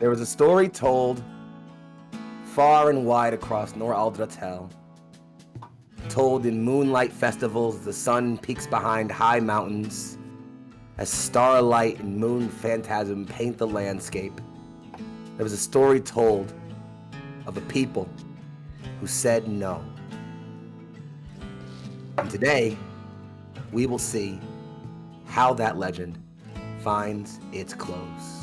There was a story told far and wide across Nor Aldratel, told in moonlight festivals as the sun peaks behind high mountains, as starlight and moon phantasm paint the landscape. There was a story told of a people who said no. And today, we will see how that legend finds its close.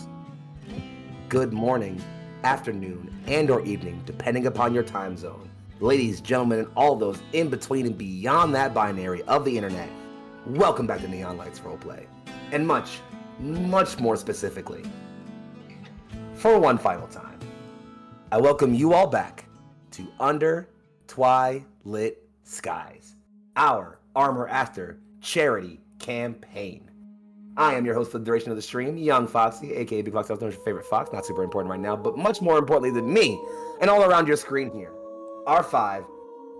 Good morning, afternoon, and or evening, depending upon your time zone. Ladies, gentlemen, and all those in between and beyond that binary of the internet, welcome back to Neon Lights Roleplay. And much, much more specifically, for one final time, I welcome you all back to Under Twilight Skies, our Armor After charity campaign. I am your host for the duration of the stream, Young Foxy, aka Big Fox. I was known as your favorite fox. Not super important right now, but much more importantly than me, and all around your screen here, are 5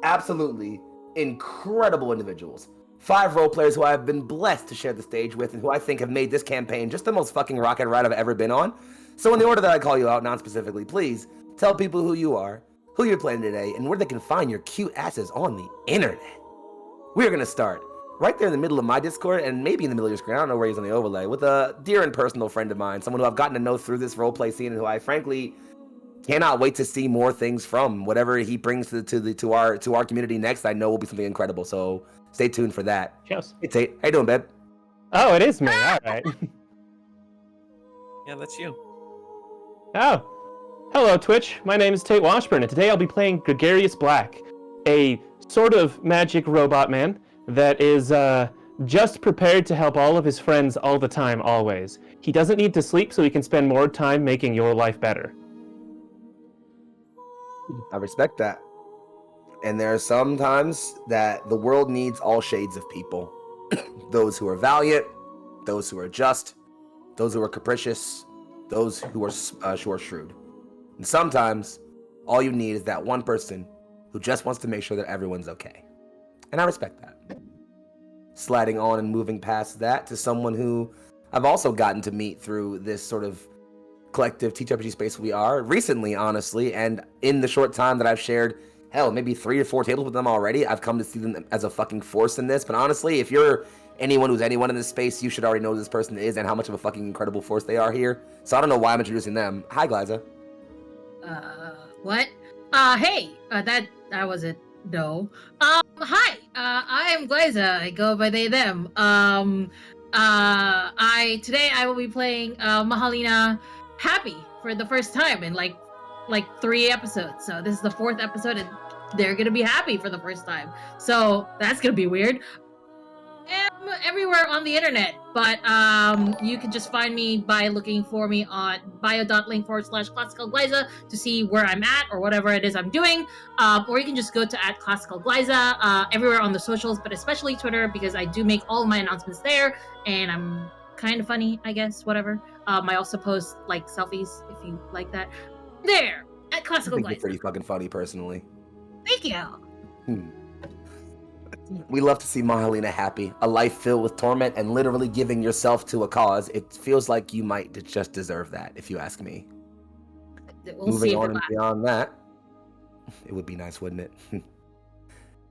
absolutely incredible individuals. 5 role players who I have been blessed to share the stage with, and who I think have made this campaign just the most fucking rocket ride I've ever been on. So in the order that I call you out, non-specifically, please tell people who you are, who you're playing today, and where they can find your cute asses on the internet. We're gonna start right there in the middle of my Discord, and maybe in the middle of your screen, I don't know where he's on the overlay, with a dear and personal friend of mine, someone who I've gotten to know through this roleplay scene, and who I frankly cannot wait to see more things from. Whatever he brings to our community next, I know will be something incredible. So stay tuned for that. Cheers. Hey Tate, how you doing, babe? Oh, it is me. All right. Yeah, that's you. Oh, hello, Twitch. My name is Tate Washburn, and today I'll be playing Gregarious Black, a sort of magic robot man that is just prepared to help all of his friends all the time, always. He doesn't need to sleep, so he can spend more time making your life better. I respect that. And there are some times that the world needs all shades of people. Those who are valiant, those who are just, those who are capricious, those who are shrewd. And sometimes all you need is that one person who just wants to make sure that everyone's okay. And I respect that. Sliding on and moving past that to someone who I've also gotten to meet through this sort of collective TTRPG space we are recently, honestly, and in the short time that I've shared, hell, maybe 3 or 4 tables with them already, I've come to see them as a fucking force in this. But honestly, if you're anyone who's anyone in this space, you should already know who this person is and how much of a fucking incredible force they are here. So I don't know why I'm introducing them. Hi, Glyza. What? Hey, that was it. No. Hi. I am Glyza. I go by they them. Today I will be playing Mahalina Happy for the first time in like 3 episodes. So this is the 4th episode, and they're gonna be happy for the first time. So that's gonna be weird. I'm everywhere on the internet, but you can just find me by looking for me on bio.link/classicalglyza to see where I'm at or whatever it is I'm doing. Or you can just go to @classicalglyza everywhere on the socials, but especially Twitter, because I do make all of my announcements there, and I'm kind of funny, I guess, whatever. I also post like selfies if you like that. There, @classicalglyza. I think you're pretty fucking funny, personally. Thank you. We love to see Mahalina happy, a life filled with torment and literally giving yourself to a cause. It feels like you might just deserve that, if you ask me. We'll Moving see on and beyond that, it would be nice, wouldn't it?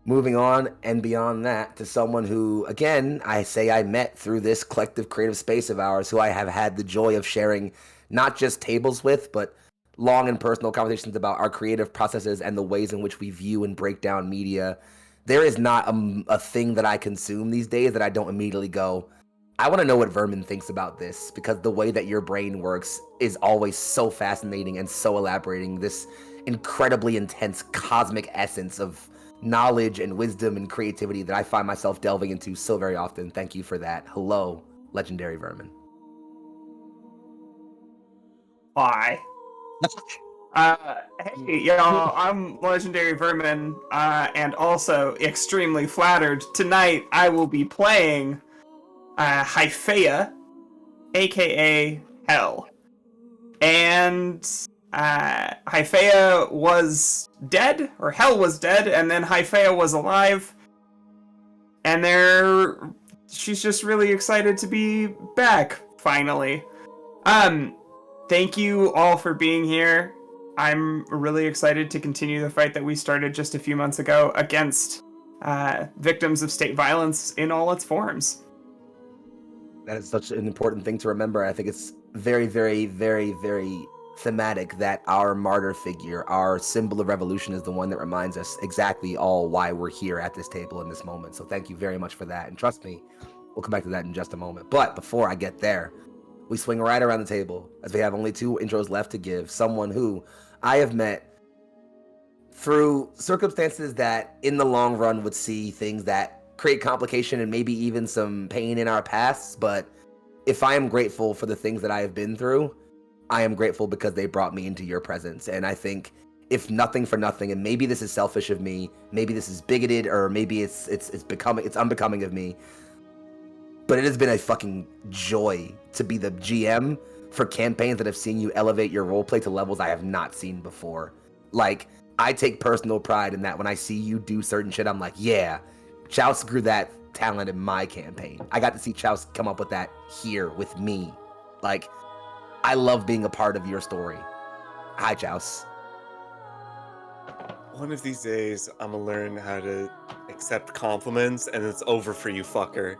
Moving on and beyond that to someone who, again, I say I met through this collective creative space of ours, who I have had the joy of sharing not just tables with, but long and personal conversations about our creative processes and the ways in which we view and break down media. There is not a thing that I consume these days that I don't immediately go, I want to know what Vermin thinks about this, because the way that your brain works is always so fascinating and so elaborating. This incredibly intense cosmic essence of knowledge and wisdom and creativity that I find myself delving into so very often. Thank you for that. Hello, legendary Vermin. Hi. Hey, y'all, I'm Legendary Vermin, and also extremely flattered. Tonight, I will be playing, Hyphaea, aka Hell. And, Hyphaea was dead, or Hell was dead, and then Hyphaea was alive. And she's just really excited to be back, finally. Thank you all for being here. I'm really excited to continue the fight that we started just a few months ago against victims of state violence in all its forms. That is such an important thing to remember. I think it's very, very, very, very thematic that our martyr figure, our symbol of revolution, is the one that reminds us exactly all why we're here at this table in this moment. So thank you very much for that. And trust me, we'll come back to that in just a moment. But before I get there, we swing right around the table as we have only 2 intros left to give. Someone who I have met through circumstances that in the long run would see things that create complication and maybe even some pain in our pasts. But if I am grateful for the things that I have been through, I am grateful because they brought me into your presence. And I think if nothing for nothing, and maybe this is selfish of me, maybe this is bigoted, or maybe it's unbecoming of me, but it has been a fucking joy to be the GM for campaigns that have seen you elevate your roleplay to levels I have not seen before. Like, I take personal pride in that when I see you do certain shit, I'm like, yeah, Chouse grew that talent in my campaign. I got to see Chouse come up with that here with me. Like, I love being a part of your story. Hi, Chouse. One of these days, I'm gonna learn how to accept compliments, and it's over for you, fucker.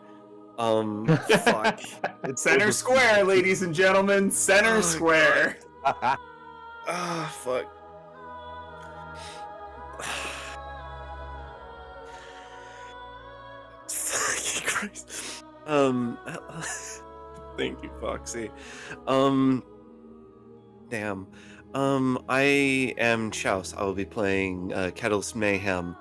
Fuck. It's center square, ladies and gentlemen. Center square. Ah, fuck. Fucking Christ. Thank you, Foxy. Damn. I am Chouse. I will be playing Catalyst Mayhem.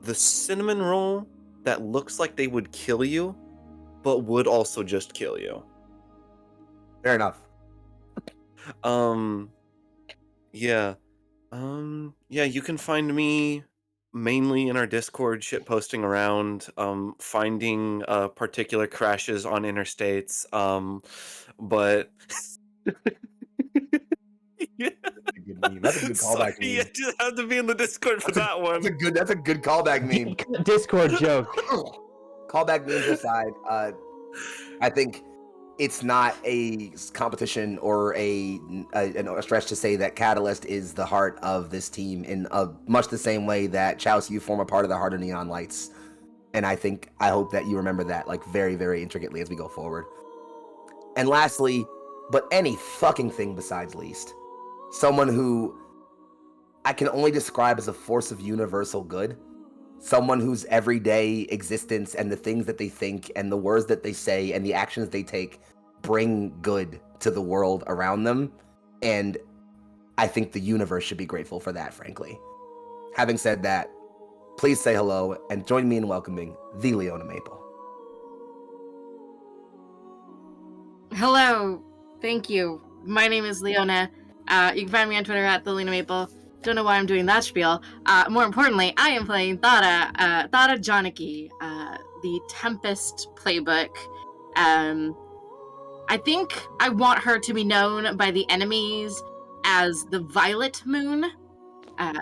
The cinnamon roll that looks like they would kill you, but would also just kill you. Fair enough. Yeah. Yeah, you can find me mainly in our Discord, shit posting around, finding particular crashes on interstates, but yeah. That's a good callback Sorry, you meme. just have to be in the Discord for that one. That's a good callback meme. Discord joke. Callback memes aside, I think it's not a competition or a stretch to say that Catalyst is the heart of this team in much the same way that Chouse, you form a part of the heart of Neon Lights. And I hope that you remember that like very, very intricately as we go forward. And lastly, but any fucking thing besides least, someone who I can only describe as a force of universal good. Someone whose everyday existence and the things that they think and the words that they say and the actions they take bring good to the world around them. And I think the universe should be grateful for that, frankly. Having said that, please say hello and join me in welcoming the Leona Maple. Hello. Thank you. My name is Leona. You can find me on Twitter at the Leona Maple. Don't know why I'm doing that spiel. More importantly, I am playing Thada Janaki, the Tempest playbook. I think I want her to be known by the enemies as the Violet Moon,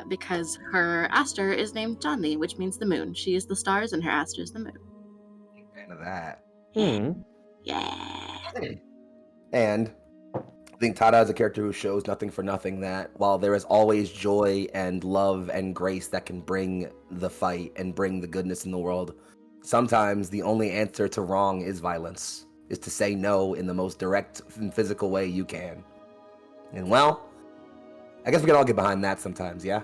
because her Aster is named Janli, which means the moon. She is the stars and her Aster is the moon. Fan of that. Yeah. And I think Tada is a character who shows nothing for nothing that while there is always joy and love and grace that can bring the fight and bring the goodness in the world, sometimes the only answer to wrong is violence, is to say no in the most direct and physical way you can. And well, I guess we can all get behind that sometimes, yeah?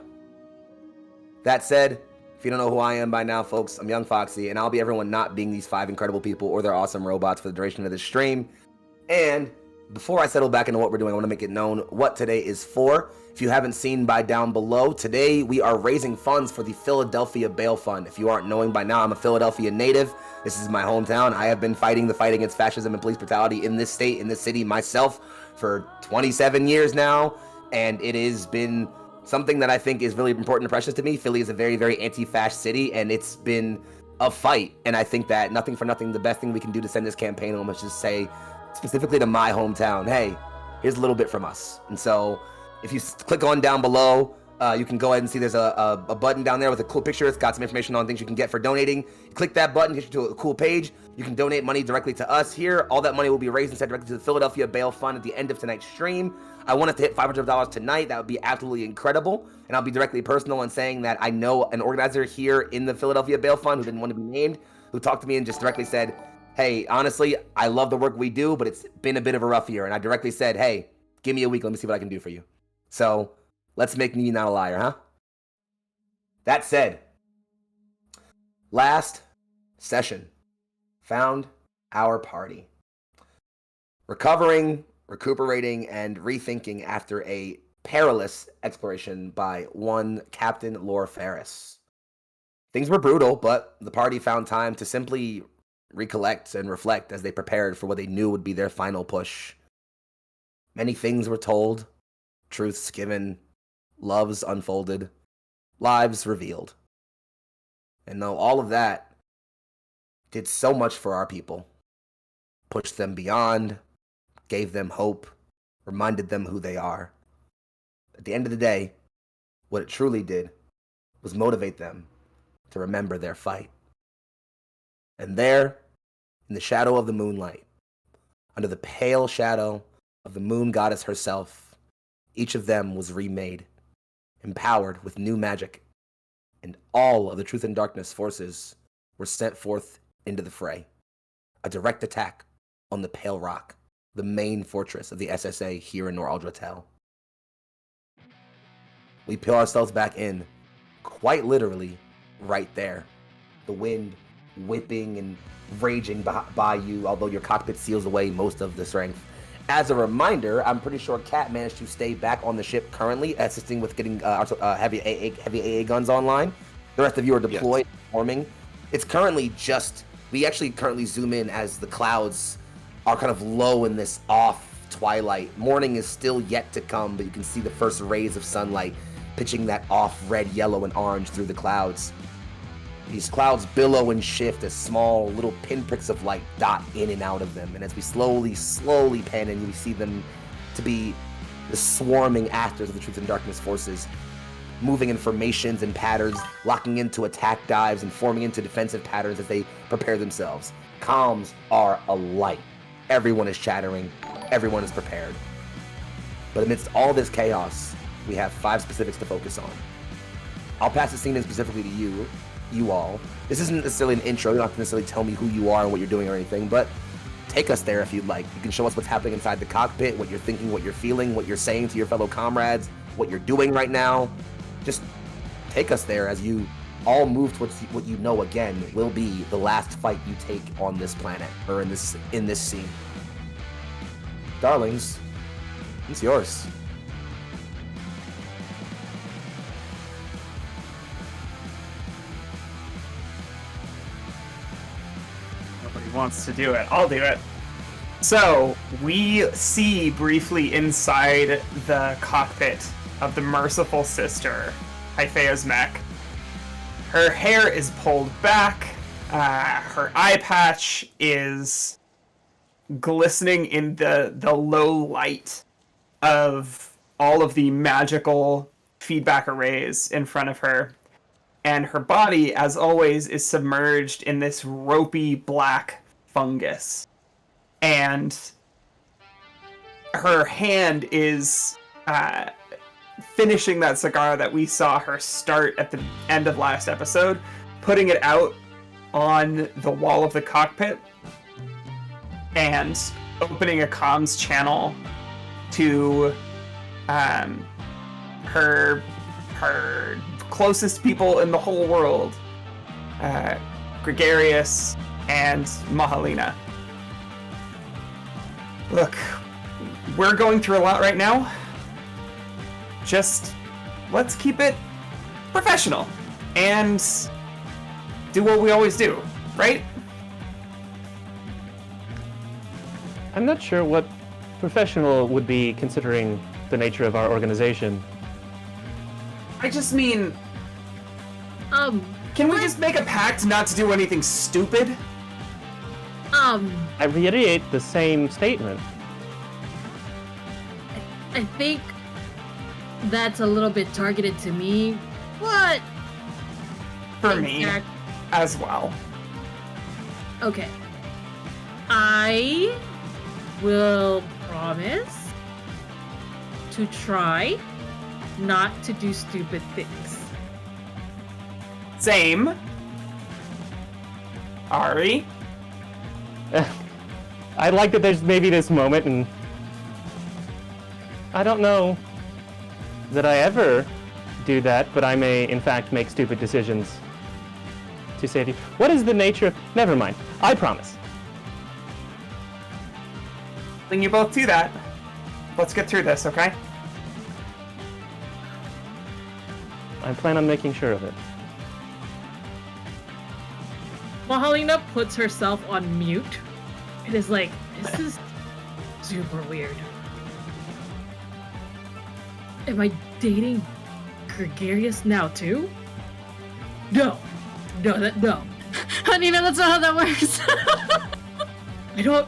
That said, if you don't know who I am by now, folks, I'm Young Foxy, and I'll be everyone not being these 5 incredible people or their awesome robots for the duration of this stream. And before I settle back into what we're doing, I want to make it known what today is for. If you haven't seen by down below, today we are raising funds for the Philadelphia Bail Fund. If you aren't knowing by now, I'm a Philadelphia native. This is my hometown. I have been fighting the fight against fascism and police brutality in this state, in this city myself for 27 years now. And it has been something that I think is really important and precious to me. Philly is a very, very anti-fascist city, and it's been a fight. And I think that nothing for nothing, the best thing we can do to send this campaign home is just say, specifically to my hometown, hey, here's a little bit from us. And so if you click on down below, You can go ahead and see there's a button down there with a cool picture. It's got some information on things you can get for donating. You click that button, gets you to a cool page. You can donate money directly to us here. All that money will be raised and sent directly to the Philadelphia Bail Fund at the end of tonight's stream. I want us to hit $500 tonight. That would be absolutely incredible. And I'll be directly personal in saying that I know an organizer here in the Philadelphia Bail Fund who didn't want to be named, who talked to me and just directly said, hey, honestly, I love the work we do, but it's been a bit of a rough year. And I directly said, hey, give me a week. Let me see what I can do for you. So let's make me not a liar, huh? That said, last session found our party recuperating, and rethinking after a perilous exploration by one Captain Lore Faris. Things were brutal, but the party found time to simply recollect and reflect as they prepared for what they knew would be their final push. Many things were told, truths given, loves unfolded, lives revealed. And though all of that did so much for our people, pushed them beyond, gave them hope, reminded them who they are, at the end of the day, what it truly did was motivate them to remember their fight. And there, in the shadow of the moonlight, under the pale shadow of the moon goddess herself, each of them was remade, empowered with new magic, and all of the Truth and Darkness forces were sent forth into the fray. A direct attack on the Pale Rock, the main fortress of the SSA here in Nor Aldratel. We peel ourselves back in, quite literally, right there. The wind whipping and raging by you, although your cockpit seals away most of the strength. As a reminder, I'm pretty sure Kat managed to stay back on the ship currently, assisting with getting heavy AA guns online. The rest of you are deployed, forming. It's currently we actually currently zoom in as the clouds are kind of low in this off twilight. Morning is still yet to come, but you can see the first rays of sunlight pitching that off red, yellow, and orange through the clouds. These clouds billow and shift as small little pinpricks of light dot in and out of them. And as we slowly pan in, we see them to be the swarming actors of the Truth and Darkness forces, moving in formations and patterns, locking into attack dives and forming into defensive patterns as they prepare themselves. Comms are alight. Everyone is chattering. Everyone is prepared. But amidst all this chaos, we have 5 specifics to focus on. I'll pass the scene in specifically to you all. This isn't necessarily an intro. You don't have to necessarily tell me who you are and what you're doing or anything, but take us there if you'd like. You can show us what's happening inside the cockpit, what you're thinking, what you're feeling, what you're saying to your fellow comrades, what you're doing right now. Just take us there as you all move towards what you know again will be the last fight you take on this planet, or in this scene. Darlings, it's yours. Nobody wants to do it. I'll do it. So, we see briefly inside the cockpit of the Merciful Sister, Hyphaea's mech. Her hair is pulled back, her eye patch is glistening in the low light of all of the magical feedback arrays in front of her. And her body, as always, is submerged in this ropey black fungus. And her hand is finishing that cigar that we saw her start at the end of last episode, putting it out on the wall of the cockpit, and opening a comms channel to her closest people in the whole world, Gregarious and Mahalina. Look, we're going through a lot right now. Just let's keep it professional and do what we always do, right? I'm not sure what professional would be considering the nature of our organization. I just mean, can we just make a pact not to do anything stupid? I reiterate the same statement. I think that's a little bit targeted to me, but For me, as well. Okay. I will promise to try not to do stupid things. Same. Ari? I like that there's maybe this moment, and I don't know that I ever do that, but I may, in fact, make stupid decisions to save you. What is the nature of... Never mind. I promise. Then you both do that. Let's get through this, okay? I plan on making sure of it. Mahalina puts herself on mute. It is like, this is super weird. Am I dating Gregarious now too? No. No. Honey, no, that's not how that works. I don't.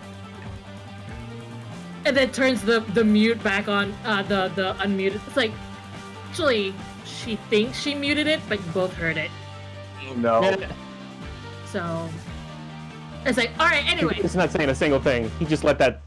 And then turns the mute back on, the unmuted. It's like, actually, she thinks she muted it, but you both heard it. No. So, it's like, alright, anyway. He's not saying a single thing. He just let that...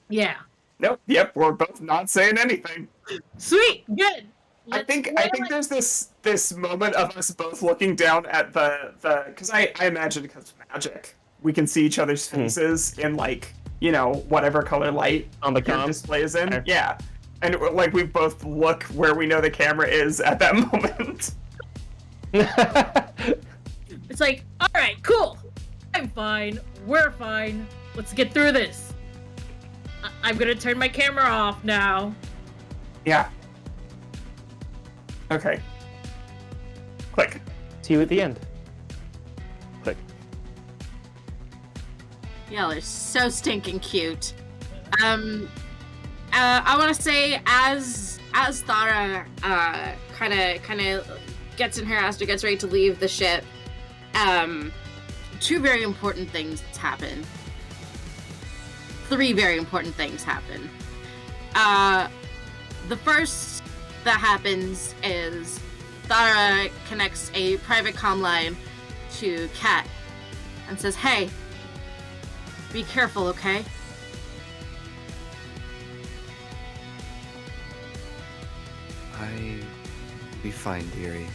Yeah. Nope. Yep. We're both not saying anything. Sweet! Good! I think there's this moment of us both looking down at the because I imagine because magic we can see each other's faces in like whatever color light On the your comms? display is in. Okay. Yeah, and like we both look where we know the camera is at that moment. It's like, alright, cool! I'm fine. We're fine. Let's get through this. I'm gonna turn my camera off now. Yeah. Okay. Click. See you at the end. Click. Y'all are so stinking cute. I want to say as Thara kind of gets in her ass or gets ready to leave the ship, two very important things happen. Three very important things happen. The first that happens is Thara connects a private comm line to Kat and says, "Hey, be careful, okay?" I'll be fine, dearie.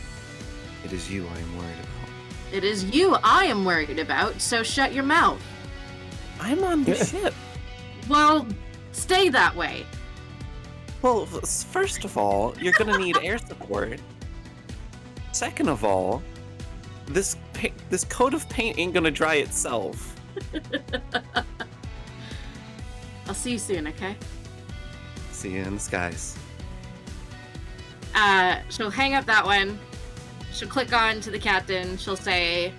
It is you I am worried about. It is you I am worried about, so shut your mouth. I'm on the ship. Well, stay that way. Well, first of all, you're gonna need air support. Second of all, this coat of paint ain't gonna dry itself. I'll see you soon, okay? See you in the skies. She'll hang up that one. She'll click on to the captain. She'll say,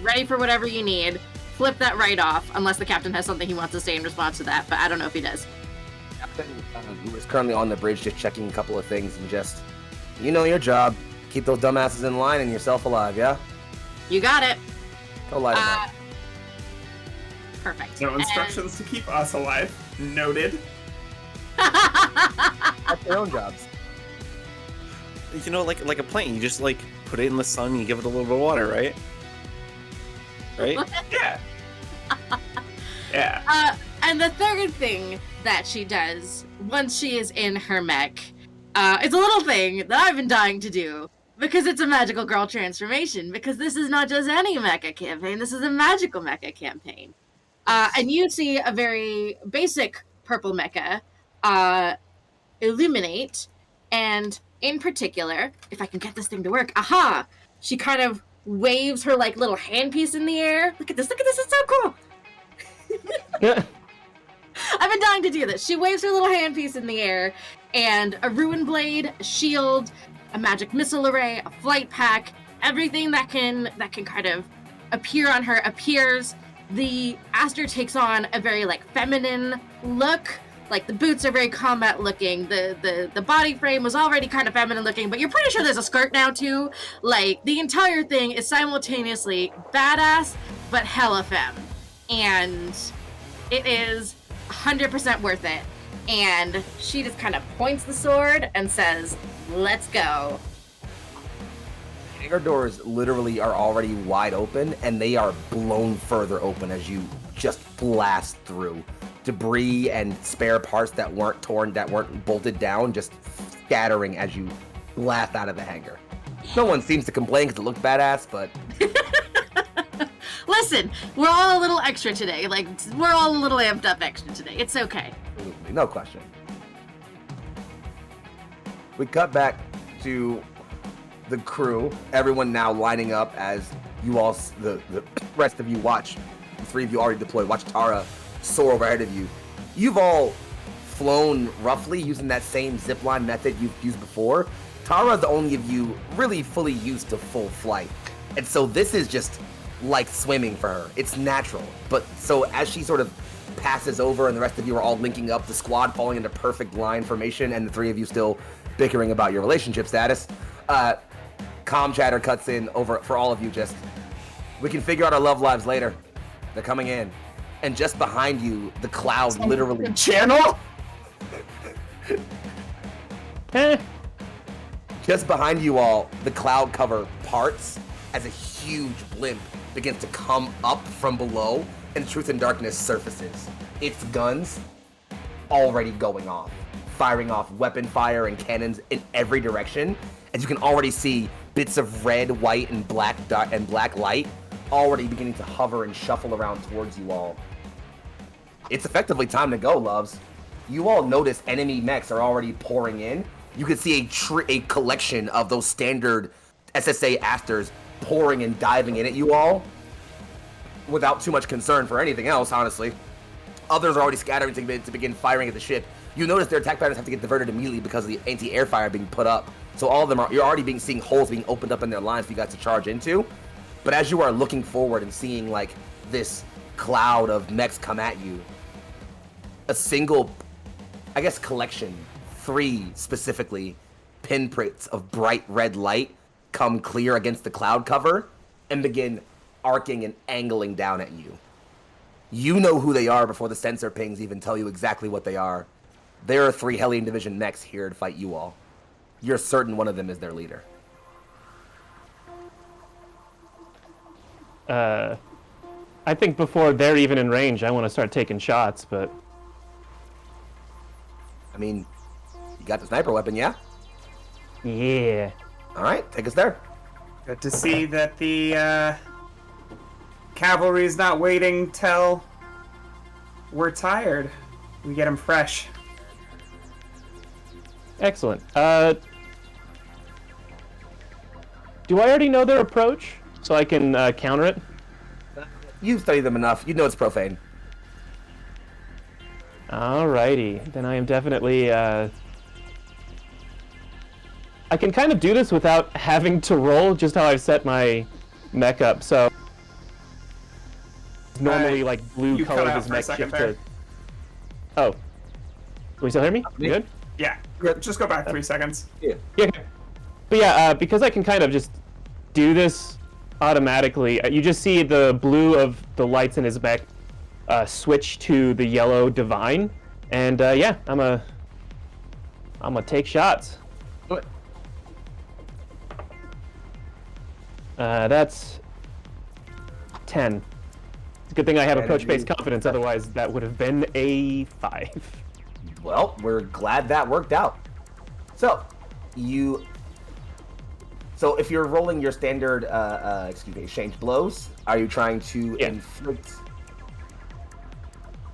"Ready for whatever you need." Flip that right off, unless the captain has something he wants to say in response to that, but I don't know if he does. Captain, who is currently on the bridge, just checking a couple of things and just, you know your job. Keep those dumbasses in line and yourself alive, yeah? You got it. Go light 'em up. Perfect. No instructions to keep us alive. Noted. That's their own jobs. You know, like a plant, you just like put it in the sun, you give it a little bit of water, right? Right? Yeah. Yeah. And the third thing that she does once she is in her mech, it's a little thing that I've been dying to do because it's a magical girl transformation. Because this is not just any mecha campaign; this is a magical mecha campaign. And you see a very basic purple mecha illuminate, and in particular, if I can get this thing to work, aha! She kind of waves her like little handpiece in the air. Look at this! It's so cool. I've been dying to do this. She waves her little handpiece in the air, and a ruin blade, a shield, a magic missile array, a flight pack, everything that can kind of appear on her appears. The Aster takes on a very like feminine look. Like the boots are very combat looking. The body frame was already kind of feminine looking, but you're pretty sure there's a skirt now too. Like the entire thing is simultaneously badass but hella femme, and it is 100% worth it. and she just kind of points the sword and says, "Let's go." Hangar doors literally are already wide open, and they are blown further open as you just blast through. Debris and spare parts that weren't bolted down, just scattering as you blast out of the hangar. No one seems to complain because it looked badass, but... Listen, we're all a little extra today. Like, we're all a little amped up extra today. It's okay. Absolutely, no question. We cut back to the crew, everyone now lining up as you all, the rest of you watch, the three of you already deployed, watch Tara soar overhead of you. You've all flown roughly using that same zipline method you've used before. Tara's the only of you really fully used to full flight. And so this is just like swimming for her. It's natural. But so as she sort of passes over and the rest of you are all linking up, the squad falling into perfect line formation, and the three of you still bickering about your relationship status, comm chatter cuts in over for all of you. Just, we can figure out our love lives later. They're coming in. And just behind you, the cloud literally... Channel? Just behind you all, the cloud cover parts as a huge blimp begins to come up from below, and Truth and Darkness surfaces. Its guns already going off, firing off weapon fire and cannons in every direction. As you can already see, bits of red, white, and black light already beginning to hover and shuffle around towards you all. It's effectively time to go, loves. You all notice enemy mechs are already pouring in. You can see a collection of those standard SSA Asters pouring and diving in at you all without too much concern for anything else, honestly. Others are already scattering to begin firing at the ship. You notice their attack patterns have to get diverted immediately because of the anti-air fire being put up. So all of them you're already seeing holes being opened up in their lines for you guys to charge into. But as you are looking forward and seeing like this cloud of mechs come at you, a single, I guess, collection, 3 specifically, pinpricks of bright red light come clear against the cloud cover and begin arcing and angling down at you. You know who they are before the sensor pings even tell you exactly what they are. There are 3 Hellion Division mechs here to fight you all. You're certain one of them is their leader. I think before they're even in range, I want to start taking shots, but... I mean, you got the sniper weapon, yeah? Yeah. All right, take us there. Good to see that the cavalry's not waiting till we're tired. We get them fresh. Excellent. Do I already know their approach so I can counter it? You've studied them enough. You know it's profane. Alrighty, then I am definitely, I can kind of do this without having to roll, just how I've set my mech up, so... Normally, like, blue color his mech shift to... Oh. Can we still hear me? You good? Yeah, just go back 3 seconds. Yeah. Yeah, okay. But yeah, because I can kind of just do this automatically, you just see the blue of the lights in his mech switch to the yellow divine, and yeah, I'm gonna take shots. Do it. That's 10. It's a good thing I have approach-based confidence, otherwise that would have been a 5. Well, we're glad that worked out. So, So if you're rolling your standard, exchange blows, are you trying to inflict...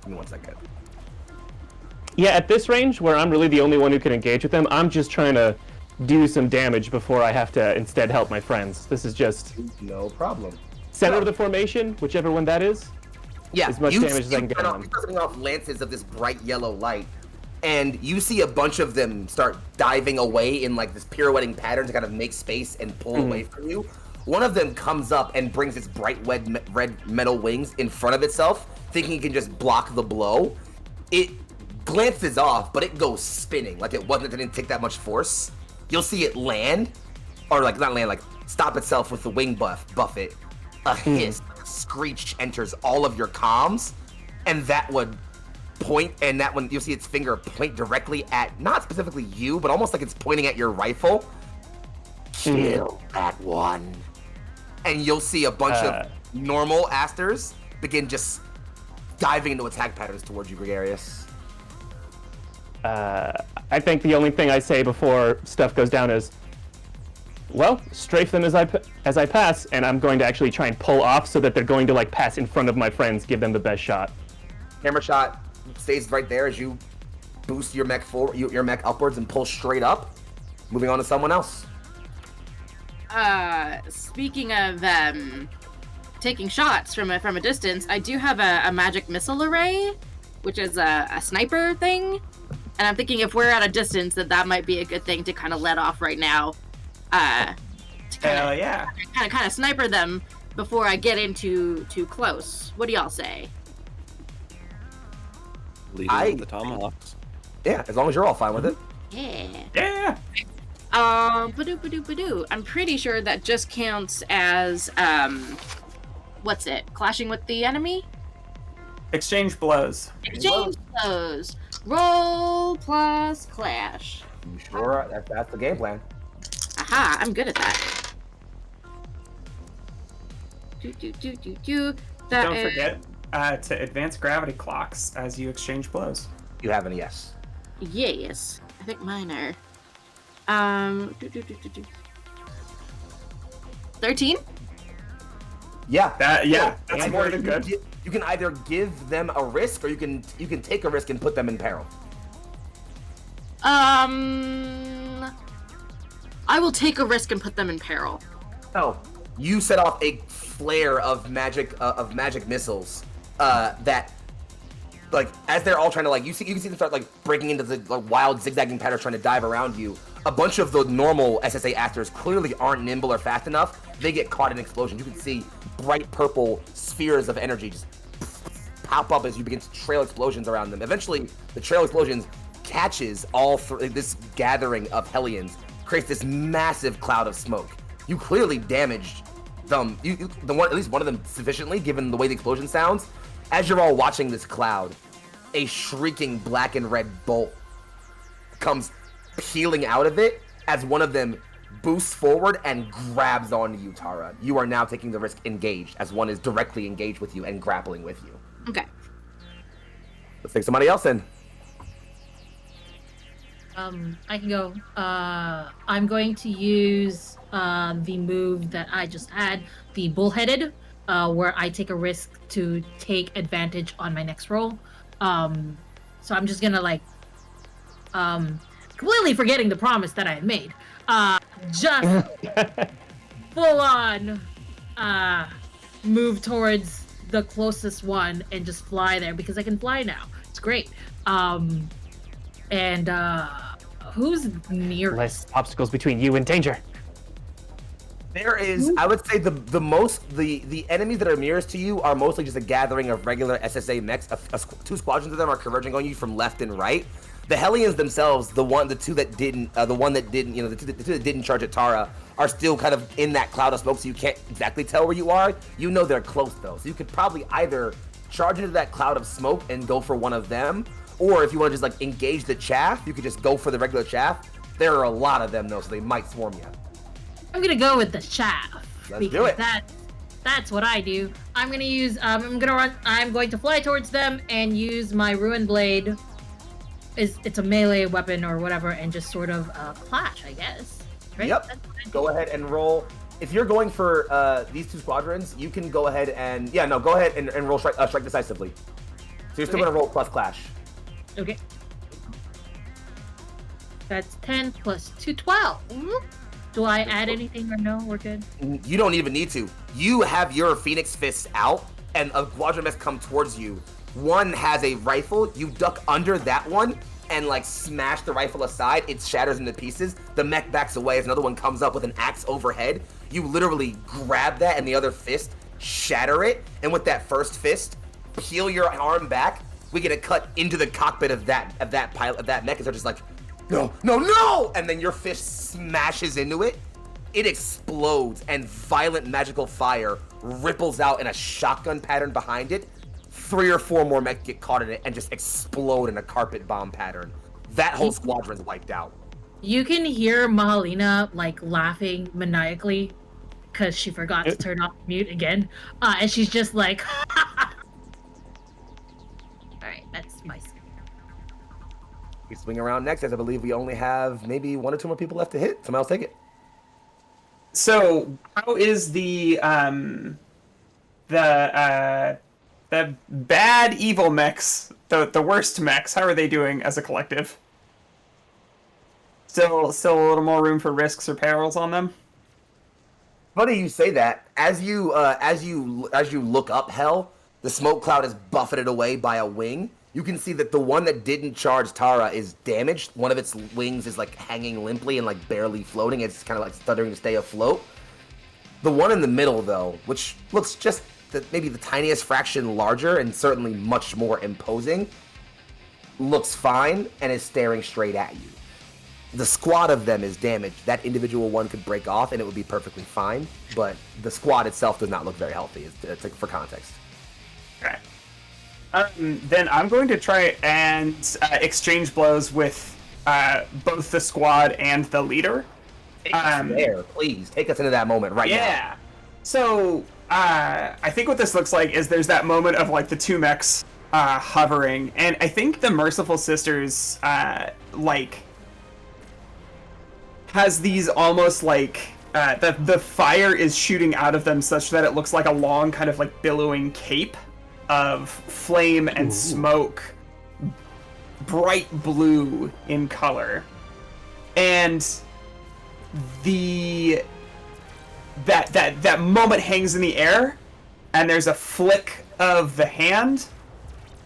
Give me 1 second. Yeah, at this range, where I'm really the only one who can engage with them, I'm just trying to do some damage before I have to instead help my friends. This is just... No problem. Center of the formation, whichever one that is. Yeah, as much damage as I can get on them. You're setting off lances of this bright yellow light, and you see a bunch of them start diving away in like this pirouetting pattern to kind of make space and pull away from you. One of them comes up and brings its bright red metal wings in front of itself, thinking it can just block the blow. It glances off, but it goes spinning like it didn't take that much force. You'll see it land, or like not land, like stop itself with the wing buffet. A hiss, a screech enters all of your comms, and that would point, and that one, you'll see its finger point directly at, not specifically you, but almost like it's pointing at your rifle. Kill that one. And you'll see a bunch of normal asters begin just diving into attack patterns towards you, Gregarious. I think the only thing I say before stuff goes down is, well, strafe them as I pass, and I'm going to actually try and pull off so that they're going to like pass in front of my friends, give them the best shot. Camera shot stays right there as you boost your mech forward, your mech upwards, and pull straight up. Moving on to someone else. Speaking of taking shots from a distance, I do have a magic missile array, which is a sniper thing, and I'm thinking if we're at a distance, that might be a good thing to kind of let off right now. To kind of sniper them before I get into too close. What do y'all say? Leading with the tomahawks. Yeah, as long as you're all fine with it. Yeah. Badoo. I'm pretty sure that just counts as what's it? Clashing with the enemy? Exchange blows. Exchange blows. Roll plus clash. You sure are? That's the game plan. Aha, I'm good at that. Don't forget to advance gravity clocks as you exchange blows. You have any yes. Yes. I think mine are. 13? Yeah. That's more than good. You can either give them a risk, or you can take a risk and put them in peril. I will take a risk and put them in peril. Oh, you set off a flare of magic missiles that, like, as they're all trying to, like, you can see them start like breaking into the like, wild zigzagging patterns trying to dive around you. A bunch of the normal SSA actors clearly aren't nimble or fast enough. They get caught in explosions. You can see bright purple spheres of energy just pop up as you begin to trail explosions around them. Eventually, the trail explosions catches all this gathering of Hellions, creates this massive cloud of smoke. You clearly damaged them, at least one of them sufficiently, given the way the explosion sounds. As you're all watching this cloud, a shrieking black and red bolt comes peeling out of it as one of them boosts forward and grabs onto you, Tara. You are now taking the risk engaged, as one is directly engaged with you and grappling with you. Okay. Let's take somebody else in. I can go. I'm going to use the move that I just had, the bullheaded, where I take a risk to take advantage on my next roll. So I'm just gonna like, completely forgetting the promise that I had made. Just full on move towards the closest one and just fly there because I can fly now. It's great. And who's nearest? Less obstacles between you and danger. There is, I would say, the enemies that are nearest to you are mostly just a gathering of regular SSA mechs. Two squadrons of them are converging on you from left and right. The Hellions themselves, the two that didn't charge at Tara, are still kind of in that cloud of smoke, so you can't exactly tell where you are. You know they're close though, so you could probably either charge into that cloud of smoke and go for one of them, or if you want to just like engage the chaff, you could just go for the regular chaff. There are a lot of them though, so they might swarm you. I'm gonna go with the chaff. Let's do it. That's what I do. I'm gonna use. I'm going to fly towards them and use my ruin blade. It's a melee weapon or whatever, and just sort of clash, I guess. Right? Yep. Go ahead and roll. If you're going for these two squadrons, you can go ahead and go ahead and roll strike decisively. So you're still gonna roll plus clash. Okay. That's 10 plus 2, 12. Do I add anything or no? We're good. You don't even need to. You have your Phoenix Fists out, and a quadrant mech come towards you. One has a rifle. You duck under that one and like smash the rifle aside. It shatters into pieces. The mech backs away as another one comes up with an axe overhead. You literally grab that and the other fist, shatter it, and with that first fist, peel your arm back. We get a cut into the cockpit of that mech, and they're just like, no, and then your fist smashes into it. It explodes, and violent magical fire ripples out in a shotgun pattern behind it, 3 or 4 more mechs get caught in it and just explode in a carpet bomb pattern. That whole squadron's wiped out. You can hear Mahalina like laughing maniacally because she forgot to turn off mute again, and she's just like, "All right, that's my." We swing around next, as I believe we only have maybe 1 or 2 more people left to hit. Someone else take it. So, how is the bad evil mechs, the worst mechs? How are they doing as a collective? Still a little more room for risks or perils on them. Funny you say that. As you look up Hell, the smoke cloud is buffeted away by a wing. You can see that the one that didn't charge Tara is damaged. One of its wings is like hanging limply and like barely floating. It's kind of like stuttering to stay afloat. The one in the middle, though, which looks just maybe the tiniest fraction larger and certainly much more imposing, looks fine and is staring straight at you. The squad of them is damaged. That individual one could break off and it would be perfectly fine, but the squad itself does not look very healthy, it's like for context. Okay. Then I'm going to try and exchange blows with both the squad and the leader. Take us there, please. Take us into that moment right now. Yeah. So, I think what this looks like is there's that moment of like the 2 mechs hovering, and I think the Merciful Sisters has these almost like the fire is shooting out of them such that it looks like a long kind of like billowing cape of flame and smoke, bright blue in color, and that moment hangs in the air, and there's a flick of the hand,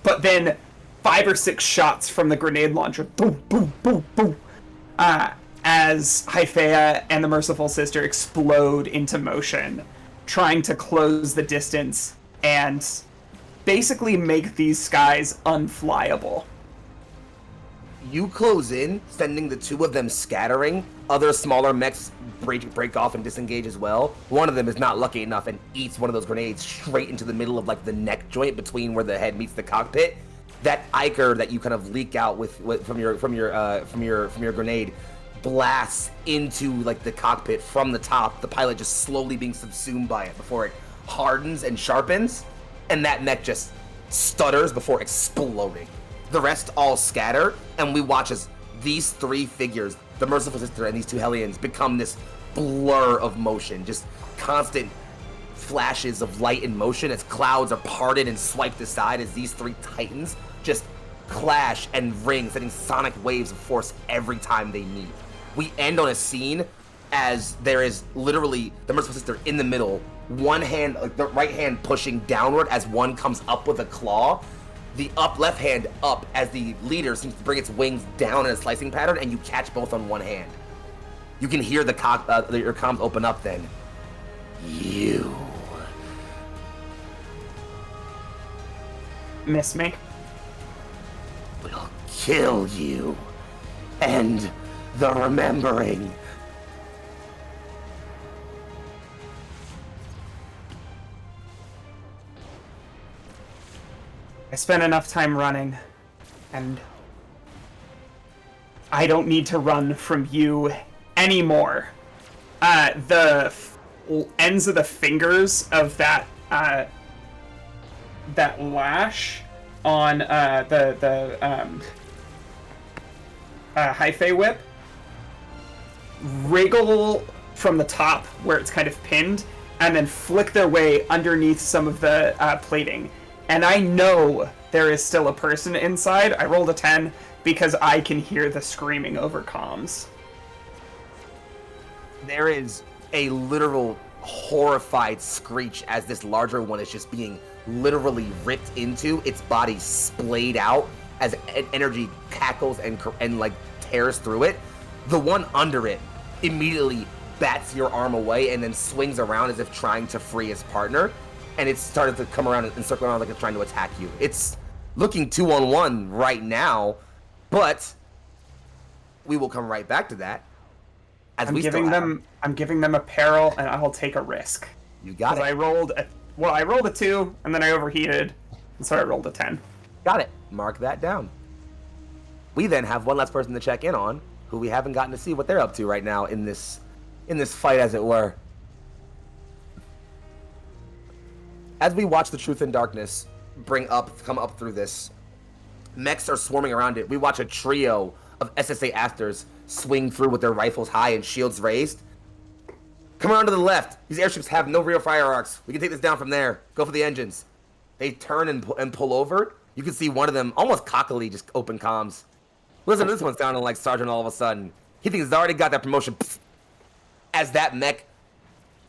but then 5 or 6 shots from the grenade launcher, boom, boom, boom, boom, as Hyphea and the Merciful Sister explode into motion, trying to close the distance and basically make these skies unflyable. You close in, sending the 2 of them scattering. Other smaller mechs break off and disengage as well. One of them is not lucky enough and eats one of those grenades straight into the middle of like the neck joint between where the head meets the cockpit. That Iker that you kind of leak out with from your grenade blasts into like the cockpit from the top. The pilot just slowly being subsumed by it before it hardens and sharpens, and that mech just stutters before exploding. The rest all scatter, and we watch as these 3 figures, the Merciful Sister and these 2 Hellions, become this blur of motion, just constant flashes of light and motion as clouds are parted and swiped aside as these 3 titans just clash and ring, sending sonic waves of force every time they meet. We end on a scene as there is literally the Merciful Sister in the middle, one hand, like the right hand pushing downward as one comes up with a claw, the left hand up as the leader seems to bring its wings down in a slicing pattern, and you catch both on one hand. You can hear your comms open up then. You miss me? Will kill you. And the remembering. I spent enough time running, and I don't need to run from you anymore. The ends of the fingers of that lash on the Hyphae whip wriggle from the top where it's kind of pinned, and then flick their way underneath some of the plating. And I know there is still a person inside. I rolled a 10 because I can hear the screaming over comms. There is a literal horrified screech as this larger one is just being literally ripped into, its body splayed out as energy cackles and like tears through it. The one under it immediately bats your arm away and then swings around as if trying to free his partner. And it's started to come around and circle around like it's trying to attack you. It's looking 2-on-1 right now, but we will come right back to that. I'm giving them a peril, and I'll take a risk. You got it. I rolled a 2, and then I overheated. So I rolled a 10. Got it. Mark that down. We then have one last person to check in on, who we haven't gotten to see what they're up to right now in this fight, as it were. As we watch the Truth and Darkness come up through this, mechs are swarming around it. We watch a trio of SSA Asters swing through with their rifles high and shields raised. Come around to the left. These airships have no rear fire arcs. We can take this down from there. Go for the engines. They turn and pull over. You can see one of them almost cockily just open comms. Listen, this one's sounding like Sergeant all of a sudden. He thinks he's already got that promotion. As that mech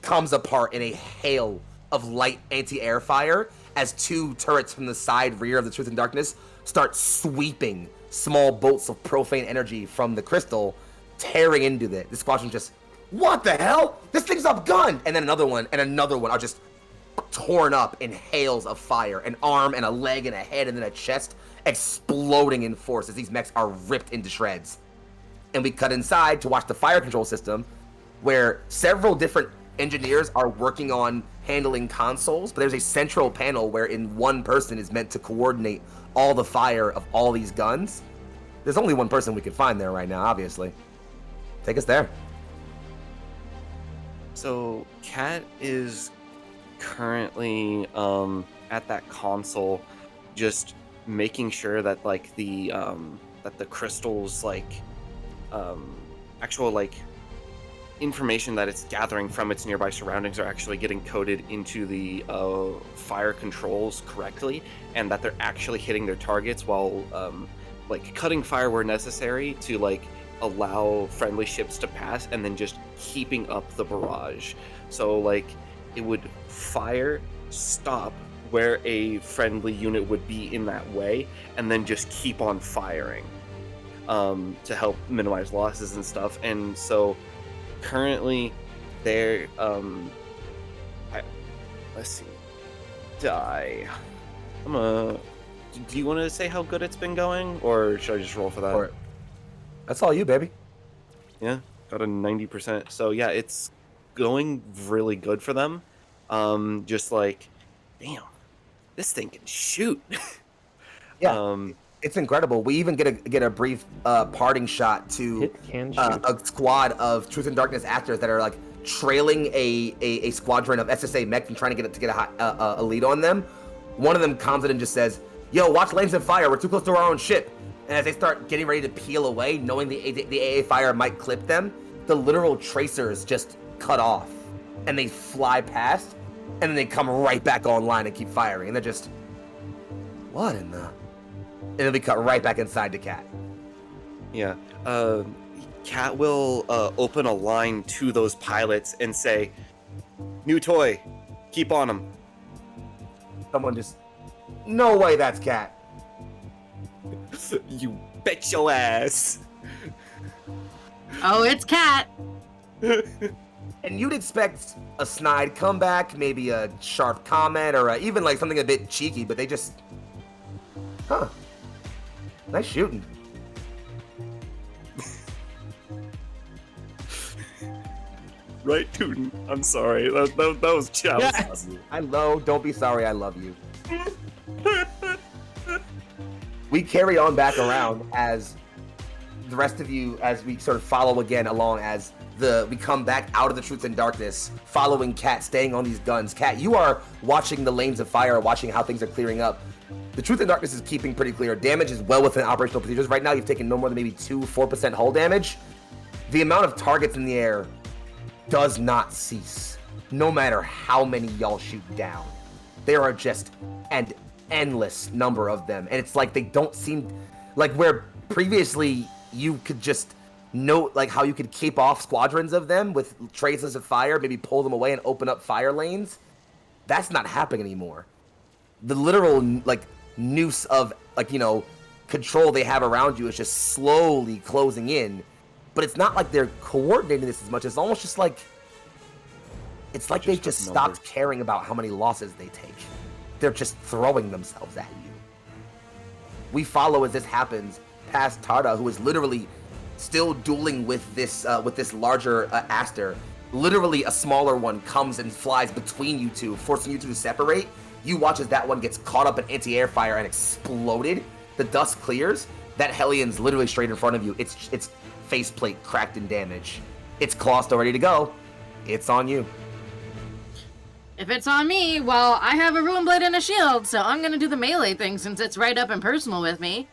comes apart in a hail of light anti-air fire, as two turrets from the side rear of the Truth and Darkness start sweeping small bolts of profane energy from the crystal, tearing into the squadron. Just, what the hell? This thing's outgunned! And then another one are just torn up in hails of fire. An arm and a leg and a head and then a chest exploding in force as these mechs are ripped into shreds. And we cut inside to watch the fire control system, where several different engineers are working on handling consoles, but there's a central panel wherein one person is meant to coordinate all the fire of all these guns. There's only one person we can find there right now, obviously. Take us there. So Kat is currently at that console, just making sure that like the crystals actual information that it's gathering from its nearby surroundings are actually getting coded into the fire controls correctly, and that they're actually hitting their targets while cutting fire where necessary to allow friendly ships to pass, and then just keeping up the barrage. So it would fire, stop where a friendly unit would be in that way, and then just keep on firing to help minimize losses and stuff. And so currently they're let's see, do you want to say how good it's been going, or should I just roll for that? Or, that's all you, baby. Yeah, got a 90%. So yeah, it's going really good for them. Just damn, this thing can shoot. Yeah. It's incredible. We even get a brief parting shot to a squad of Truth and Darkness actors that are trailing a squadron of SSA mech and trying to get a lead on them. One of them comes in and just says, "Yo, watch lanes of fire. We're too close to our own ship." And as they start getting ready to peel away, knowing the AA fire might clip them, the literal tracers just cut off, and they fly past, and then they come right back online and keep firing. And they're just, what in the? And then we cut right back inside to Kat. Yeah. Kat will open a line to those pilots and say, "New toy, keep on them." Someone just, no way that's Kat. You bet your ass. Oh, it's Kat. And you'd expect a snide comeback, maybe a sharp comment, or even something a bit cheeky, but they just, nice shooting. Right, Tootin'. I'm sorry. That was chow. Yes. Don't be sorry, I love you. We carry on back around as the rest of you, as we sort of follow again along as we come back out of the Truth and Darkness, following Kat, staying on these guns. Kat, you are watching the lanes of fire, watching how things are clearing up. The Truth and Darkness is keeping pretty clear. Damage is well within operational procedures. Right now, you've taken no more than maybe 4% hull damage. The amount of targets in the air does not cease, no matter how many y'all shoot down. There are just an endless number of them, and it's they don't seem where previously you could just note how you could keep off squadrons of them with traces of fire, maybe pull them away and open up fire lanes. That's not happening anymore. The literal noose of control they have around you is just slowly closing in, but it's not they're coordinating this as much. It's almost just it's they've just stopped caring about how many losses they take. They're just throwing themselves at you. We follow as this happens past Tarda, who is literally still dueling with this larger Aster. Literally, a smaller one comes and flies between you two, forcing you two to separate. You watch as that one gets caught up in anti-air fire and exploded. The dust clears. That Hellions literally straight in front of you. Its faceplate cracked and damaged. Its claw still ready to go. It's on you. If it's on me, well, I have a Ruin Blade and a shield, so I'm gonna do the melee thing since it's right up and personal with me.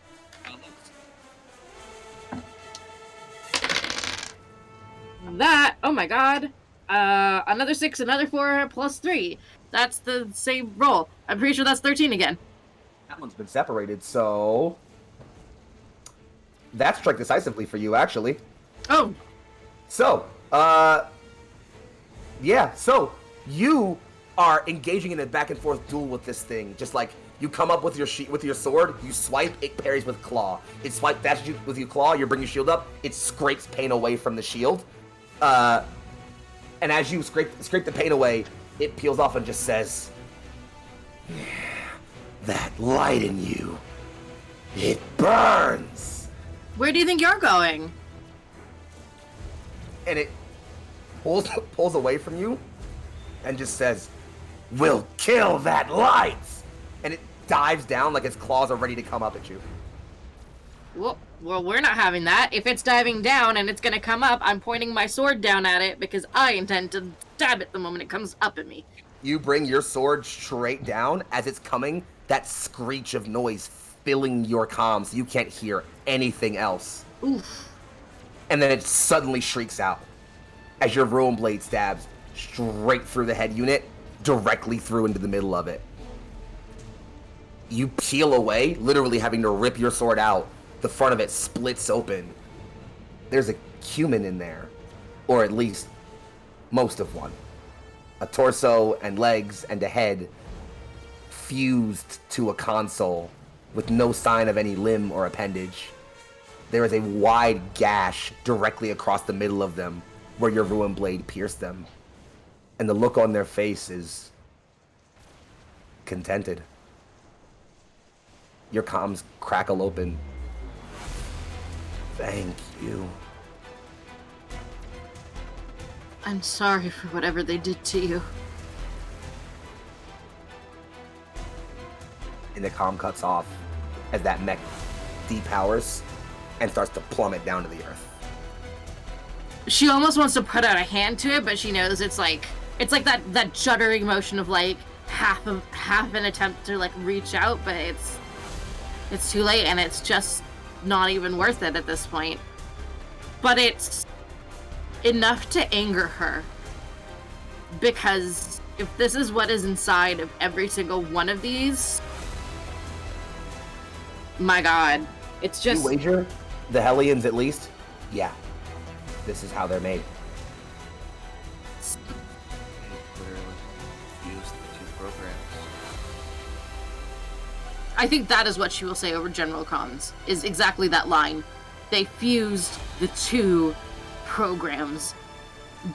That, oh my god. Another 6, another 4, plus 3. That's the same roll. I'm pretty sure that's 13 again. That one's been separated, so... That's strike decisively for you, actually. Oh. So, yeah, so you are engaging in a back and forth duel with this thing. Just like you come up with your sword, you swipe, it parries with claw. It swipe dashes you with your claw, you bring your shield up, it scrapes pain away from the shield. And as you scrape the pain away, it peels off and just says, "Yeah, that light in you, it burns." Where do you think you're going? And it pulls away from you and just says, "We'll kill that light!" And it dives down like its claws are ready to come up at you. Well, we're not having that. If it's diving down and it's gonna come up, I'm pointing my sword down at it because I intend to stab it the moment it comes up at me. You bring your sword straight down. As it's coming, that screech of noise filling your comms, you can't hear anything else. Oof. And then it suddenly shrieks out as your Ruin Blade stabs straight through the head unit, directly through into the middle of it. You peel away, literally having to rip your sword out. The front of it splits open. There's a human in there, or at least most of one. A torso and legs and a head fused to a console with no sign of any limb or appendage. There is a wide gash directly across the middle of them where your Ruin Blade pierced them. And the look on their face is contented. Your comms crackle open. Thank you. I'm sorry for whatever they did to you. And the comm cuts off as that mech depowers and starts to plummet down to the earth. She almost wants to put out a hand to it, but she knows it's like that juddering motion of like half an attempt to like reach out, but it's too late and it's just not even worth it at this point. But it's enough to anger her, because if this is what is inside of every single one of these, my god, it's just... You wager the Hellions at least? Yeah. This is how they're made. I think that is what she will say over General Comms, is exactly that line. They fused the two programs,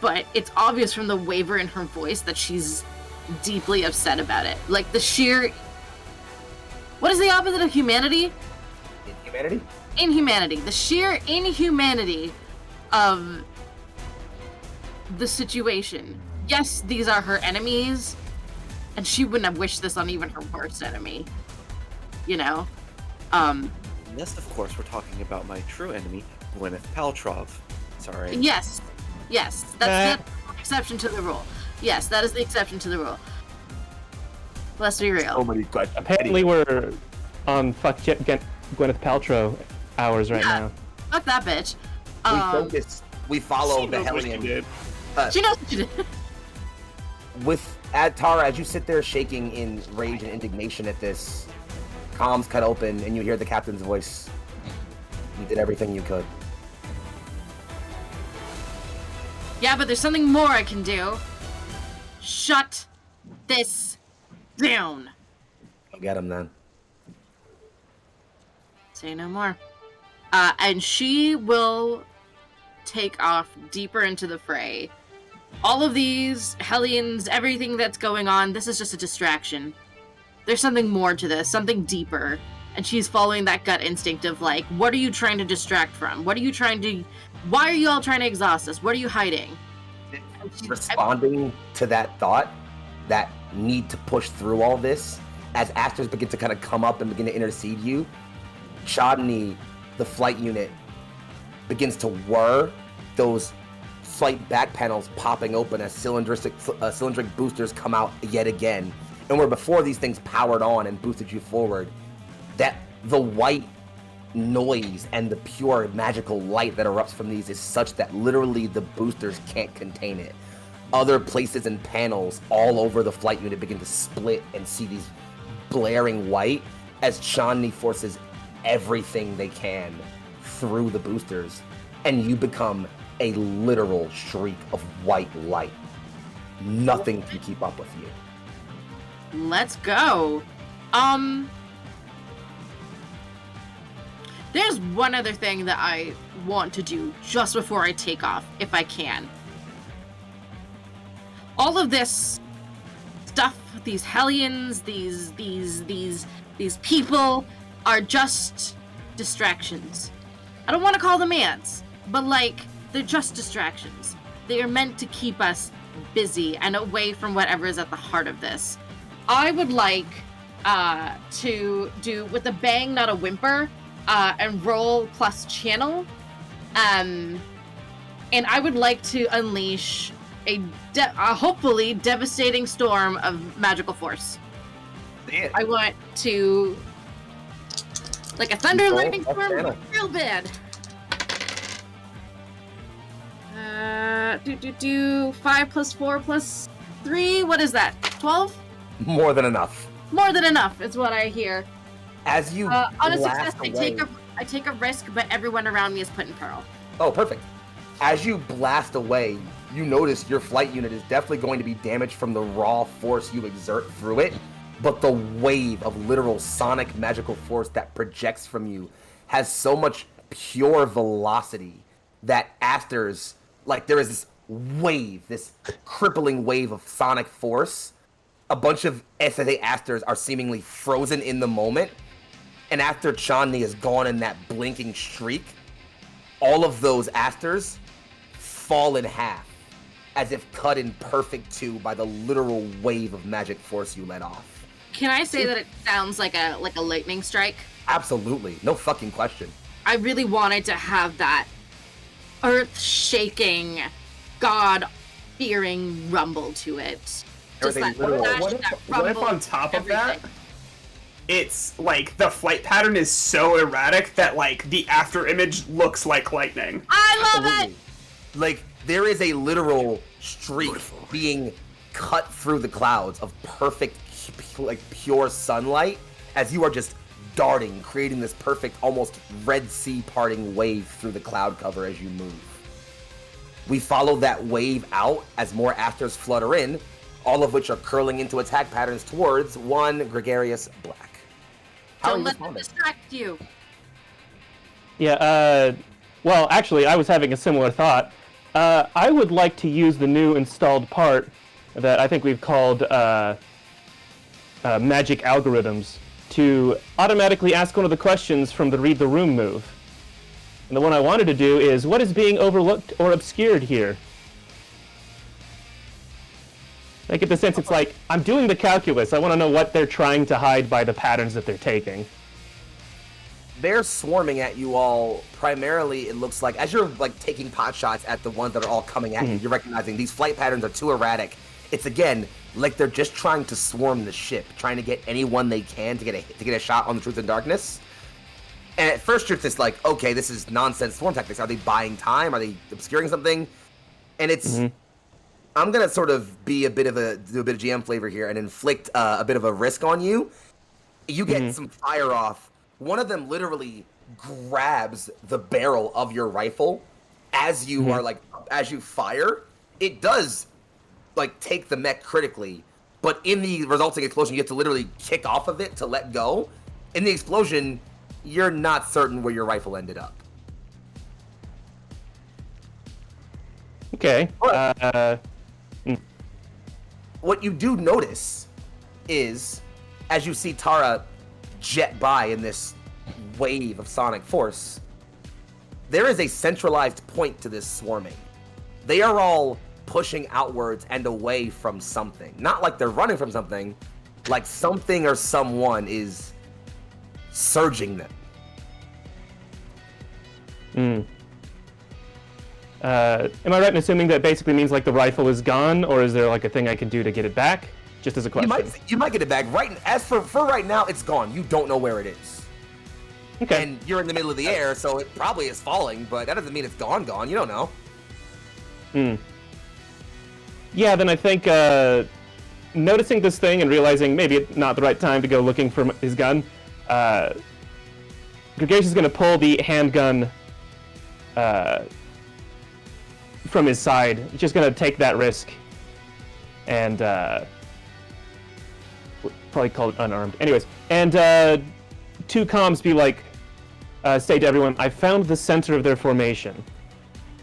but it's obvious from the waver in her voice that she's deeply upset about it. Like the sheer... What is the opposite of humanity? Inhumanity? Inhumanity. The sheer inhumanity of the situation. Yes, these are her enemies, and she wouldn't have wished this on even her worst enemy. You know? Yes, of course, we're talking about my true enemy, Gwyneth Paltrow. Sorry. Yes. That's the exception to the rule. Yes, that is the exception to the rule. Let's be real. So many questions. Apparently we're on Gwyneth Paltrow hours right now. Fuck that bitch. We focus. We follow the Hellion. She knows what she did. With Tara, as you sit there shaking in rage and indignation at this, comms cut open and you hear the captain's voice. You did everything you could. Yeah, but there's something more I can do. Shut this down. Go get him then. Say no more. And she will take off deeper into the fray. All of these Hellions, everything that's going on, this is just a distraction. There's something more to this, something deeper. And she's following that gut instinct of like, what are you trying to distract from? What are you trying to... Why are you all trying to exhaust us? What are you hiding? Responding to that thought, that need to push through all this, as asters begin to kind of come up and begin to intercede you, Chodney, the flight unit, begins to whir, those flight back panels popping open as cylindric boosters come out yet again. And where before these things powered on and boosted you forward, that the white noise and the pure magical light that erupts from these is such that literally the boosters can't contain it. Other places and panels all over the flight unit begin to split and see these blaring white as Chandni forces everything they can through the boosters, and you become a literal shriek of white light. Nothing can keep up with you. Let's go. There's one other thing that I want to do just before I take off, if I can. All of this stuff, these hellions, these people are just distractions. I don't want to call them ants, but like, they're just distractions. They are meant to keep us busy and away from whatever is at the heart of this. I would like to do, with a bang, not a whimper, and roll plus channel. And I would like to unleash a hopefully devastating storm of magical force. Damn. I want to, like a thunder lightning storm, real bad. 5 plus 4 plus 3. What is that? 12? More than enough. More than enough is what I hear. As you on a blast success, away, I take a risk, but everyone around me is put in peril. Oh, perfect. As you blast away, you notice your flight unit is definitely going to be damaged from the raw force you exert through it, but the wave of literal sonic magical force that projects from you has so much pure velocity that asters, like there is this wave, this crippling wave of sonic force. A bunch of SSA asters are seemingly frozen in the moment, and after Chandni is gone in that blinking streak, all of those asters fall in half, as if cut in perfect two by the literal wave of magic force you let off. Can I say that it sounds like a lightning strike? Absolutely, no fucking question. I really wanted to have that earth-shaking, God-fearing rumble to it. Just that what if on top of that, it's like the flight pattern is so erratic that like the after image looks like lightning? I love Absolutely. it! Like, there is a literal streak being cut through the clouds of perfect, like, pure sunlight as you are just darting, creating this perfect, almost Red Sea parting wave through the cloud cover as you move. We follow that wave out as more asters flutter in, all of which are curling into attack patterns towards one gregarious black. How Don't are you let them responding? distract you. Yeah, well, actually, I was having a similar thought. I would like to use the new installed part that I think we've called magic algorithms to automatically ask one of the questions from the Read the Room move. And the one I wanted to do is, what is being overlooked or obscured here? I get the sense it's like, I'm doing the calculus. I want to know what they're trying to hide by the patterns that they're taking. They're swarming at you all, primarily, it looks like, as you're like taking pot shots at the ones that are all coming at you, you're recognizing these flight patterns are too erratic. It's, again, like they're just trying to swarm the ship, trying to get anyone they can to get a shot on the Truth and Darkness. And at first you're just like, okay, this is nonsense swarm tactics. Are they buying time? Are they obscuring something? And it's... I'm gonna sort of do a bit of GM flavor here and inflict a bit of a risk on you. You get some fire off. One of them literally grabs the barrel of your rifle as you are as you fire. It does take the mech critically, but in the resulting explosion, you have to literally kick off of it to let go. In the explosion, you're not certain where your rifle ended up. Okay. What you do notice is, as you see Tara jet by in this wave of sonic force, there is a centralized point to this swarming. They are all pushing outwards and away from something. Not like they're running from something, like something or someone is surging them. Am I right in assuming that basically means like the rifle is gone, or is there like a thing I can do to get it back? Just as a question. You might get it back. Right, as for right now, it's gone. You don't know where it is. Okay. And you're in the middle of the air, so it probably is falling, but that doesn't mean it's gone. You don't know. Yeah, then I think noticing this thing and realizing maybe it's not the right time to go looking for his gun, Gregarious is going to pull the handgun from his side. He's just going to take that risk and probably call it unarmed. Anyways, and two comms be like, say to everyone, I found the center of their formation.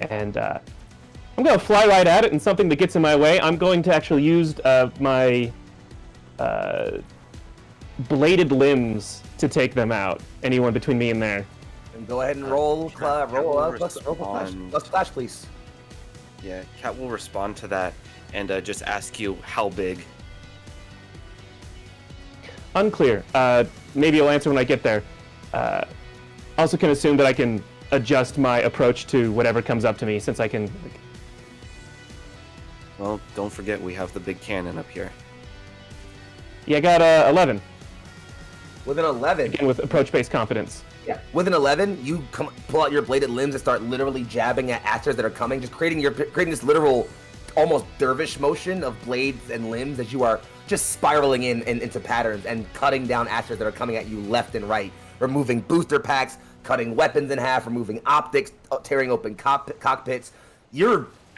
And I'm going to fly right at it, and something that gets in my way, I'm going to actually use my bladed limbs to take them out. Anyone between me and there. And go ahead and roll plus flash, please. Yeah, Cat will respond to that and just ask you how big. Unclear. Maybe I'll answer when I get there. Also can assume that I can adjust my approach to whatever comes up to me, since I can... Well, don't forget we have the big cannon up here. Yeah, I got 11. With an 11. Again, with approach-based confidence. Yeah. With an 11, you pull out your bladed limbs and start literally jabbing at asters that are coming, just creating this literal, almost dervish motion of blades and limbs as you are just spiraling into patterns and cutting down asters that are coming at you left and right, removing booster packs, cutting weapons in half, removing optics, tearing open cockpits.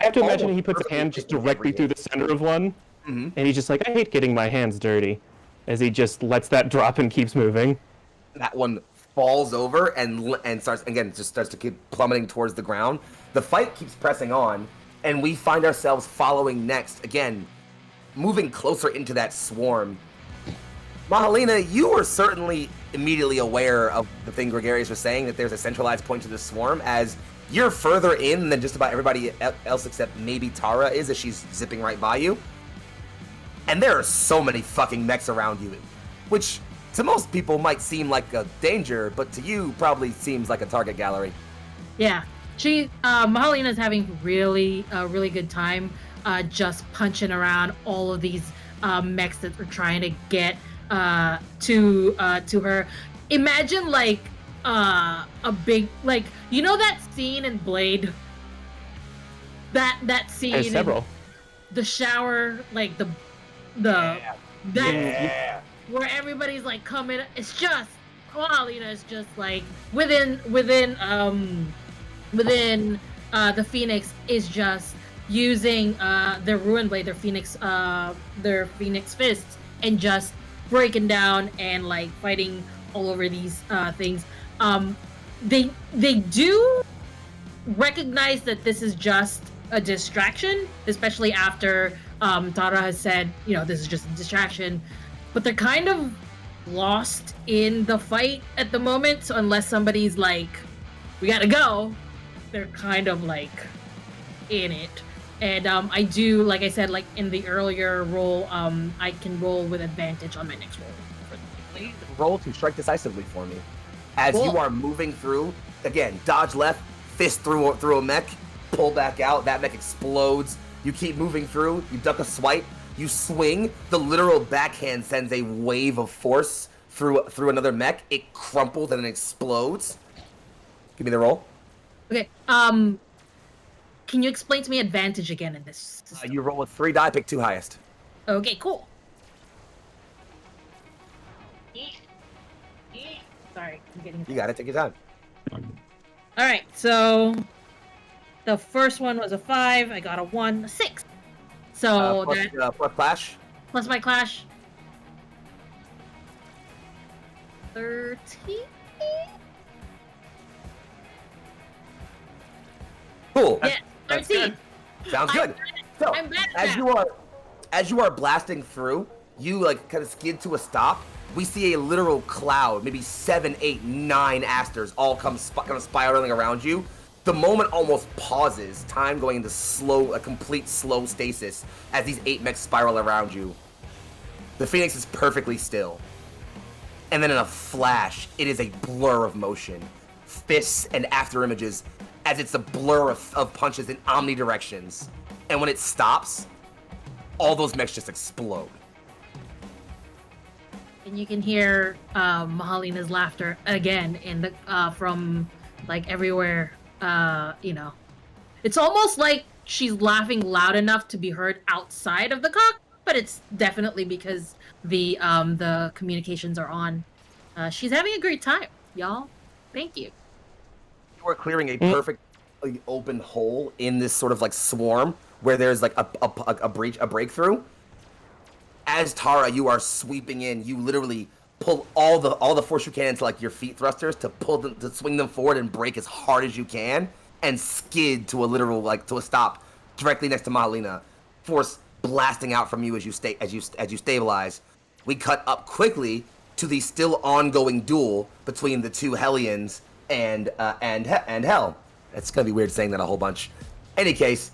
I have to imagine he puts a hand just directly through the center of one, and he's just like, I hate getting my hands dirty, as he just lets that drop and keeps moving. That one falls over and starts to keep plummeting towards the ground. The fight keeps pressing on, and we find ourselves following next, again, moving closer into that swarm. Mahalina, you were certainly immediately aware of the thing Gregarious was saying, that there's a centralized point to the swarm, as you're further in than just about everybody else except maybe Tara is, as she's zipping right by you. And there are so many fucking mechs around you, which to most people might seem like a danger, but to you probably seems like a target gallery. Yeah, Mahalina's having really good time just punching around all of these mechs that are trying to get to her. Imagine like a big, like, you know that scene in Blade? That scene. There's several. The shower, like where everybody's like coming. It's just Mahalina is just like within the Phoenix is just using their Ruin Blade, their Phoenix fists, and just breaking down and like fighting all over these things. They do recognize that this is just a distraction, especially after Tara has said, this is just a distraction, but they're kind of lost in the fight at the moment. So unless somebody's like, we gotta go, they're kind of like in it. And I do, like I said, like in the earlier roll, I can roll with advantage on my next roll. Please roll to strike decisively for me. As you are moving through, again, dodge left, fist through a mech, pull back out, that mech explodes. You keep moving through, you duck a swipe, you swing, the literal backhand sends a wave of force through another mech. It crumples and it explodes. Give me the roll. Okay, can you explain to me advantage again in this system? You roll with 3 die, pick 2 highest. Okay, cool. Sorry, I'm getting... You got it, take your time. Alright, so the first one was a 5, I got a 1, a 6. So plus clash? Plus my clash. 13? Cool. Yeah, 13. Sounds good. So, I'm back as you are blasting through, you like kind of skid to a stop. We see a literal cloud, maybe 7, 8, 9 asters all come kind of spiraling around you. The moment almost pauses, time going into a complete slow stasis as these 8 mechs spiral around you. The Phoenix is perfectly still. And then in a flash, it is a blur of motion. Fists and after images as it's a blur of punches in omnidirections. And when it stops, all those mechs just explode. And you can hear Mahalina's laughter again in the from like everywhere. It's almost like she's laughing loud enough to be heard outside of the cock, but it's definitely because the communications are on. She's having a great time, y'all. Thank you. You are clearing a perfectly open hole in this sort of like swarm where there's like a breakthrough. As Tara, you are sweeping in. You literally pull all the force you can into like your feet thrusters to swing them forward and break as hard as you can and skid to a stop directly next to Mahalina. Force blasting out from you as you stabilize. We cut up quickly to the still ongoing duel between the two Hellions and Hell. It's gonna be weird saying that a whole bunch. Any case,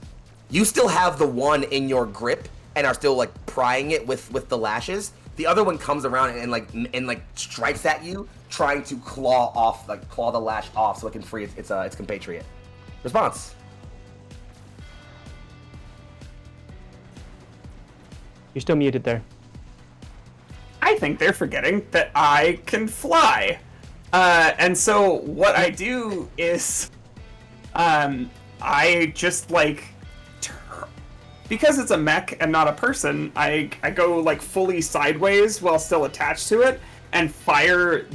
you still have the one in your grip and are still like prying it with the lashes. The other one comes around and strikes at you, trying to claw the lash off so it can free its compatriot. Response. You're still muted there. I think they're forgetting that I can fly. And so what I do is, I just because it's a mech and not a person, I go like fully sideways while still attached to it and fire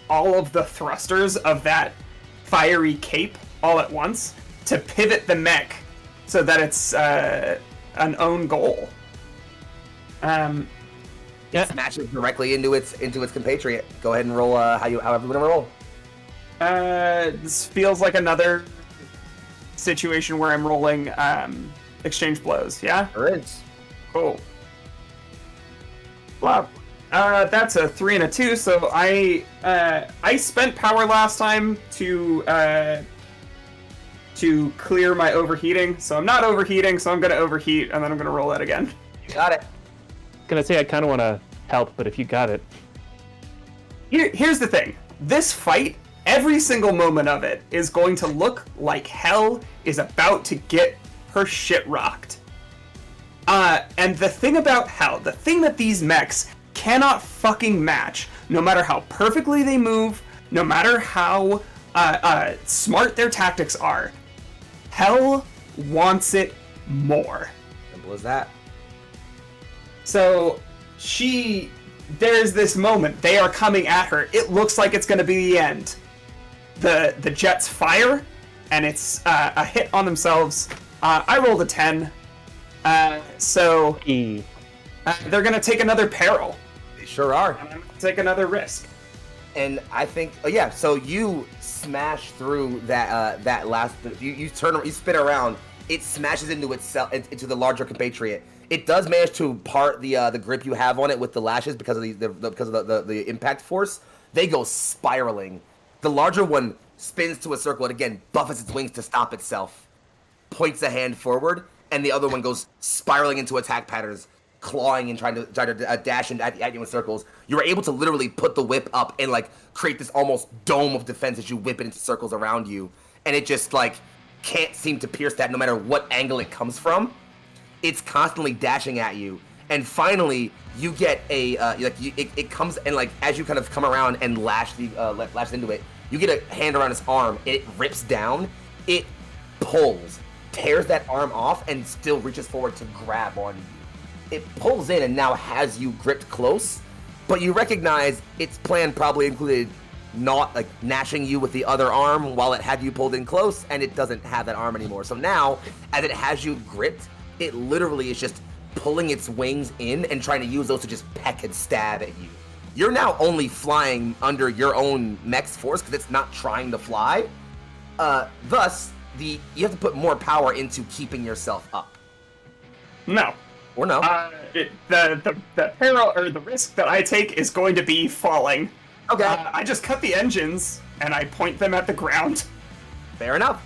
all of the thrusters of that fiery cape all at once to pivot the mech so that it's an own goal. It smashes directly into its compatriot. Go ahead and roll however you want to roll. This feels like another situation where I'm rolling exchange blows, yeah? There is. Cool. Wow. That's a 3 and a 2, so I spent power last time to clear my overheating, so I'm not overheating, so I'm gonna overheat, and then I'm gonna roll that again. You got it. Gonna say I kind of want to help, but if you got it. Here's the thing. This fight, every single moment of it, is going to look like Hell is about to get her shit rocked. And the thing about Hell, the thing that these mechs cannot fucking match, no matter how perfectly they move, no matter how smart their tactics are, Hell wants it more. Simple as that. So there's this moment, they are coming at her. It looks like it's going to be the end. The jets fire, and it's a hit on themselves. I rolled a 10, so they're going to take another peril. They sure are. And I'm going to take another risk. And I think, so you smash through that last. You spin around. It smashes into itself, into the larger compatriot. It does manage to part the grip you have on it with the lashes because of the impact force. They go spiraling. The larger one spins to a circle and again buffets its wings to stop itself, points a hand forward, and the other one goes spiraling into attack patterns, clawing and trying to dash at you in circles. You are able to literally put the whip up and create this almost dome of defense as you whip it into circles around you, and it just can't seem to pierce that no matter what angle it comes from. It's constantly dashing at you, and finally you get it comes and as you kind of come around and lash into it, you get a hand around its arm. It rips down, it pulls, tears that arm off, and still reaches forward to grab on you. It pulls in and now has you gripped close, but you recognize its plan probably included not gnashing you with the other arm while it had you pulled in close, and it doesn't have that arm anymore. So now, as it has you gripped, it literally is just pulling its wings in and trying to use those to just peck and stab at you. You're now only flying under your own mech's force because it's not trying to fly. Thus, you have to put more power into keeping yourself up. No. Or no. The peril or the risk that I take is going to be falling. Okay. I just cut the engines and I point them at the ground. Fair enough.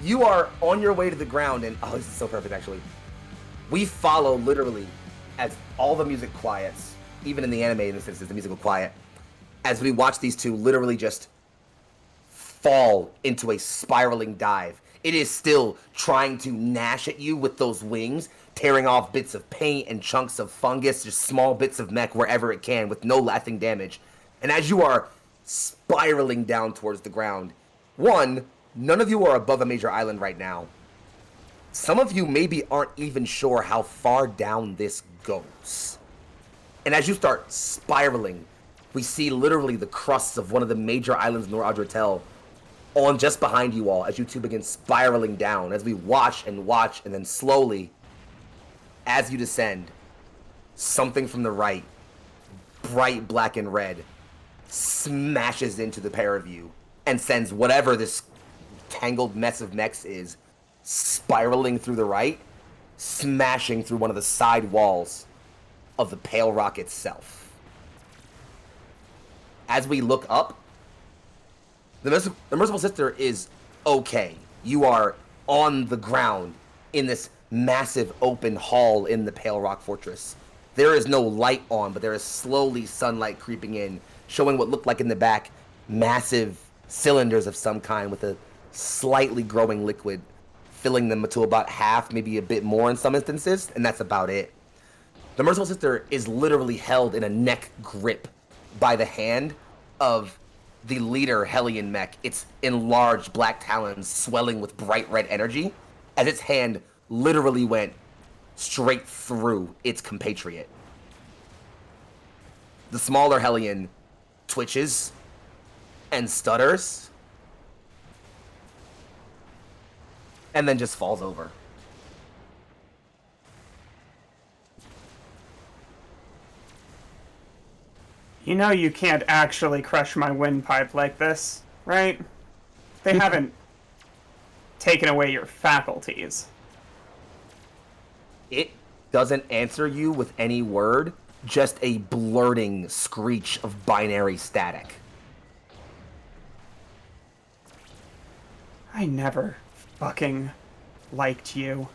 You are on your way to the ground, and oh, this is so perfect, actually. We follow literally as all the music quiets, even in the animated instances, the music will quiet, as we watch these two literally just fall into a spiraling dive. It is still trying to gnash at you with those wings, tearing off bits of paint and chunks of fungus, just small bits of mech wherever it can with no lasting damage. And as you are spiraling down towards the ground, one, none of you are above a major island right now. Some of you maybe aren't even sure how far down this goes. And as you start spiraling, we see literally the crusts of one of the major islands in Nor Adratel on just behind you all as you two begin spiraling down, as we watch, and then slowly, as you descend, something from the right, bright black and red, smashes into the pair of you and sends whatever this tangled mess of mechs is spiraling through the right, smashing through one of the side walls of the Pale Rock itself. As we look up, the Merciful Sister is okay. You are on the ground in this massive open hall in the Pale Rock Fortress. There is no light on, but there is slowly sunlight creeping in, showing what looked like in the back massive cylinders of some kind with a slightly growing liquid, filling them to about half, maybe a bit more in some instances, and that's about it. The Merciful Sister is literally held in a neck grip by the hand of the leader Hellion mech, its enlarged black talons swelling with bright red energy, as its hand literally went straight through its compatriot. The smaller Hellion twitches and stutters, and then just falls over. You know you can't actually crush my windpipe like this, right? They haven't taken away your faculties. It doesn't answer you with any word, just a blurting screech of binary static. I never fucking liked you.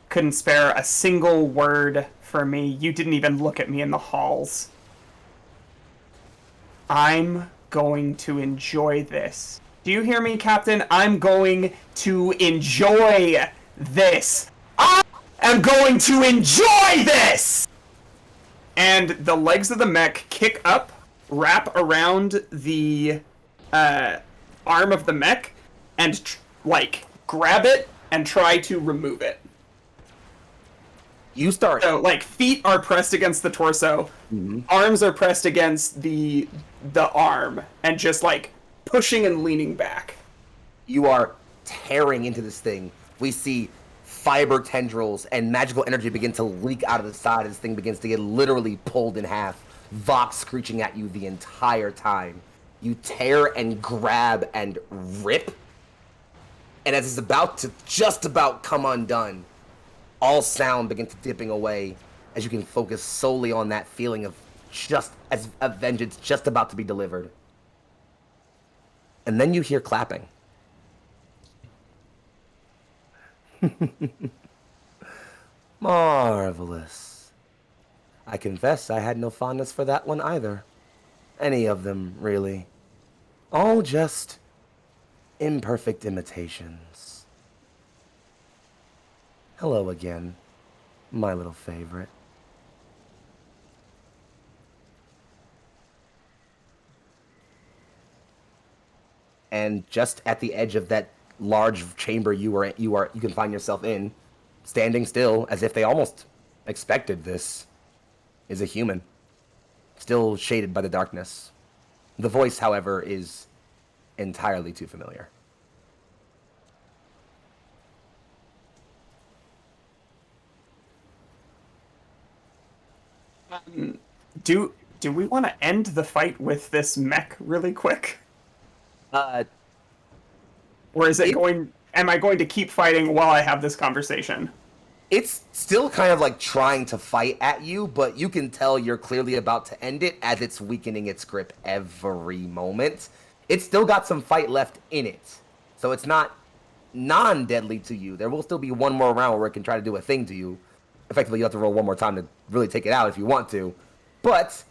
Couldn't spare a single word for me. You didn't even look at me in the halls. I'm going to enjoy this. Do you hear me, Captain? I'm going to enjoy this. I am going to enjoy this! And the legs of the mech kick up, wrap around the arm of the mech, and, grab it and try to remove it. You start. So, feet are pressed against the torso, arms are pressed against the arm, and just, pushing and leaning back. You are tearing into this thing. We see fiber tendrils and magical energy begin to leak out of the side as this thing begins to get literally pulled in half. Vox screeching at you the entire time. You tear and grab and rip. And as it's about to just about come undone, all sound begins dipping away as you can focus solely on that feeling of just as a vengeance just about to be delivered. And then you hear clapping. Marvelous. I confess I had no fondness for that one either. Any of them, really. All just imperfect imitations. Hello again, my little favorite. And just at the edge of that large chamber you can find yourself in, standing still as if they almost expected this, is a human, still shaded by the darkness. The voice, however, is entirely too familiar. Do we want to end the fight with this mech really quick? Or is it going... Am I going to keep fighting while I have this conversation? It's still kind of trying to fight at you, but you can tell you're clearly about to end it as it's weakening its grip every moment. It's still got some fight left in it. So it's not non-deadly to you. There will still be one more round where it can try to do a thing to you. Effectively, you have to roll one more time to really take it out if you want to. But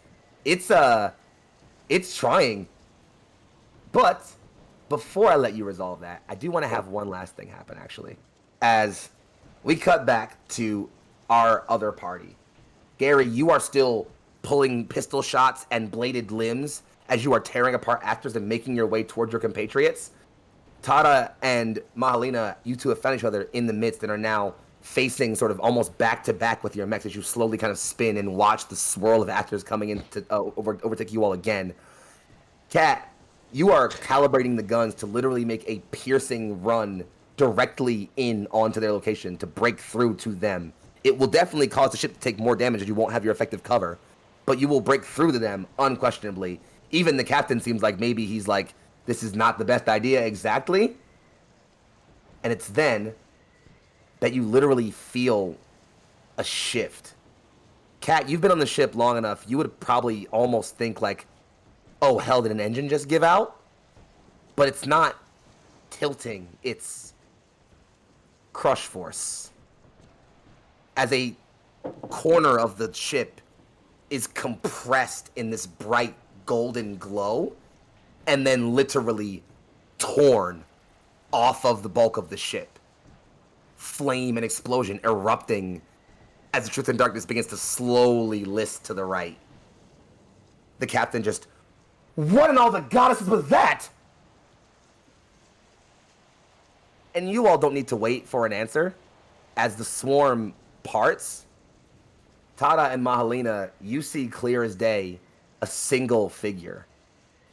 it's trying. But before I let you resolve that, I do want to have one last thing happen, actually. As we cut back to our other party. Gary, you are still pulling pistol shots and bladed limbs as you are tearing apart actors and making your way towards your compatriots. Tara and Mahalina, you two have found each other in the midst and are now facing sort of almost back-to-back with your mechs as you slowly kind of spin and watch the swirl of actors coming in to overtake you all again. Kat, you are calibrating the guns to literally make a piercing run directly in onto their location to break through to them. It will definitely cause the ship to take more damage as you won't have your effective cover, but you will break through to them unquestionably. Even the captain seems like maybe he's like, this is not the best idea exactly. And it's then that you literally feel a shift. Kat, you've been on the ship long enough, you would probably almost think like, oh hell, did an engine just give out? But it's not tilting, it's crush force. As a corner of the ship is compressed in this bright golden glow, and then literally torn off of the bulk of the ship. Flame and explosion erupting as the Truth and Darkness begins to slowly list to the right. The captain just, what in all the goddesses was that? And you all don't need to wait for an answer. As the swarm parts, Tada and Mahalina, you see clear as day a single figure.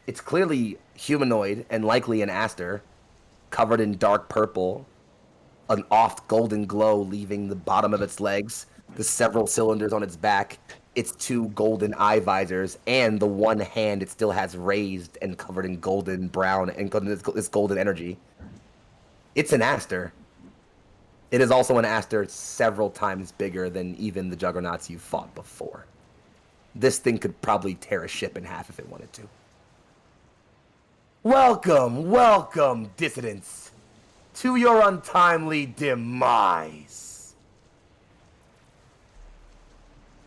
It's clearly humanoid and likely an Aster, covered in dark purple, an oft golden glow leaving the bottom of its legs, the several cylinders on its back, its two golden eye visors, and the one hand it still has raised and covered in golden brown and this golden energy. It's an Aster. It is also an Aster several times bigger than even the juggernauts you've fought before. This thing could probably tear a ship in half if it wanted to. Welcome, welcome, dissidents, to your untimely demise.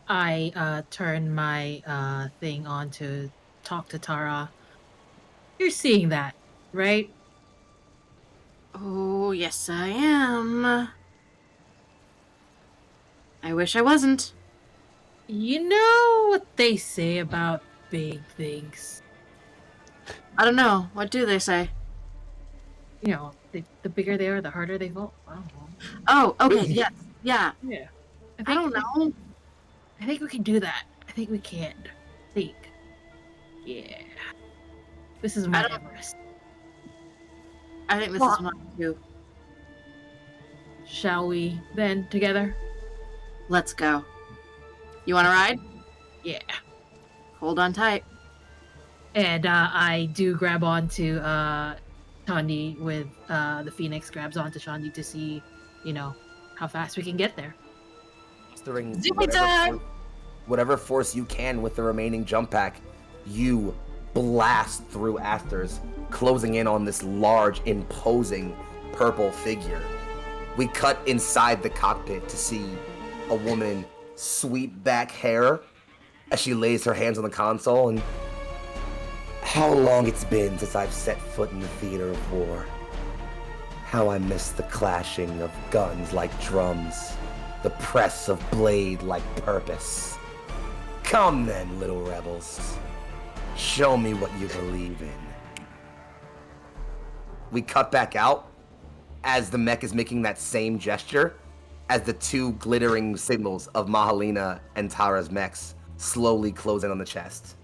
I turn my thing on to talk to Tara. You're seeing that, right? Oh, yes, I am. I wish I wasn't. You know what they say about big things. I don't know. What do they say? You know, the bigger they are, the harder they fall. I don't know. Oh, okay, yes. Yeah. Yeah. I don't know. I think we can do that. I think we can. Think. Yeah. This is my Everest. I think this is mine too. Shall we then together? Let's go. You want to ride? Yeah. Hold on tight. And I do grab onto Chandi with the Phoenix grabs onto Chandi to see, you know, how fast we can get there. Mastering Zoom whatever force you can with the remaining jump pack, you blast through Asters, closing in on this large, imposing purple figure. We cut inside the cockpit to see a woman sweep back hair as she lays her hands on the console, and how long it's been since I've set foot in the theater of war. How I miss the clashing of guns like drums, the press of blade like purpose. Come then, little rebels. Show me what you believe in. We cut back out as the mech is making that same gesture as the two glittering signals of Mahalina and Tara's mechs slowly close in on the chest.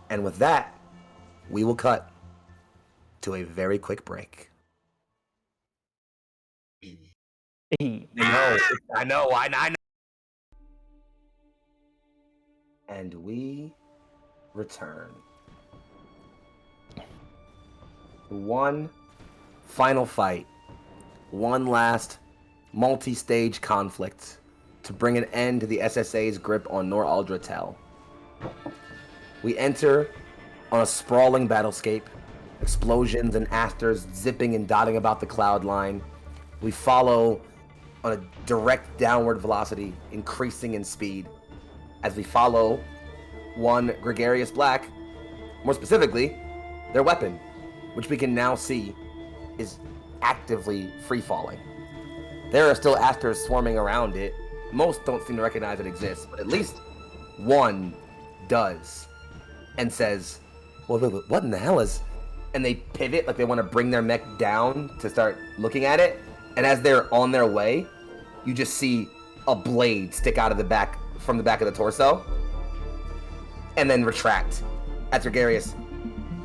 And with that, we will cut to a very quick break. Hey. I know. And we return. One final fight. One last multi-stage conflict to bring an end to the SSA's grip on Nor Aldratel. We enter on a sprawling battlescape explosions and asters zipping and dotting about the cloud line. We follow on a direct downward velocity, increasing in speed, as we follow one gregarious black, more specifically, their weapon, which we can now see is actively free-falling. There are still asters swarming around it. Most don't seem to recognize it exists, but at least one does, and says, well, what in the hell is... And they pivot, like they want to bring their mech down to start looking at it, and as they're on their way, you just see a blade stick out of the back, from the back of the torso, and then retract. As Gregarious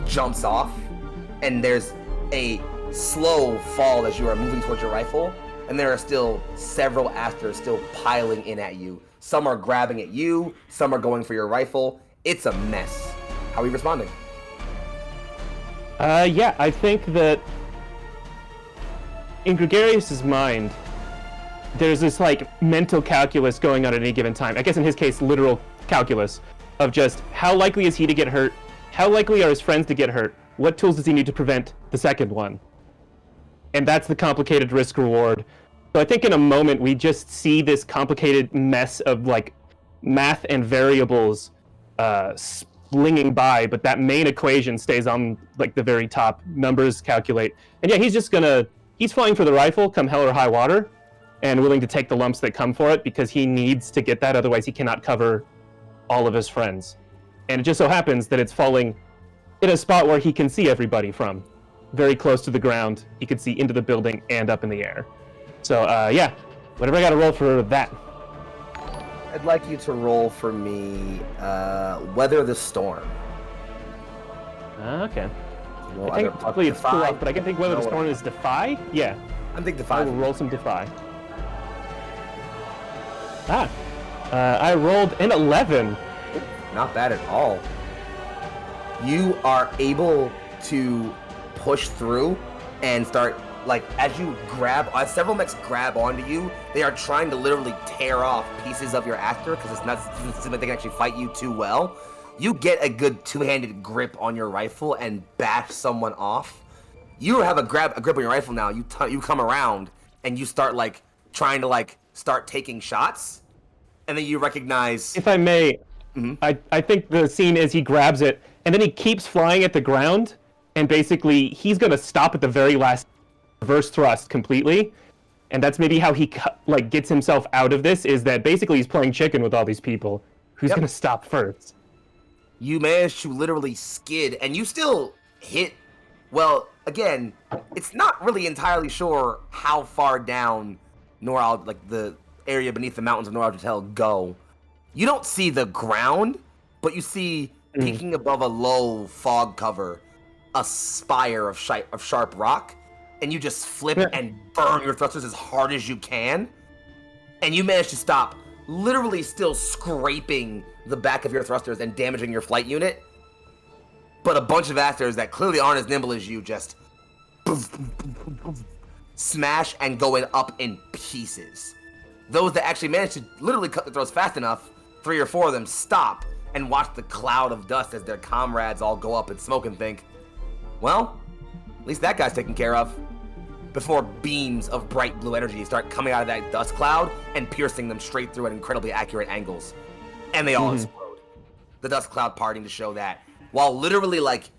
jumps off, and there's a slow fall as you are moving towards your rifle, and there are still several asters still piling in at you. Some are grabbing at you, some are going for your rifle. It's a mess. How are you responding? Yeah, I think that in Gregarious' mind, there's this like mental calculus going on at any given time. I guess in his case, literal calculus of just how likely is he to get hurt? How likely are his friends to get hurt? What tools does he need to prevent the second one? And that's the complicated risk reward. So I think in a moment we just see this complicated mess of like math and variables slinging by, but that main equation stays on like the very top. Numbers calculate. And yeah, he's flying for the rifle come hell or high water, and willing to take the lumps that come for it because he needs to get that, otherwise he cannot cover all of his friends. And it just so happens that it's falling in a spot where he can see everybody from. Very close to the ground. He can see into the building and up in the air. So, yeah, whatever I gotta roll for that. I'd like you to roll for me, Weather the Storm. Okay. Roll I think either technically it's cool Defy, off, but I can think whether the storm is Defy? Yeah. I'm thinking I Defy. will roll some Defy. I rolled an 11. Not bad at all. You are able to push through and start, like, as several mechs grab onto you, they are trying to literally tear off pieces of your actor because it doesn't seem like they can actually fight you too well. You get a good two-handed grip on your rifle and bash someone off. You have a grip on your rifle now. You come around and you start like trying to like start taking shots, and then you recognize. If I may, Mhm. I think the scene is he grabs it and then he keeps flying at the ground, and basically he's gonna stop at the very last reverse thrust completely, and that's maybe how he like gets himself out of this. Is that basically he's playing chicken with all these people. Who's gonna stop first? You manage to literally skid, and you still hit. Well, again, it's not really entirely sure how far down like the area beneath the mountains of Nor Hotel go. You don't see the ground, but you see peeking above a low fog cover, a spire of sharp rock, and you just flip and burn your thrusters as hard as you can, and you manage to stop, literally still scraping the back of your thrusters and damaging your flight unit. But a bunch of asters that clearly aren't as nimble as you just smash and going up in pieces. Those that actually manage to literally cut the throws fast enough, 3 or 4 of them stop and watch the cloud of dust as their comrades all go up in smoke and think, well, at least that guy's taken care of. Before beams of bright blue energy start coming out of that dust cloud and piercing them straight through at incredibly accurate angles. And they all explode. The dust cloud parting to show that, while literally like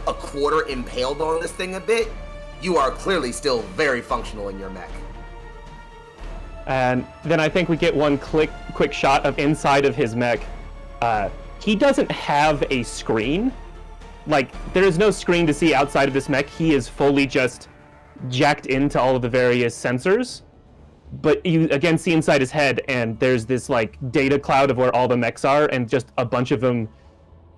a quarter impaled on this thing a bit, you are clearly still very functional in your mech. And then I think we get one quick shot of inside of his mech. He doesn't have a screen. Like, there is no screen to see outside of this mech. He is fully just jacked into all of the various sensors. But you again see inside his head, and there's this like data cloud of where all the mechs are, and just a bunch of them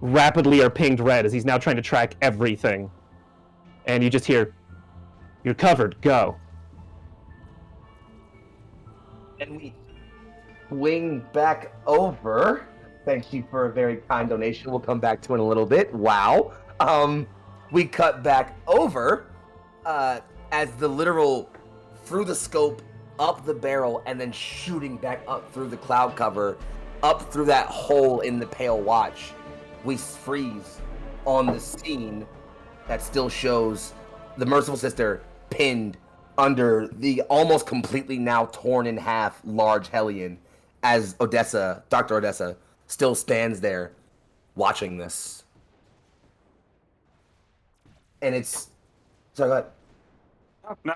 rapidly are pinged red as he's now trying to track everything. And you just hear, "You're covered, go." And we swing back over. Thank you for a very kind donation. We'll come back to in a little bit. Wow. We cut back over as the literal through the scope, up the barrel, and then shooting back up through the cloud cover, up through that hole in the pale watch. We freeze on the scene that still shows the Merciful Sister pinned under the almost completely now torn in half large Hellion as Dr. Odessa, still stands there watching this. And it's... Sorry, go ahead. Oh, no.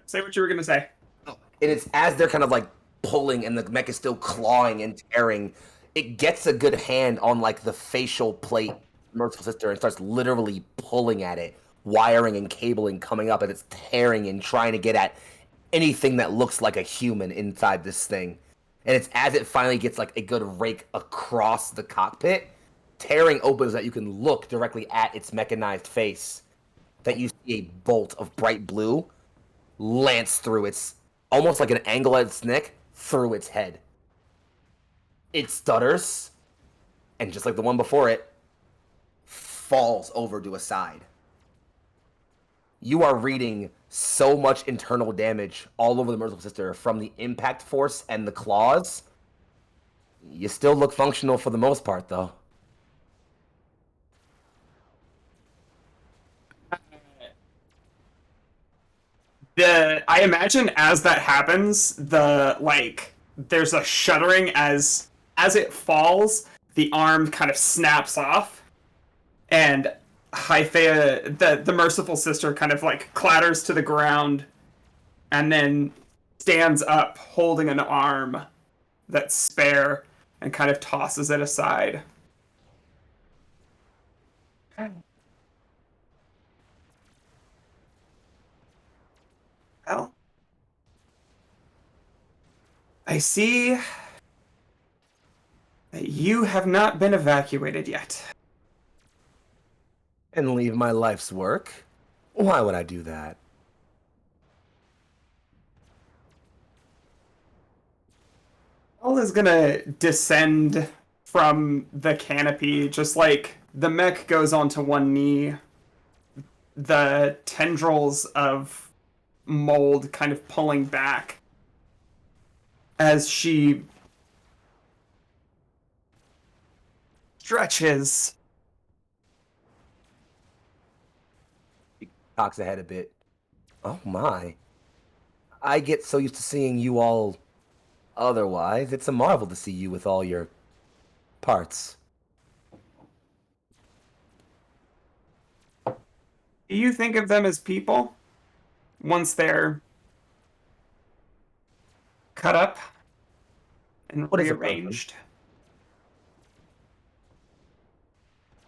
Say what you were going to say. And it's as they're kind of like pulling and the mech is still clawing and tearing, it gets a good hand on like the facial plate Merciful Sister and starts literally pulling at it, wiring and cabling coming up, and it's tearing and trying to get at anything that looks like a human inside this thing. And it's as it finally gets like a good rake across the cockpit, tearing open so that you can look directly at its mechanized face, that you see a bolt of bright blue lance through its, almost like an angle at its neck, through its head. It stutters, and just like the one before it, falls over to a side. You are reading so much internal damage all over the Merciful Sister from the impact force and the claws. You still look functional for the most part, though. I imagine as that happens, there's a shuddering as it falls, the arm kind of snaps off, and Hythea, the Merciful Sister, kind of like clatters to the ground, and then stands up holding an arm that's spare and kind of tosses it aside. Well, I see that you have not been evacuated yet. And leave my life's work? Why would I do that? All is gonna descend from the canopy, just like the mech goes onto one knee. The tendrils of mold kind of pulling back as she stretches. He cocks ahead a bit. Oh my. I get so used to seeing you all otherwise. It's a marvel to see you with all your parts. Do you think of them as people once they're cut up and What is a rearranged?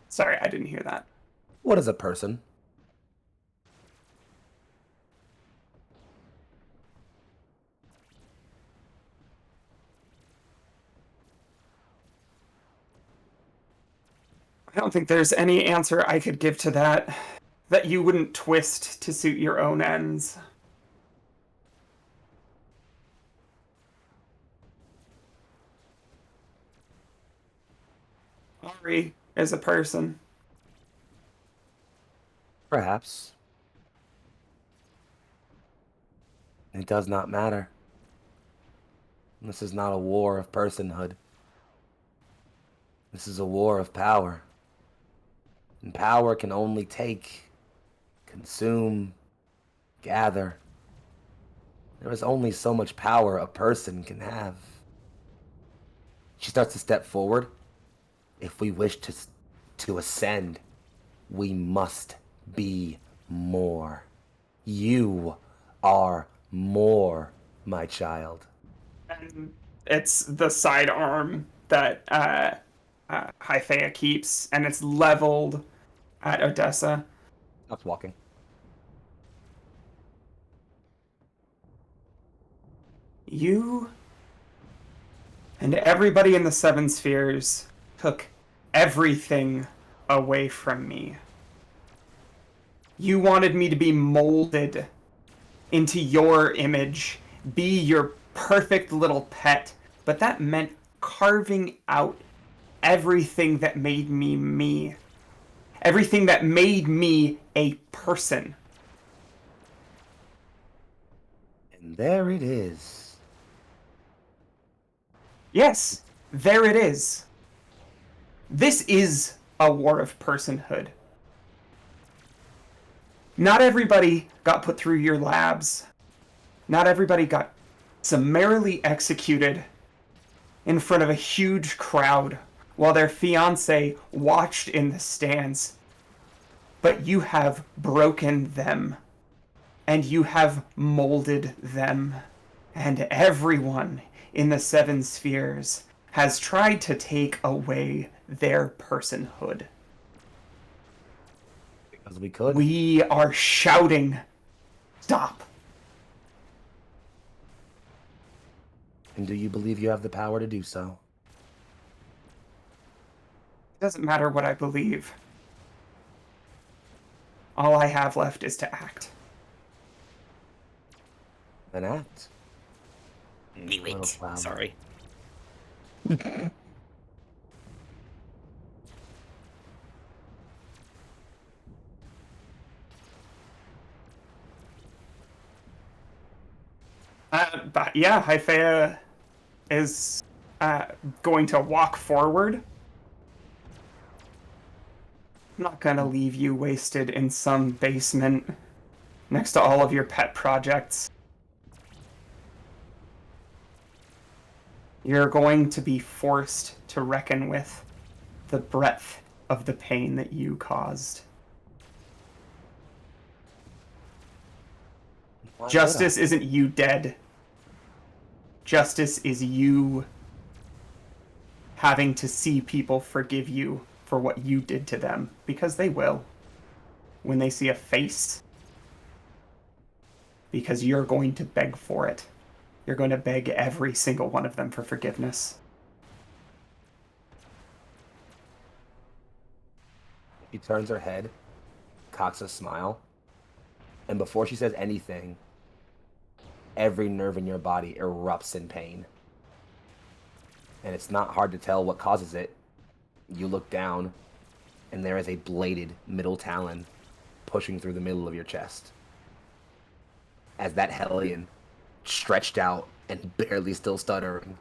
Sorry, I didn't hear that. What is a person? I don't think there's any answer I could give to that you wouldn't twist to suit your own ends. Ari is a person. Perhaps. It does not matter. This is not a war of personhood. This is a war of power. And power can only take, consume, gather. There is only so much power a person can have. She starts to step forward. If we wish to ascend, we must be more. You are more, my child. And it's the sidearm that Hythea keeps, and it's leveled at Odessa. Stops walking. You and everybody in the Seven Spheres took everything away from me. You wanted me to be molded into your image, be your perfect little pet, but that meant carving out everything that made me me. Everything that made me a person. And there it is. Yes, there it is. This is a war of personhood. Not everybody got put through your labs. Not everybody got summarily executed in front of a huge crowd while their fiancé watched in the stands. But you have broken them, and you have molded them, and everyone in the Seven Spheres has tried to take away their personhood. Because we could. We are shouting, stop. And do you believe you have the power to do so? It doesn't matter what I believe. All I have left is to act. Then act. Me Little wait. flower. Sorry. But yeah, Hyphea is going to walk forward. I'm not gonna leave you wasted in some basement next to all of your pet projects. You're going to be forced to reckon with the breadth of the pain that you caused. Why would Justice isn't you dead. Justice is you having to see people forgive you for what you did to them, because they will when they see a face. Because you're going to beg for it. You're going to beg every single one of them for forgiveness. She turns her head, cocks a smile, and before she says anything, every nerve in your body erupts in pain. And it's not hard to tell what causes it. You look down, and there is a bladed middle talon pushing through the middle of your chest. As that Hellion, stretched out and barely still stuttering,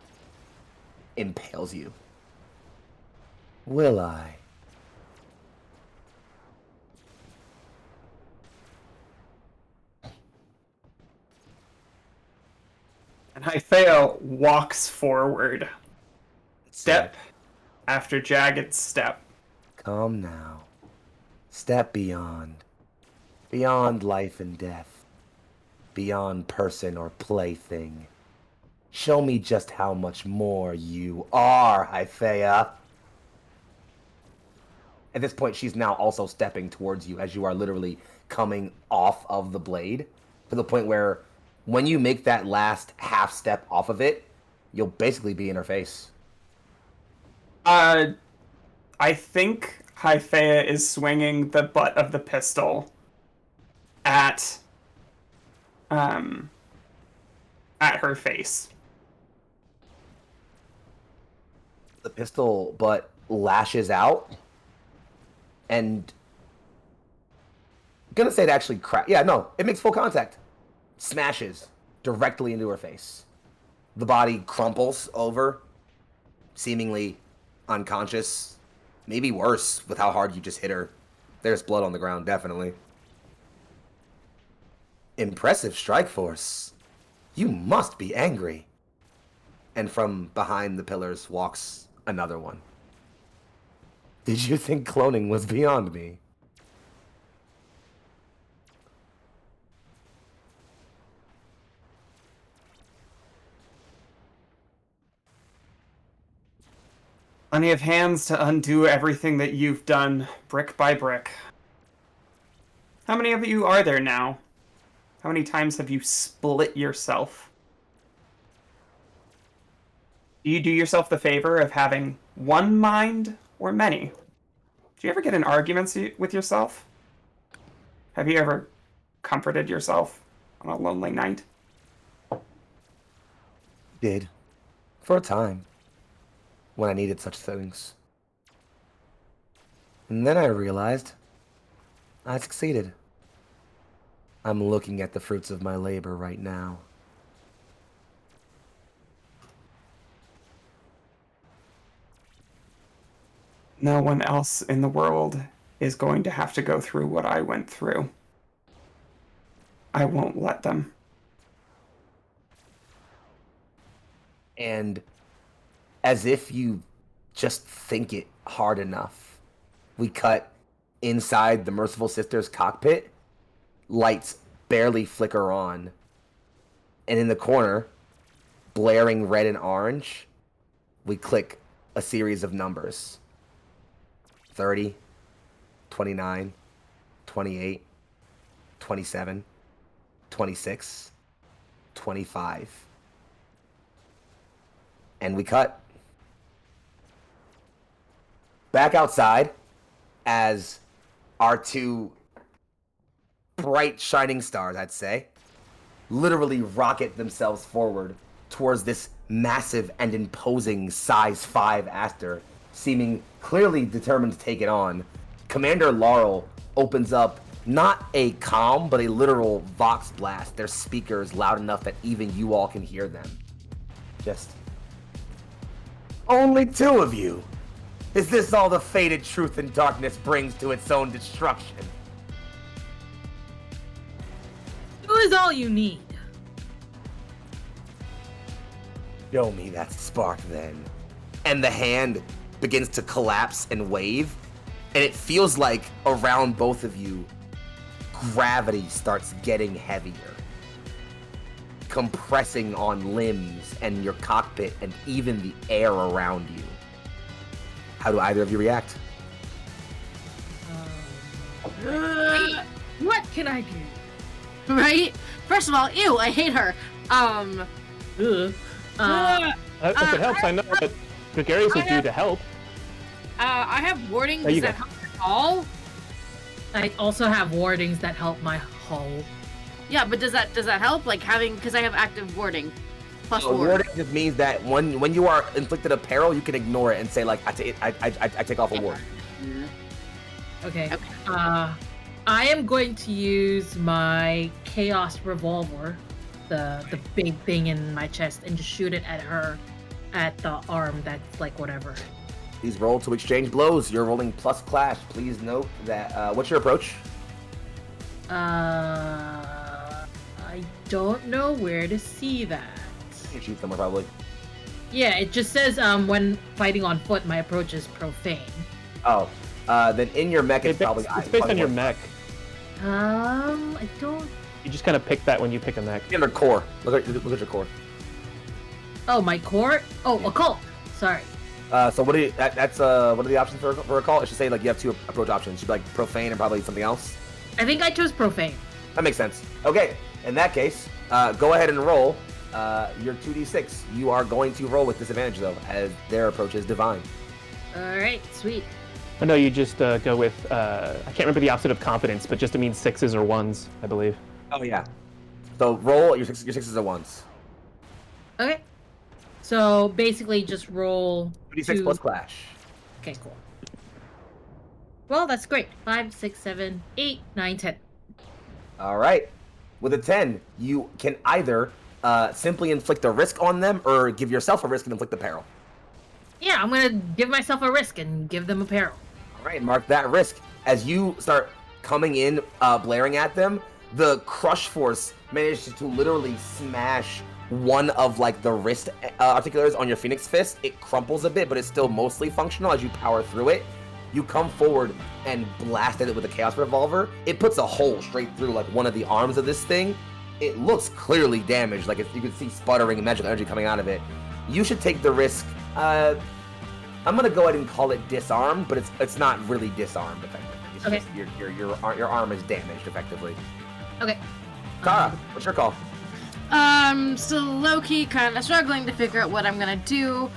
impales you. Will I? And Hyphea walks forward, step after jagged step. Come now. Step beyond. Beyond life and death. Beyond person or plaything. Show me just how much more you are, Hyphea. At this point, she's now also stepping towards you as you are literally coming off of the blade, to the point where when you make that last half step off of it, you'll basically be in her face. I think Hyphea is swinging the butt of the pistol at her face. The pistol butt lashes out, and I'm gonna say it actually crack. Yeah, no, it makes full contact. Smashes directly into her face. The body crumples over, seemingly unconscious. Maybe worse with how hard you just hit her. There's blood on the ground, definitely. Impressive strike force. You must be angry. And from behind the pillars walks another one. Did you think cloning was beyond me? Plenty of hands to undo everything that you've done, brick by brick. How many of you are there now? How many times have you split yourself? Do you do yourself the favor of having one mind or many? Do you ever get in arguments with yourself? Have you ever comforted yourself on a lonely night? Did. For a time. When I needed such things. And then I realized I succeeded. I'm looking at the fruits of my labor right now. No one else in the world is going to have to go through what I went through. I won't let them. And as if you just think it hard enough, we cut inside the Merciful Sisters cockpit. Lights barely flicker on. And in the corner, blaring red and orange, we click a series of numbers. 30, 29, 28, 27, 26, 25. And we cut. Back outside, as our two bright shining stars, I'd say, literally rocket themselves forward towards this massive and imposing size 5 Aster, seeming clearly determined to take it on. Commander Laurel opens up not a comm, but a literal vox blast, their speakers loud enough that even you all can hear them. Just, only 2 of you. Is this all the fated truth and darkness brings to its own destruction? 2 is all you need. Show me that spark then. And the hand begins to collapse and wave, and it feels like around both of you, gravity starts getting heavier, compressing on limbs and your cockpit and even the air around you. How do either of you react? What can I do? Right? First of all, ew, I hate her. Ugh. If it helps, I know that Gregarious would do to help. I have wardings There you that go. help at all. I also have wardings that help my hull. Yeah, but does that help? Like having, because I have active warding plus ward. Warding just means that when you are inflicted a peril, you can ignore it and say like, I take off a ward. Okay. Okay. I am going to use my Chaos Revolver, the big thing in my chest, and just shoot it at her, at the arm that's like whatever. Please roll to exchange blows. You're rolling plus clash. Please note that, what's your approach? I don't know where to see that. You shoot somewhere probably. Yeah, it just says when fighting on foot, my approach is profane. Oh, then in your mech, it's probably... It's based on your mech. I don't... You just kind of pick that when you pick a mech. In your core. Look at your core. Oh, my core? Oh, occult. Sorry. So what do you... That's what are the options for a call? It should say like you have 2 approach options. It should be like profane and probably something else. I think I chose profane. That makes sense. Okay, in that case, go ahead and roll your 2d6. You are going to roll with disadvantage though, as their approach is divine. Alright, sweet. Oh, no, you just go with, I can't remember the opposite of confidence, but just it means 6s or 1s, I believe. Oh yeah. So roll your 6s or 1s. Okay. So basically just roll 2d6 plus clash. Okay, cool. Well, that's great. 5, 6, 7, 8, 9, 10. All right. With a 10, you can either simply inflict a risk on them or give yourself a risk and inflict a peril. Yeah, I'm gonna give myself a risk and give them a peril. All right, mark that risk. As you start coming in, blaring at them, the crush force manages to literally smash one of like the wrist articulators on your Phoenix Fist. It crumples a bit, but it's still mostly functional as you power through it. You come forward and blast at it with a Chaos Revolver. It puts a hole straight through like one of the arms of this thing. It looks clearly damaged, like you can see sputtering and magical energy coming out of it. You should take the risk. I'm gonna go ahead and call it disarmed, but it's not really disarmed effectively. It's Okay. just your arm is damaged effectively. Okay. Kara, what's your call? Still low-key kind of struggling to figure out what I'm gonna do.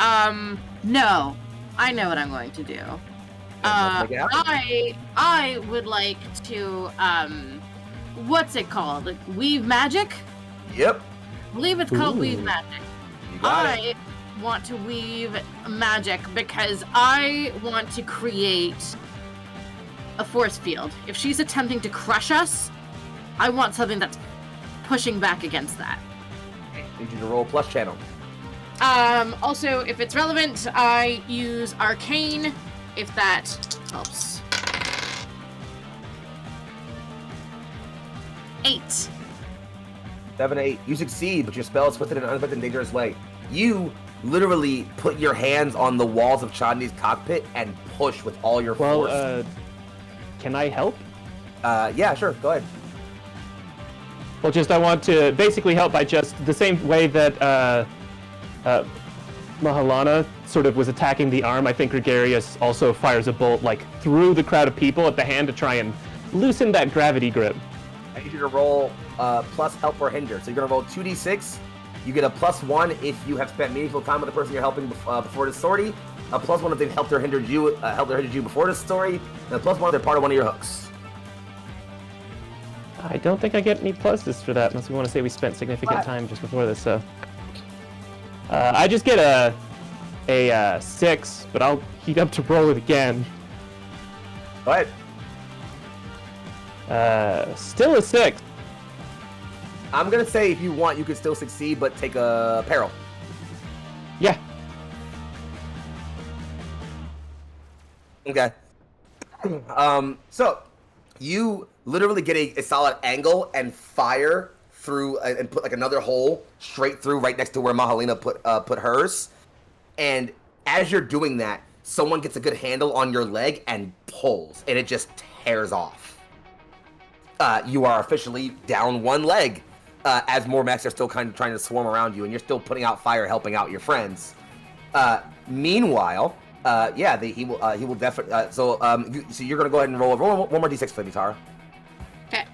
No. I know what I'm going to do. Let's make it happen. I would like to, what's it called? Like, weave magic? Yep. I believe it's called Ooh. weave magic. You got it. I want to weave magic because I want to create a force field. If she's attempting to crush us, I want something that's pushing back against that. Need you to roll plus channel. Also, if it's relevant, I use Arcane, if that helps. 8. 7 8. You succeed, but your spell is twisted in an unexpected and dangerous way. You literally put your hands on the walls of Chandni's cockpit and push with all your force. Well, can I help? Yeah, sure. Go ahead. Well, I want to basically help by just the same way that Mahalana sort of was attacking the arm. I think Gregarious also fires a bolt like through the crowd of people at the hand to try and loosen that gravity grip. I need you to roll plus help or hinder. So you're gonna roll 2d6. You get a +1 if you have spent meaningful time with the person you're helping before this story. A +1 if they've helped or hindered you before this story, and a +1 if they're part of one of your hooks. I don't think I get any pluses for that, unless we want to say we spent significant time just before this. So I just get a 6, but I'll heat up to roll it again. Go ahead. Still a 6. I'm gonna say if you want, you could still succeed, but take a peril. Yeah. Okay. So you literally get a solid angle and fire through and put like another hole straight through right next to where Mahalina put hers. And as you're doing that, someone gets a good handle on your leg and pulls, and it just tears off. You are officially down one leg, as more mechs are still kind of trying to swarm around you, and you're still putting out fire, helping out your friends. Meanwhile, he will definitely. So you're gonna go ahead and roll one more d6 for me, Tara. Okay.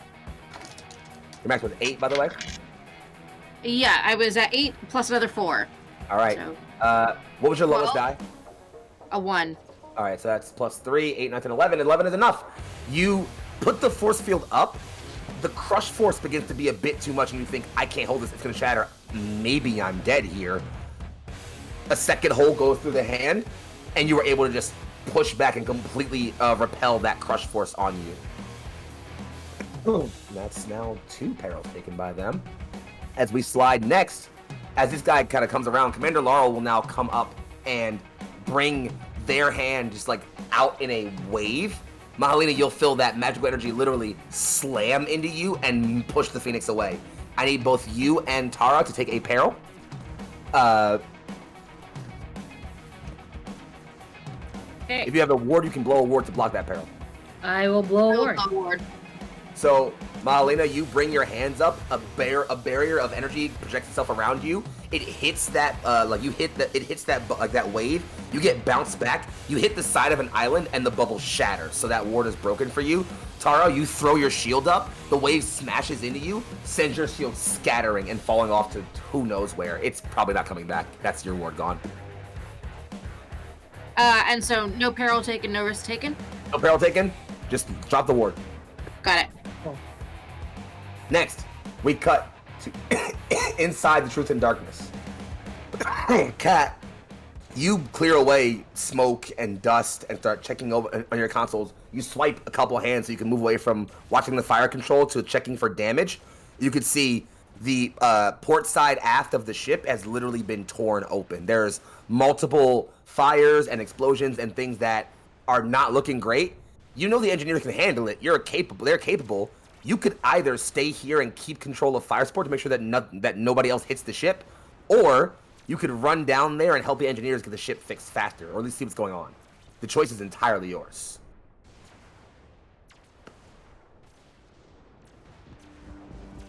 Your max was 8, by the way. Yeah, I was at 8 plus another 4. All right. So, what was your lowest 12? die? A 1. All right, so that's +3, 8, 9, 10, 11. 11 is enough. You put the force field up. The crush force begins to be a bit too much, and you think, I can't hold this. It's going to shatter. Maybe I'm dead here. A second hole goes through the hand, and you were able to just push back and completely repel that crush force on you. Boom. That's now 2 perils taken by them. As we slide next, as this guy kind of comes around, Commander Laurel will now come up and bring their hand just like out in a wave. Mahalina, you'll feel that magical energy literally slam into you and push the Phoenix away. I need both you and Tara to take a peril. Okay. If you have a ward, you can blow a ward to block that peril. I will blow a ward. So, Mahalina, you bring your hands up. A barrier of energy projects itself around you. It hits that, that wave. You get bounced back. You hit the side of an island, and the bubble shatters. So that ward is broken for you. Tara, you throw your shield up. The wave smashes into you, sends your shield scattering and falling off to who knows where. It's probably not coming back. That's your ward gone. And so no peril taken, no risk taken? No peril taken. Just drop the ward. Got it. Next, we cut to inside the Truth and Darkness. Kat, you clear away smoke and dust and start checking over on your consoles. You swipe a couple hands so you can move away from watching the fire control to checking for damage. You can see the port side aft of the ship has literally been torn open. There's multiple fires and explosions and things that are not looking great. You know the engineers can handle it. They're capable. You could either stay here and keep control of fire support to make sure that nobody else hits the ship, or you could run down there and help the engineers get the ship fixed faster, or at least see what's going on. The choice is entirely yours.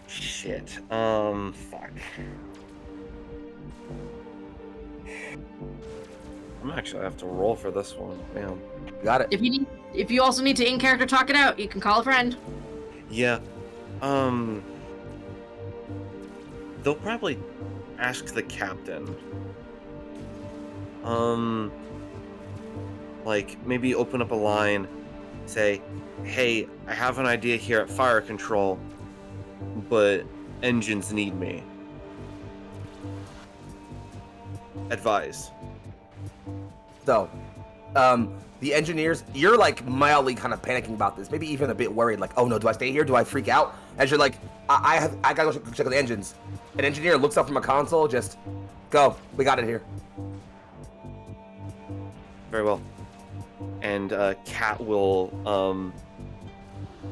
Shit. Fuck. I'm actually have to roll for this one. Damn. Got it. If you also need to in character talk it out, you can call a friend. Yeah. They'll probably ask the captain. Like maybe open up a line, say, "Hey, I have an idea here at fire control, but engines need me. Advise." So, the engineers, you're like mildly kind of panicking about this, maybe even a bit worried, like, oh no, do I stay here? Do I freak out? As you're like, I gotta go check the engines. An engineer looks up from a console, just go, we got it here. Very well. And Kat will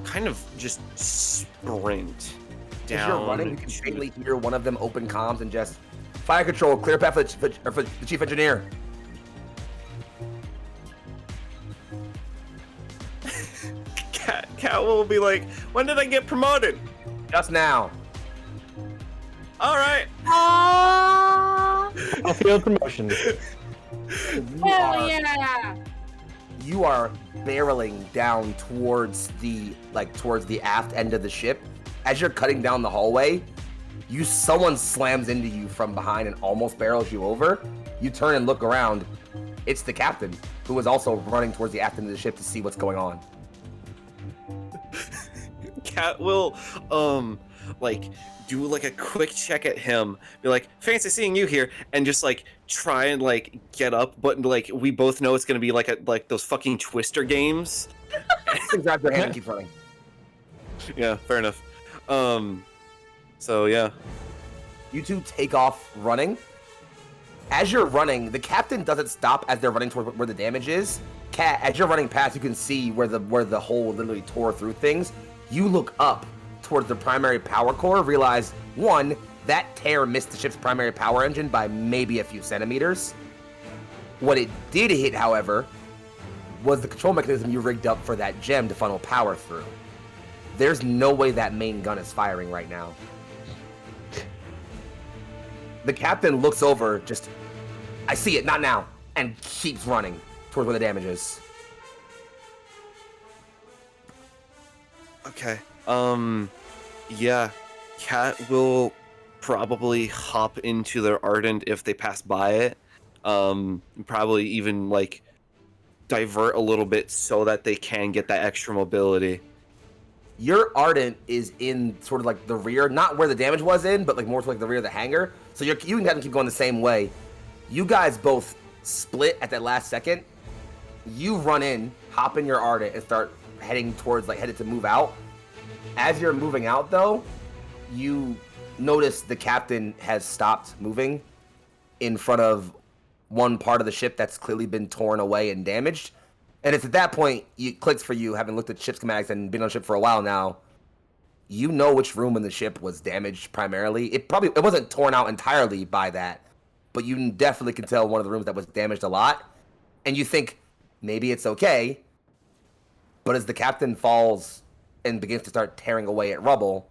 kind of just sprint down. As you're running, you can faintly hear one of them open comms and just fire control, clear path for the chief engineer. Cat will be like, when did I get promoted? Just now. All right. I'll feel promotion. Hell yeah! You are barreling down towards the aft end of the ship. As you're cutting down the hallway, someone slams into you from behind and almost barrels you over. You turn and look around. It's the captain, who is also running towards the aft end of the ship to see what's going on. Cat will do like a quick check at him, be like, fancy seeing you here, and just like try and like get up, but like we both know it's gonna be like those fucking Twister games. Grab your hand and keep running. Yeah, fair enough. So yeah. You two take off running. As you're running, the captain doesn't stop as they're running toward where the damage is. Cat, as you're running past, you can see where the hole literally tore through things. You look up towards the primary power core, realize, one, that tear missed the ship's primary power engine by maybe a few centimeters. What it did hit, however, was the control mechanism you rigged up for that gem to funnel power through. There's no way that main gun is firing right now. The captain looks over, just, I see it, not now, and keeps running towards where the damage is. Okay. Yeah. Cat will probably hop into their Ardent if they pass by it. Probably even like divert a little bit so that they can get that extra mobility. Your Ardent is in sort of like the rear, not where the damage was in, but like more to like the rear of the hangar. So you can have them keep going the same way. You guys both split at that last second. You run in, hop in your Ardent, and start heading towards, like, headed to move out. As you're moving out, though, you notice the captain has stopped moving in front of one part of the ship that's clearly been torn away and damaged. And it's at that point it clicks for you, having looked at ship schematics and been on ship for a while now. You know which room in the ship was damaged primarily. It wasn't torn out entirely by that, but you definitely can tell one of the rooms that was damaged a lot. And you think maybe it's okay. But as the captain falls and begins to start tearing away at rubble,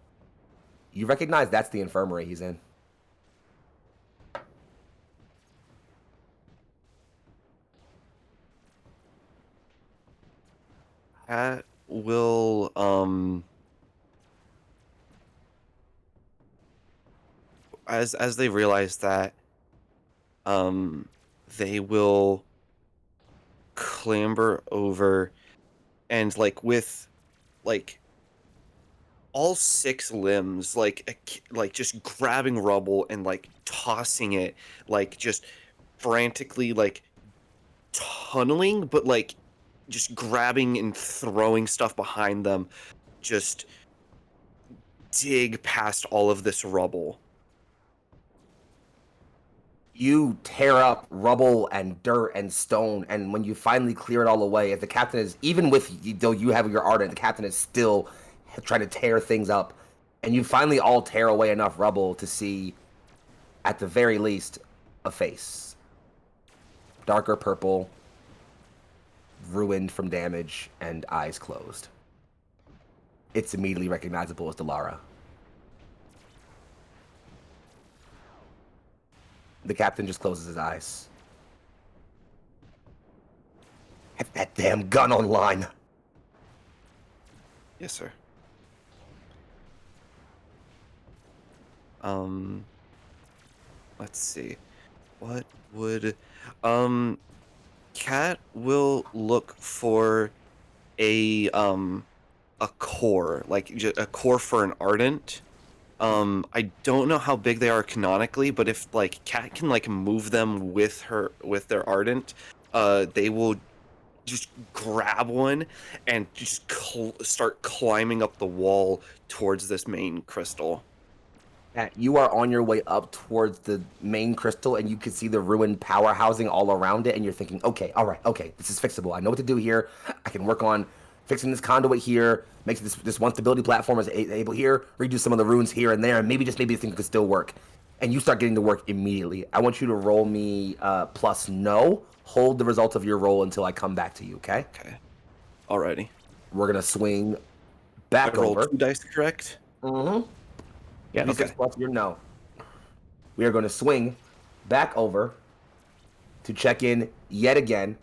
you recognize that's the infirmary he's in. Cat will as they realize that, they will clamber over and like with like all 6 limbs, like just grabbing rubble and like tossing it, like just frantically like tunneling, but like just grabbing and throwing stuff behind them, just dig past all of this rubble. You tear up rubble and dirt and stone, and when you finally clear it all away, as the captain is, even with, though you have your Ardent, the captain is still trying to tear things up, and you finally all tear away enough rubble to see, at the very least, a face. Darker purple, ruined from damage, and eyes closed. It's immediately recognizable as Delara. The captain just closes his eyes. Get that damn gun online. Yes, sir. Let's see. What would Cat will look for a core, like a core for an Ardent. I don't know how big they are canonically, but if like Cat can like move them with their Ardent, they will just grab one and just start climbing up the wall towards this main crystal. You are on your way up towards the main crystal, and you can see the ruined power housing all around it, and you're thinking, okay, all right, okay, this is fixable. I know what to do here. I can work on fixing this conduit here, makes this one stability platform is able here, redo some of the runes here and there, and maybe this thing could still work. And you start getting to work immediately. I want you to roll me plus no. Hold the result of your roll until I come back to you, okay? Okay. Alrighty. We're going to swing back Roll over. 2 dice, correct? Mm-hmm. Yeah. Okay. Plus your no. We are going to swing back over to check in yet again.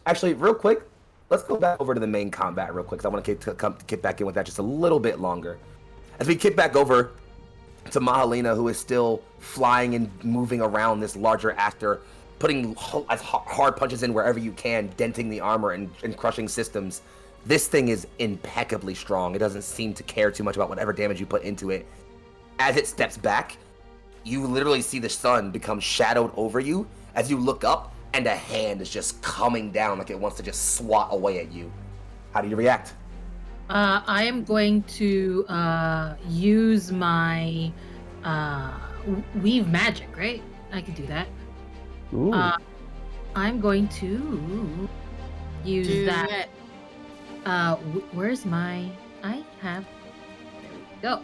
Actually, real quick, let's go back over to the main combat real quick, because I want to kick back in with that just a little bit longer. As we kick back over to Mahalina, who is still flying and moving around this larger actor, putting as hard punches in wherever you can, denting the armor and crushing systems. This thing is impeccably strong. It doesn't seem to care too much about whatever damage you put into it. As it steps back, you literally see the sun become shadowed over you as you look up, and a hand is just coming down like it wants to just swat away at you. How do you react? I am going to use my weave magic, right? I can do that. Ooh. I'm going to use Do that. it. Where's my? I have. There we go.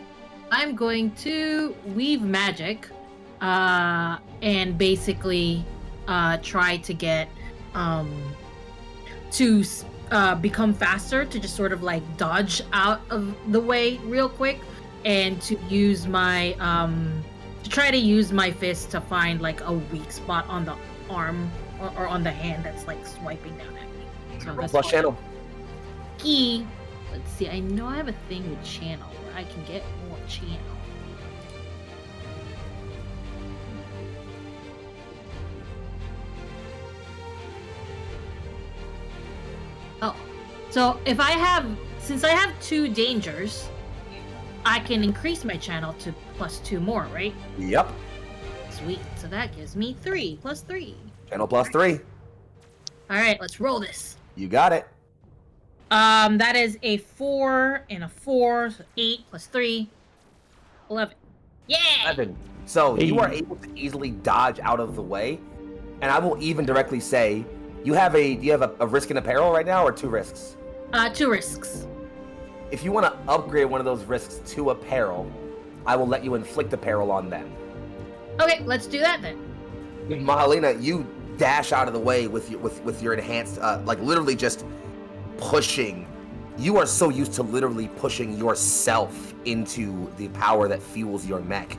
I'm going to weave magic, and basically try to get to become faster, to just sort of like dodge out of the way real quick, and to use my to try to use my fist to find like a weak spot on the arm or on the hand that's like swiping down at me. So that's Plus all. channel. Key. Let's see. I know I have a thing with channel where I can get more channel. Oh, so since I have 2 dangers, I can increase my channel to +2 more, right? Yep. Sweet. So that gives me 3 + 3. Channel plus 3. All right, let's roll this. You got it. That is a 4 and a 4, so 8 + 3, 11. Yeah. 11. So you Hey. are able to easily dodge out of the way, and I will even directly say, do you have a risk and a peril right now, or 2 risks? 2 risks. If you want to upgrade one of those risks to a peril, I will let you inflict a peril on them. Okay, let's do that then. Mahalina, you dash out of the way with your enhanced, like literally just pushing. You are so used to literally pushing yourself into the power that fuels your mech.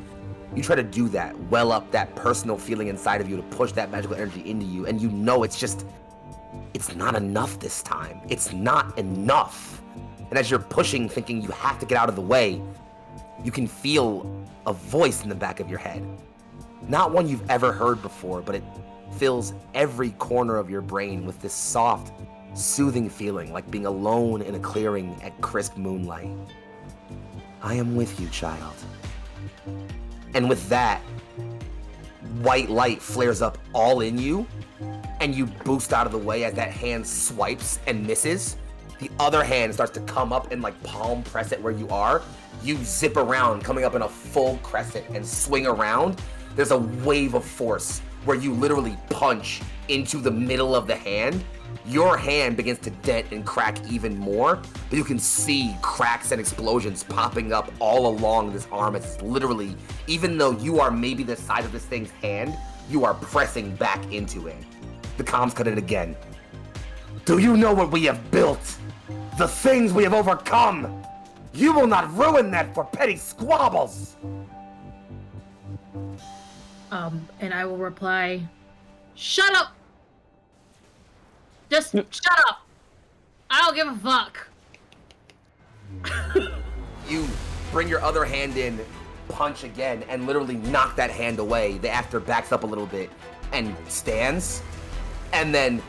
You try to do that, well up that personal feeling inside of you to push that magical energy into you, and you know it's not enough this time. It's not enough. And as you're pushing, thinking you have to get out of the way, you can feel a voice in the back of your head. Not one you've ever heard before, but it fills every corner of your brain with this soft, soothing feeling, like being alone in a clearing at crisp moonlight. I am with you, child. And with that, white light flares up all in you, and you boost out of the way as that hand swipes and misses. The other hand starts to come up and like palm press it where you are. You zip around, coming up in a full crescent and swing around. There's a wave of force where you literally punch into the middle of the hand. Your hand begins to dent and crack even more, but you can see cracks and explosions popping up all along this arm. It's literally, even though you are maybe the size of this thing's hand, you are pressing back into it. The comms cut it again. Do you know what we have built? The things we have overcome! You will not ruin that for petty squabbles! And I will reply, shut up! Just shut up! I don't give a fuck. You bring your other hand in, punch again, and literally knock that hand away. The actor backs up a little bit and stands, and then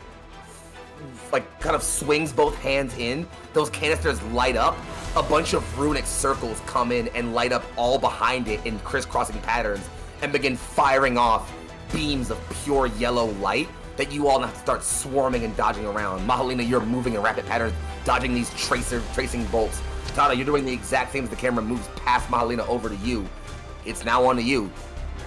like kind of swings both hands in. Those canisters light up. A bunch of runic circles come in and light up all behind it in crisscrossing patterns and begin firing off beams of pure yellow light that you all have to start swarming and dodging around. Mahalina, you're moving in rapid patterns, dodging these tracing bolts. Tada, you're doing the exact same as the camera moves past Mahalina over to you. It's now on to you.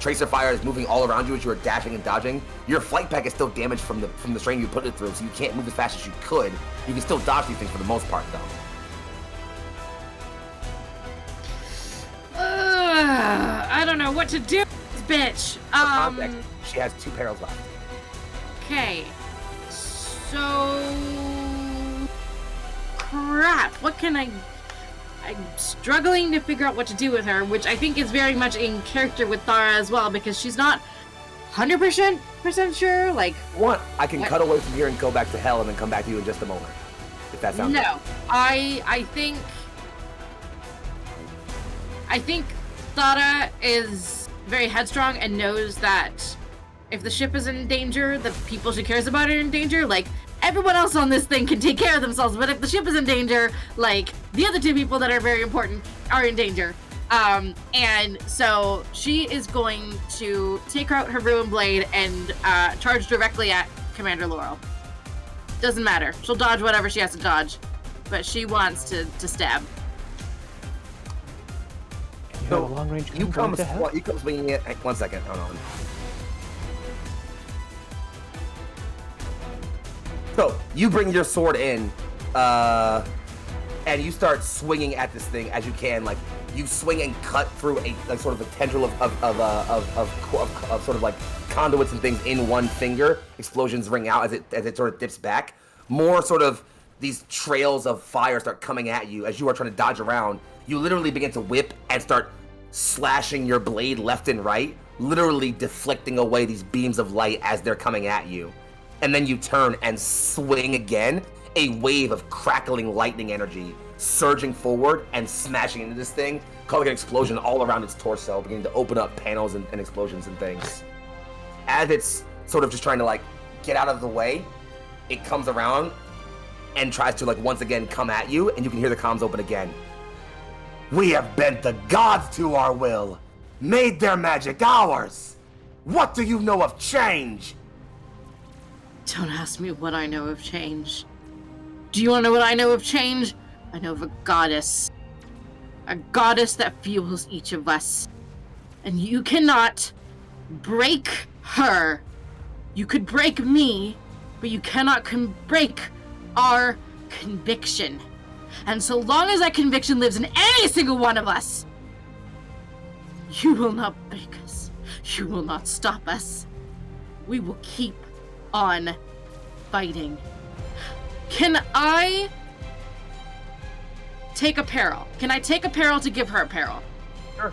tracer fire is moving all around you as you are dashing and dodging. Your flight pack is still damaged from the strain you put it through, so you can't move as fast as you could. You can still dodge these things for the most part, though. I don't know what to do, bitch. Context, she has 2 perils left. Okay. So crap. What can I'm struggling to figure out what to do with her, which I think is very much in character with Thara as well, because she's not 100% sure. Like, What? I can cut away from here and go back to hell and then come back to you in just a moment. If that sounds no, good. I think Thara is very headstrong and knows that if the ship is in danger, the people she cares about are in danger. Like, everyone else on this thing can take care of themselves, but if the ship is in danger, like, the other 2 people that are very important are in danger. And so she is going to take out her Ruin Blade and charge directly at Commander Laurel. Doesn't matter. She'll dodge whatever she has to dodge, but she wants to stab. You have a long range gun You going come to hell? swinging it. 1 second. Hold on. So you bring your sword in, and you start swinging at this thing as you can. Like you swing and cut through a sort of a tendril of sort of like conduits and things in one finger. Explosions ring out as it sort of dips back. More sort of these trails of fire start coming at you as you are trying to dodge around. You literally begin to whip and start slashing your blade left and right, literally deflecting away these beams of light as they're coming at you. And then you turn and swing again, a wave of crackling lightning energy surging forward and smashing into this thing, causing an explosion all around its torso, beginning to open up panels and explosions and things. As it's sort of just trying to like get out of the way, it comes around and tries to like once again come at you, and you can hear the comms open again. We have bent the gods to our will, made their magic ours. What do you know of change? Don't ask me what I know of change. Do you want to know what I know of change? I know of a goddess. A goddess that fuels each of us. And you cannot break her. You could break me, but you cannot break our conviction. And so long as that conviction lives in any single one of us, you will not break us. You will not stop us. We will keep on fighting. Can I take apparel? Can I take apparel to give her apparel? Sure.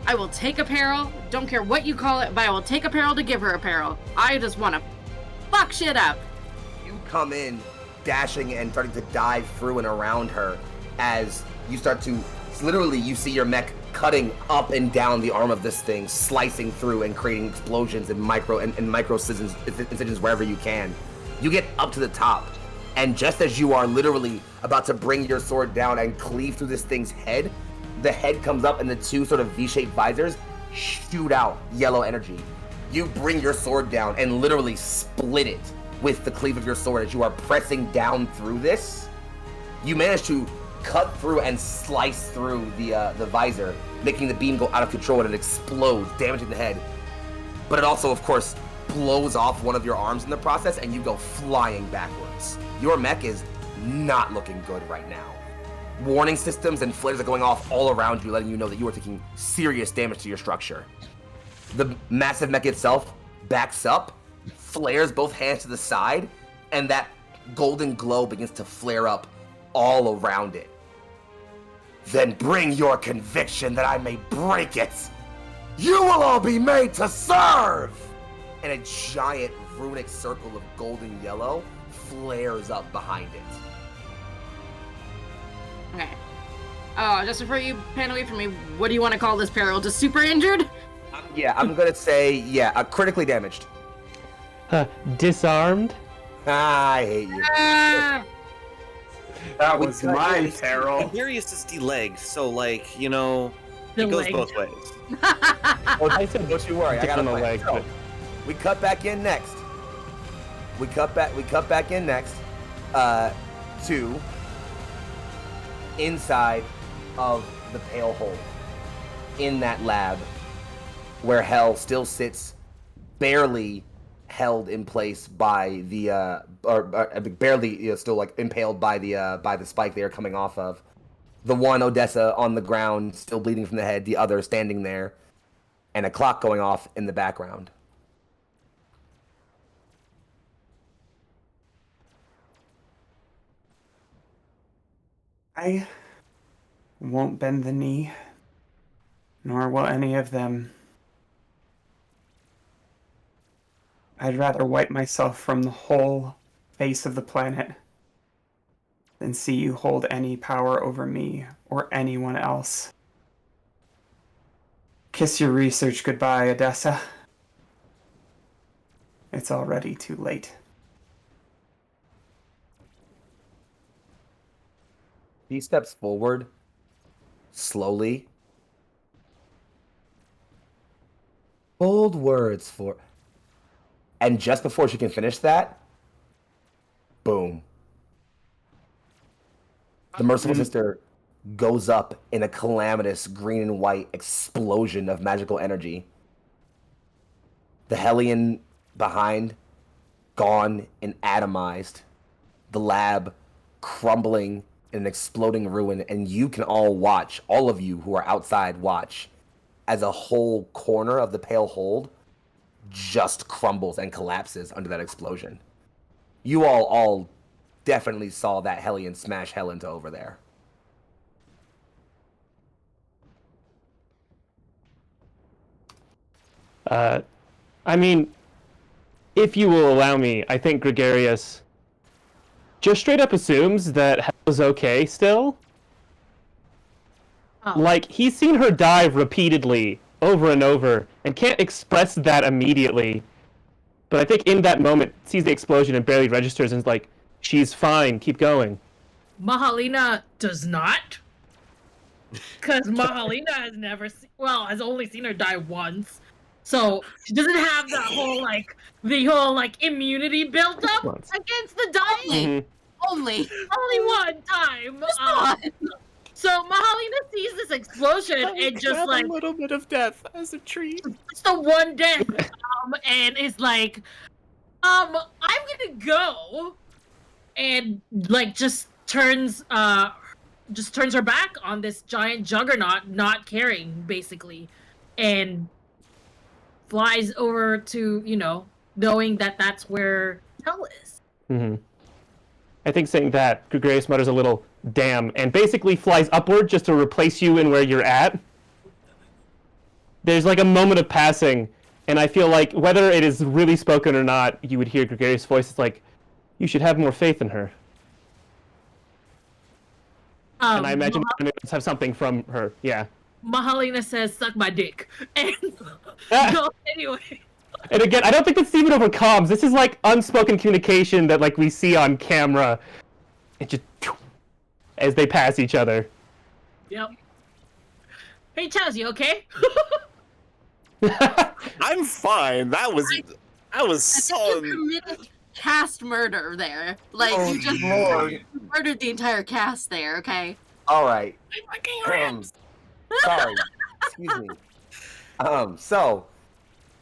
I will take apparel. Don't care what you call it, but I will take apparel to give her apparel. I just want to fuck shit up. You come in dashing and starting to dive through and around her as you start to literally you see your mech cutting up and down the arm of this thing, slicing through and creating explosions and micro incisions wherever you can. You get up to the top, and just as you are literally about to bring your sword down and cleave through this thing's head, the head comes up and the 2 sort of V-shaped visors shoot out yellow energy. You bring your sword down and literally split it with the cleave of your sword as you are pressing down through this. You manage to cut through and slice through the visor, making the beam go out of control and it explodes, damaging the head. But it also, of course, blows off one of your arms in the process and you go flying backwards. Your mech is not looking good right now. Warning systems and flares are going off all around you, letting you know that you are taking serious damage to your structure. The massive mech itself backs up, flares both hands to the side, and that golden glow begins to flare up all around it. Then bring your conviction that I may break it. You will all be made to serve! And a giant runic circle of golden yellow flares up behind it. Okay. Oh, just before you pan away from me, what do you want to call this peril? Just super injured? I'm gonna say, critically damaged. Disarmed? I hate you. That was my peril. Darius is deleg, so like, you know, it The goes leg. both ways. I said Don't you worry, I got a on the plan. leg, So, but we cut back in next. We cut back in next to inside of the pale hole in that lab. where Hell still sits barely held in place by the barely still like impaled by the spike they are coming off of. The one Odessa on the ground, still bleeding from the head, the other standing there, and a clock going off in the background. I won't bend the knee, nor will any of them. I'd rather wipe myself from the whole face of the planet than see you hold any power over me or anyone else. Kiss your research goodbye, Odessa. It's already too late. He steps forward, slowly. Bold words for... And just before she can finish that, boom. The Merciful Sister goes up in a calamitous green and white explosion of magical energy. The Hellion behind, gone and atomized. The lab crumbling in an exploding ruin, and you can all watch, all of you who are outside watch, as a whole corner of the Pale Hold just crumbles and collapses under that explosion. You all definitely saw that Hellion smash hell into over there. I mean, if you will allow me, I think Gregarious just straight up assumes that Hell is okay still. Oh. Like, he's seen her dive repeatedly, over and over, and can't express that immediately. But I think in that moment, sees the explosion and barely registers and is like, she's fine, keep going. Mahalina does not. Because Mahalina has never has only seen her die once. So she doesn't have that whole immunity built up Once. against the dying. Only. Only one time. So Mahalina sees this explosion and just like a little bit of death as a treat. it's the one death, and is like, I'm gonna go, and like just turns her back on this giant juggernaut, not caring basically, and flies over to knowing that that's where Hell is. Mm-hmm. I think saying that, Gregarious mutters a little damn and basically flies upward just to replace you in where you're at. There's like a moment of passing, and I feel like whether it is really spoken or not, you would hear Gregarious' voice. It's like, you should have more faith in her. And I imagine must have something from her. Yeah. Mahalina says, "Suck my dick," and go anyway. And again, I don't think it's even over comms. This is like unspoken communication that like we see on camera. It just as they pass each other. Yep. Hey, Chaz, you okay? I'm fine. That was so. You committed cast murder there. Like you just murdered the entire cast there. Okay. All right. Sorry. Excuse me. So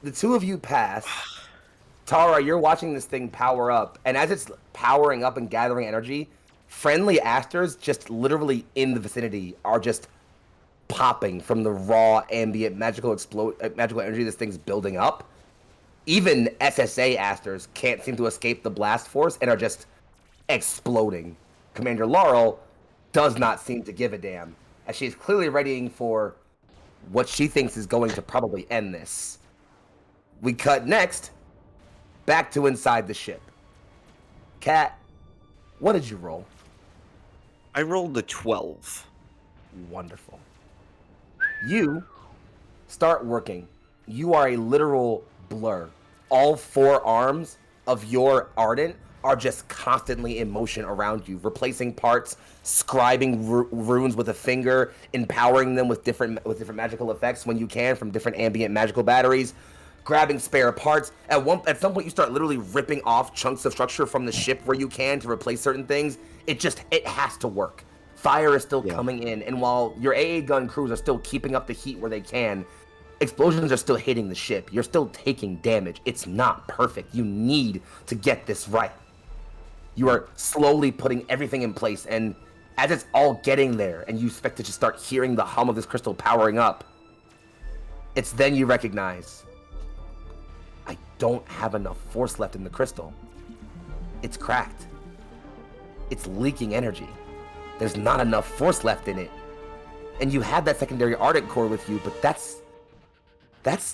the two of you pass. Tara, you're watching this thing power up, and as it's powering up and gathering energy, friendly asters just literally in the vicinity are just popping from the raw ambient magical energy this thing's building up. Even SSA asters can't seem to escape the blast force and are just exploding. Commander Laurel does not seem to give a damn, as she's clearly readying for what she thinks is going to probably end this. We cut next back to inside the ship. Kat, what did you roll? I rolled a 12. Wonderful. You start working. You are a literal blur. All four arms of your Ardent are just constantly in motion around you, replacing parts, scribing runes with a finger, empowering them with different magical effects when you can from different ambient magical batteries, grabbing spare parts. At some point, you start literally ripping off chunks of structure from the ship where you can to replace certain things. It has to work. Fire is still coming in, and while your AA gun crews are still keeping up the heat where they can, explosions are still hitting the ship. You're still taking damage. It's not perfect. You need to get this right. You are slowly putting everything in place, and as it's all getting there, and you expect to just start hearing the hum of this crystal powering up, it's then you recognize, I don't have enough force left in the crystal. It's cracked. It's leaking energy. There's not enough force left in it. And you have that secondary ardent core with you, but that's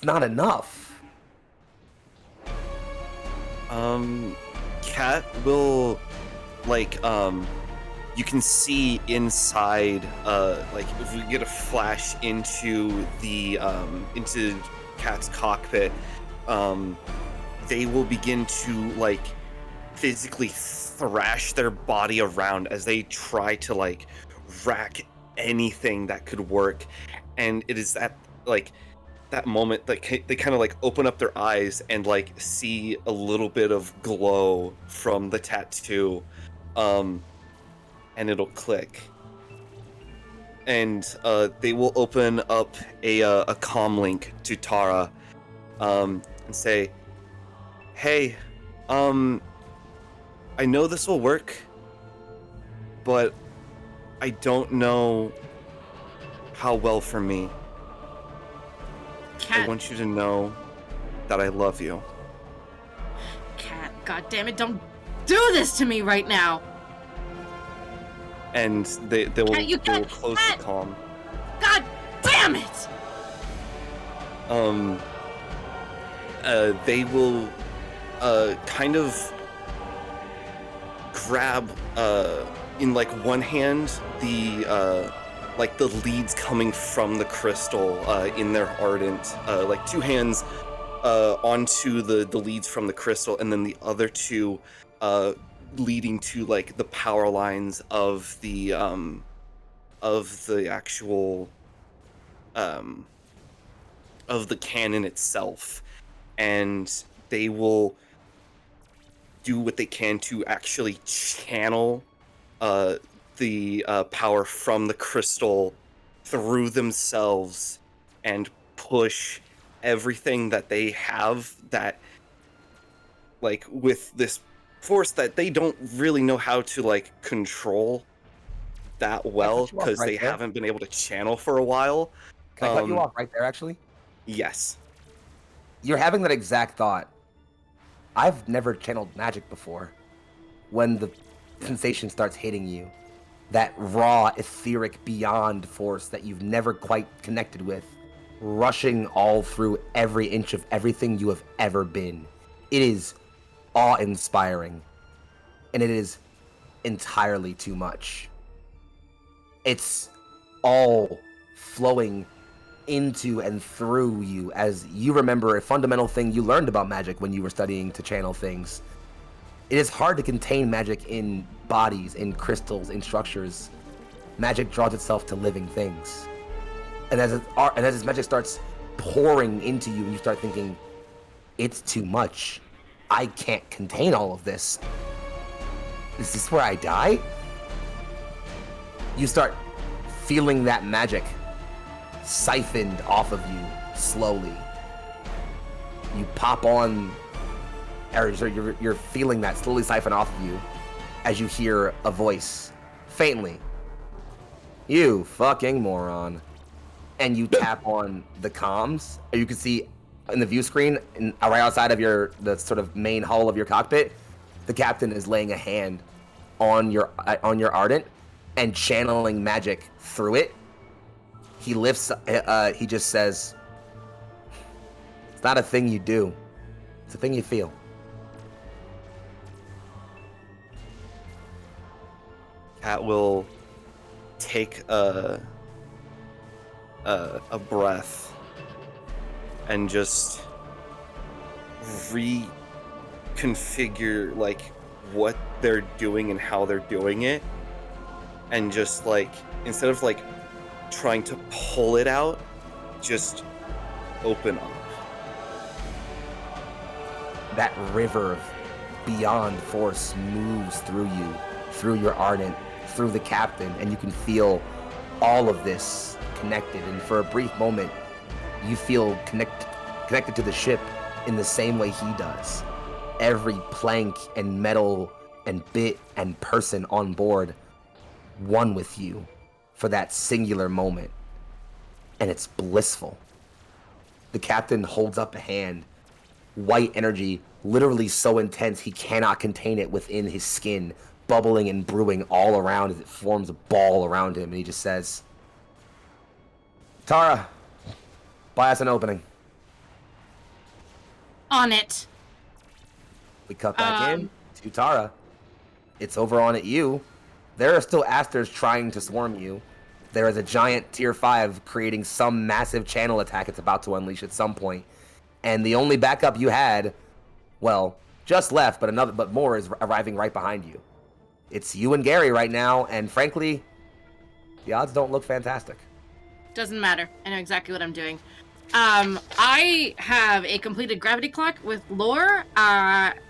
not enough. Cat will, like, you can see inside, like, if we get a flash into the, into Cat's cockpit, they will begin to, like, physically thrash their body around as they try to, like, rack anything that could work. And it is at, like, that moment that they kind of, like, open up their eyes and, like, see a little bit of glow from the tattoo, and it'll click. And they will open up a comm link to Tara, and say, hey, I know this will work, but I don't know how well for me. Cat. I want you to know that I love you. Cat, goddammit, don't do this to me right now! And they will Cat, close Cat! the comm. God damn it! They will kind of grab in, like, one hand the like the leads coming from the crystal in their ardent, like, two hands onto the leads from the crystal, and then the other two leading to, like, the power lines of the actual of the cannon itself. And they will do what they can to actually channel the power from the crystal through themselves and push everything that they have, that, like, with this force that they don't really know how to, like, control that well, because they haven't been able to channel for a while. Can I cut you off right there, actually? Yes. You're having that exact thought. I've never channeled magic before. When the sensation starts hitting you, that raw, etheric, beyond force that you've never quite connected with, rushing all through every inch of everything you have ever been. It is awe-inspiring, and it is entirely too much. It's all flowing into and through you, as you remember a fundamental thing you learned about magic when you were studying to channel things. It is hard to contain magic in bodies, in crystals, in structures. Magic draws itself to living things. And as this magic starts pouring into you, and you start thinking, it's too much. I can't contain all of this. Is this where I die? You start feeling that magic siphoned off of you slowly. You pop on, or you're feeling that slowly siphon off of you as you hear a voice, faintly. You fucking moron. And you tap on the comms, and you can see in the view screen, right outside of the sort of main hull of your cockpit, the captain is laying a hand on your ardent and channeling magic through it. He lifts, he just says, it's not a thing you do, it's a thing you feel. Cat will take a breath and just reconfigure, like, what they're doing and how they're doing it, and just, like, instead of, like, trying to pull it out, just open up. That river of beyond force moves through you, through your ardent, through the captain, and you can feel all of this connected. And for a brief moment, you feel connected to the ship in the same way he does. Every plank and metal and bit and person on board, one with you for that singular moment. And it's blissful. The captain holds up a hand, white energy, literally so intense he cannot contain it within his skin, bubbling and brewing all around as it forms a ball around him, and he just says, Tara, buy us an opening. On it. We cut back in to Tara. It's over on at you. There are still Asters trying to swarm you. There is a giant tier 5 creating some massive channel attack it's about to unleash at some point. And the only backup you had, well, just left, but more is arriving right behind you. It's you and Gary right now, and frankly, the odds don't look fantastic. Doesn't matter. I know exactly what I'm doing. I have a completed gravity clock with lore,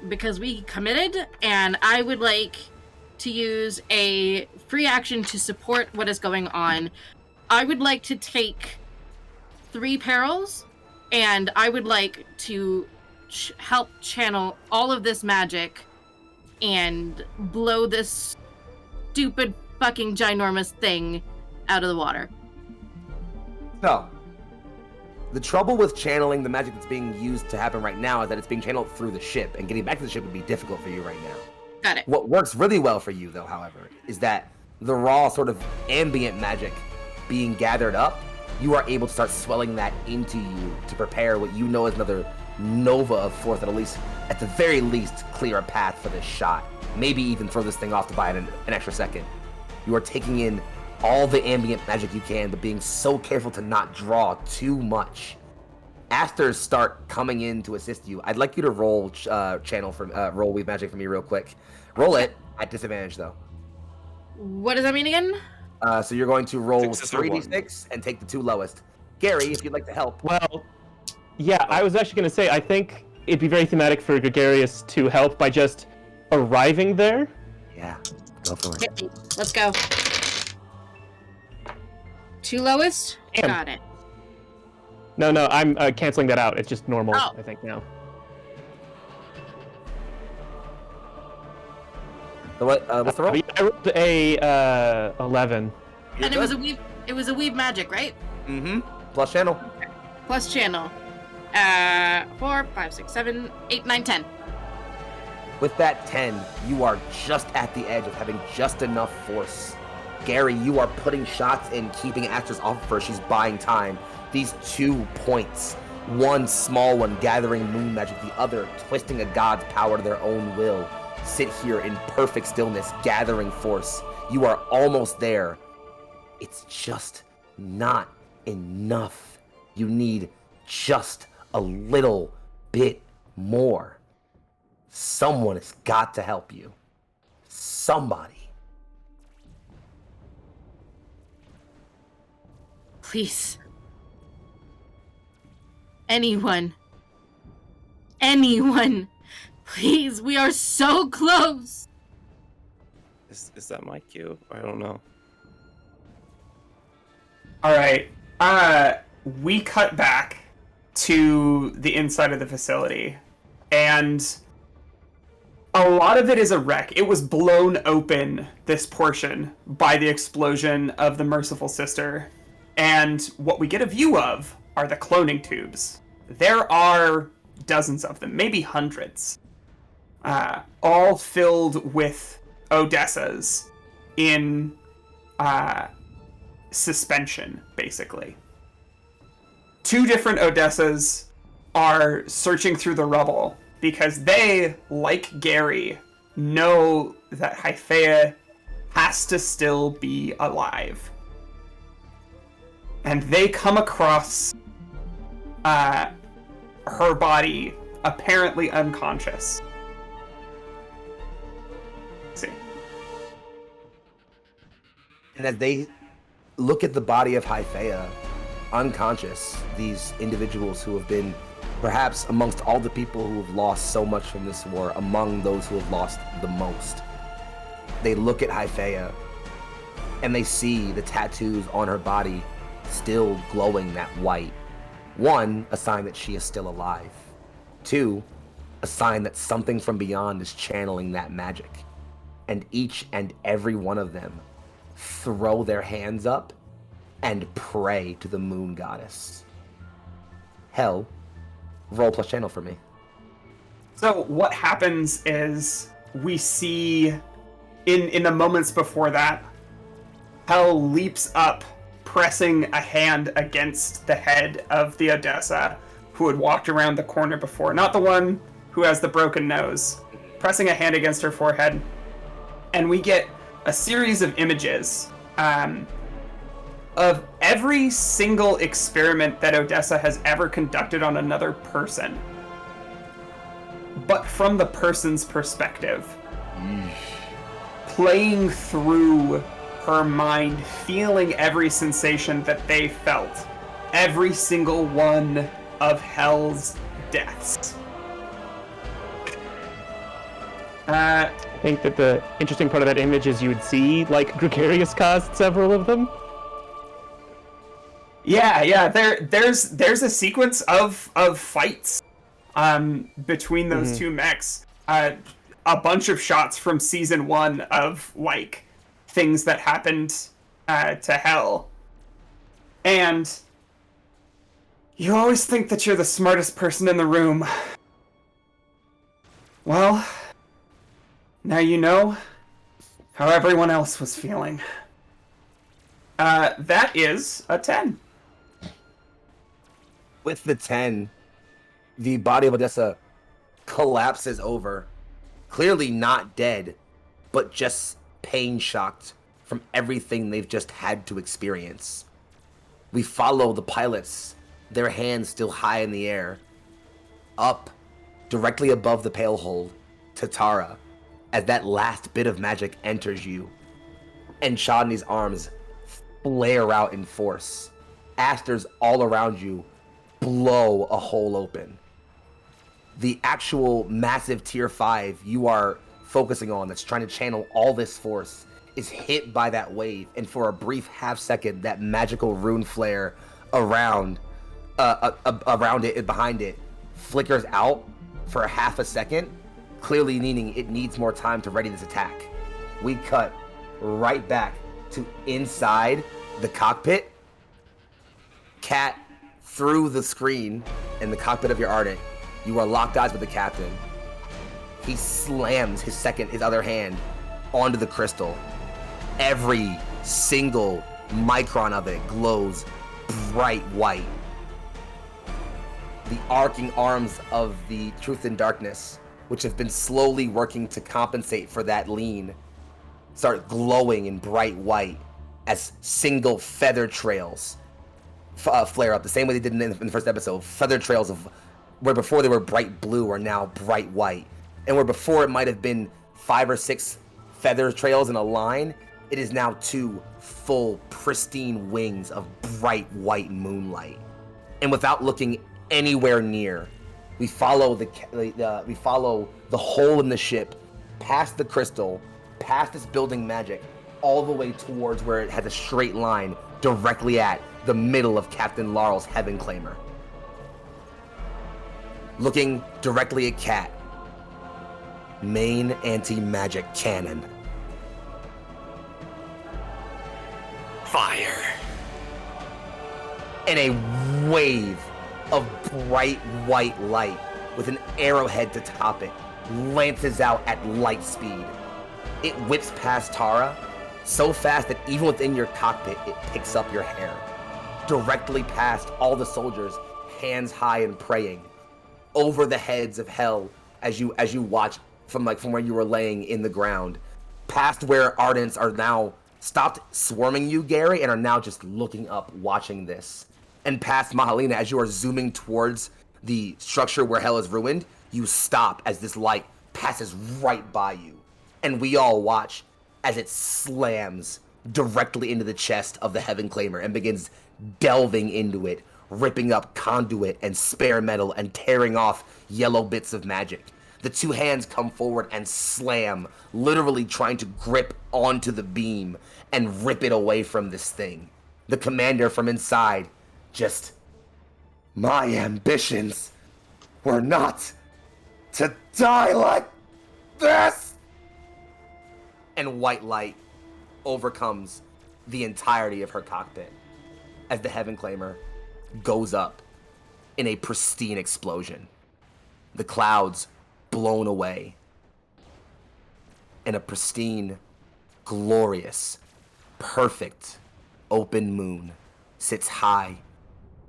because we committed, and I would like to use a free action to support what is going on. I would like to take 3 perils, and I would like to help channel all of this magic and blow this stupid fucking ginormous thing out of the water. So, the trouble with channeling the magic that's being used to happen right now is that it's being channeled through the ship, and getting back to the ship would be difficult for you right now. Got it. What works really well for you, though, however, is that the raw sort of ambient magic being gathered up, you are able to start swelling that into you to prepare what you know is another nova of force that at the very least, clear a path for this shot. Maybe even throw this thing off to buy it an extra second. You are taking in all the ambient magic you can, but being so careful to not draw too much. Asters start coming in to assist you. I'd like you to roll roll weave magic for me real quick. Roll it at disadvantage, though. What does that mean again? So you're going to roll 3d6 3d6 and take the 2 lowest. Gary, if you'd like to help. Well, yeah, I was actually going to say, I think it'd be very thematic for Gregarious to help by just arriving there. Yeah, go for it. Let's go. 2 lowest? Damn. Got it. No, I'm canceling that out. It's just normal, Oh. I think, now. So what's the roll? I rolled a 11. You're And good. it was a weave magic, right? Mm-hmm. Plus channel. Plus channel. 4, 5, 6, 7, 8, 9, 10. With that 10, you are just at the edge of having just enough force. Gary, you are putting shots in, keeping Asters off of her. She's buying time. These 2 points, one small one gathering moon magic, the other twisting a god's power to their own will, sit here in perfect stillness, gathering force. You are almost there. It's just not enough. You need just a little bit more. Someone has got to help you. Somebody. Please. Anyone. Anyone. Please, we are so close. Is that my cue? I don't know. All right. We cut back to the inside of the facility, and a lot of it is a wreck. It was blown open, this portion, by the explosion of the Merciful Sister. And what we get a view of are the cloning tubes. There are dozens of them, maybe hundreds, all filled with Odessas in suspension, basically. 2 different Odessas are searching through the rubble because they, like Gary, know that Hyphaea has to still be alive. And they come across her body, apparently unconscious. Let's see. And as they look at the body of Hyphaea, unconscious, these individuals who have been, perhaps amongst all the people who have lost so much from this war, among those who have lost the most, they look at Hyphaea and they see the tattoos on her body still glowing that white. 1, a sign that she is still alive. 2, a sign that something from beyond is channeling that magic. And each and every one of them throw their hands up and pray to the moon goddess. Hell, roll plus channel for me. So what happens is we see in the moments before that, Hell leaps up, pressing a hand against the head of the Odessa, who had walked around the corner before. Not the one who has the broken nose. Pressing a hand against her forehead. And we get a series of images of every single experiment that Odessa has ever conducted on another person. But from the person's perspective. Playing through her mind, feeling every sensation that they felt. Every single one of Hell's deaths. I think that the interesting part of that image is you would see, like, Gregarious caused several of them. Yeah. There's a sequence of fights between those two mechs. A bunch of shots from season 1 of, like, things that happened to Hell. And you always think that you're the smartest person in the room. Well, now you know how everyone else was feeling. That is a 10. With the 10, the body of Odessa collapses over, clearly not dead, but just pain-shocked from everything they've just had to experience. We follow the pilots, their hands still high in the air, up, directly above the pale hole, to Tara, as that last bit of magic enters you, and Chadni's arms flare out in force. Asters all around you blow a hole open. The actual massive tier 5 you are focusing on that's trying to channel all this force is hit by that wave, and for a brief half second that magical rune flare around it, behind it, flickers out for a half a second, clearly meaning it needs more time to ready this attack. We cut right back to inside the cockpit. Cat, through the screen in the cockpit of your Ardent, you are locked eyes with the captain. He slams his other hand onto the crystal. Every single micron of it glows bright white. The arcing arms of the Truth in Darkness, which have been slowly working to compensate for that lean, start glowing in bright white as single feather trails flare up, the same way they did in the first episode. Feather trails of where before they were bright blue are now bright white. And where before it might have been 5 or 6 feather trails in a line, it is now 2 full, pristine wings of bright white moonlight. And without looking anywhere near, we follow the hole in the ship, past the crystal, past this building magic, all the way towards where it has a straight line directly at the middle of Captain Laurel's Heaven Claimer. Looking directly at Cat. Main anti-magic cannon. Fire. And a wave of bright white light with an arrowhead to top it lances out at light speed. It whips past Tara so fast that even within your cockpit, it picks up your hair. Directly past all the soldiers, hands high and praying, over the heads of Hell as you watch from where you were laying in the ground, past where Ardents are now stopped swarming you, Gary, and are now just looking up, watching this. And past Mahalina, as you are zooming towards the structure where Hell is ruined, you stop as this light passes right by you. And we all watch as it slams directly into the chest of the Heaven Claimer and begins delving into it, ripping up conduit and spare metal and tearing off yellow bits of magic. The 2 hands come forward and slam, literally trying to grip onto the beam and rip it away from this thing. The commander from inside just My ambitions were not to die like this! And white light overcomes the entirety of her cockpit as the Heaven Claimer goes up in a pristine explosion. The clouds blown away, and a pristine, glorious, perfect open moon sits high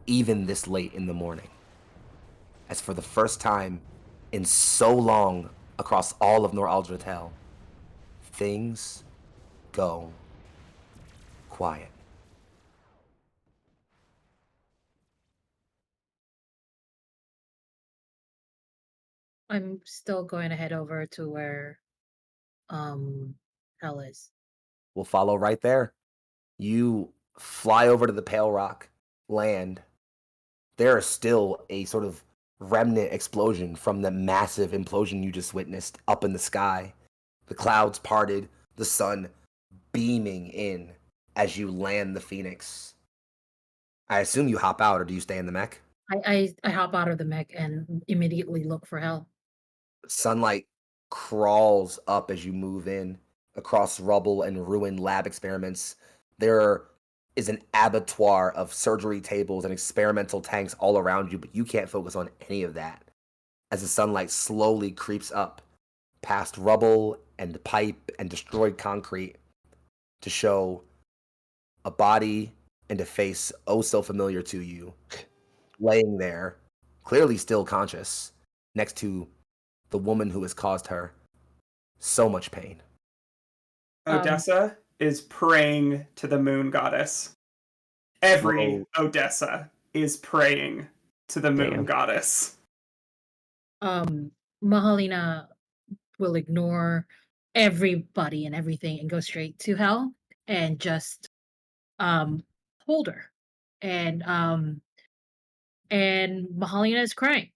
even this late in the morning. As for the first time in so long across all of Nor Aldratel, things go quiet. I'm still going to head over to where Hell is. We'll follow right there. You fly over to the Pale Rock, land. There is still a sort of remnant explosion from the massive implosion you just witnessed up in the sky. The clouds parted, the sun beaming in as you land the Phoenix. I assume you hop out, or do you stay in the mech? I hop out of the mech and immediately look for Hell. Sunlight crawls up as you move in across rubble and ruined lab experiments. There is an abattoir of surgery tables and experimental tanks all around you, but you can't focus on any of that as the sunlight slowly creeps up past rubble and pipe and destroyed concrete to show a body and a face oh so familiar to you, laying there, clearly still conscious, next to the woman who has caused her so much pain. Odessa is praying to the moon goddess. Every Odessa is praying to the moon goddess. Mahalina will ignore everybody and everything and go straight to Hell and just hold her. And Mahalina is crying.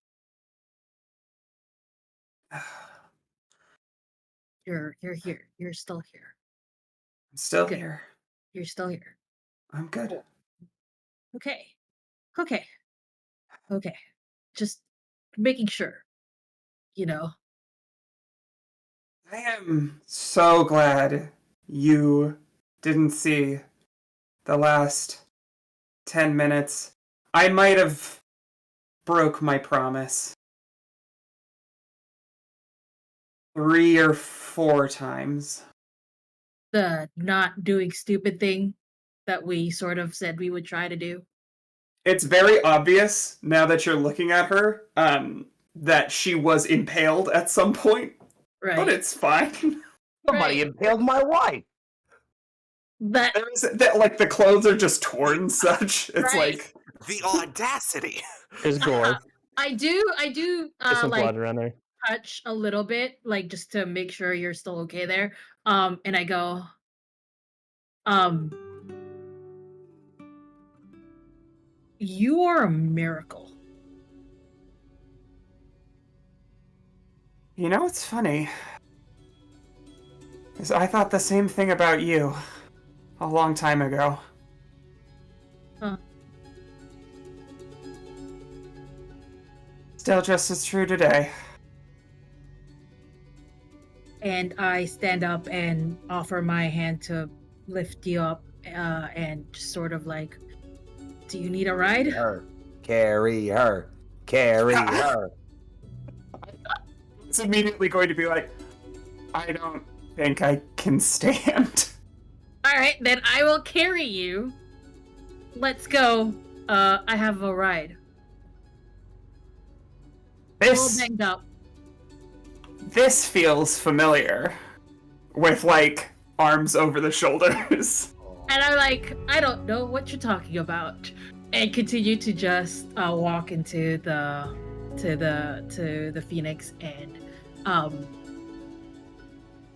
You're here. You're still here. I'm still Good. here. You're still here. I'm good. Okay. Just making sure. You know. I am so glad you didn't see the last 10 minutes. I might have broke my promise 3 or 4 times. The not doing stupid thing that we sort of said we would try to do. It's very obvious now that you're looking at her that she was impaled at some point, Right. but it's fine. Somebody impaled my wife. That Like the clothes are just torn and such. It's like The audacity. There's gore. I do There's some like blood around there. touch a little bit, like just to make sure you're still okay there. And I go, you are a miracle. You know what's funny? Is I thought the same thing about you a long time ago. Huh. Still just as true today. And I stand up and offer my hand to lift you up, and just sort of like, do you need a ride? Carry her. It's immediately going to be like, I don't think I can stand. All right, then I will carry you. Let's go. I have a ride. All banged up. This feels familiar. With, like, arms over the shoulders. And I'm like, I don't know what you're talking about. And continue to just walk into the Phoenix, and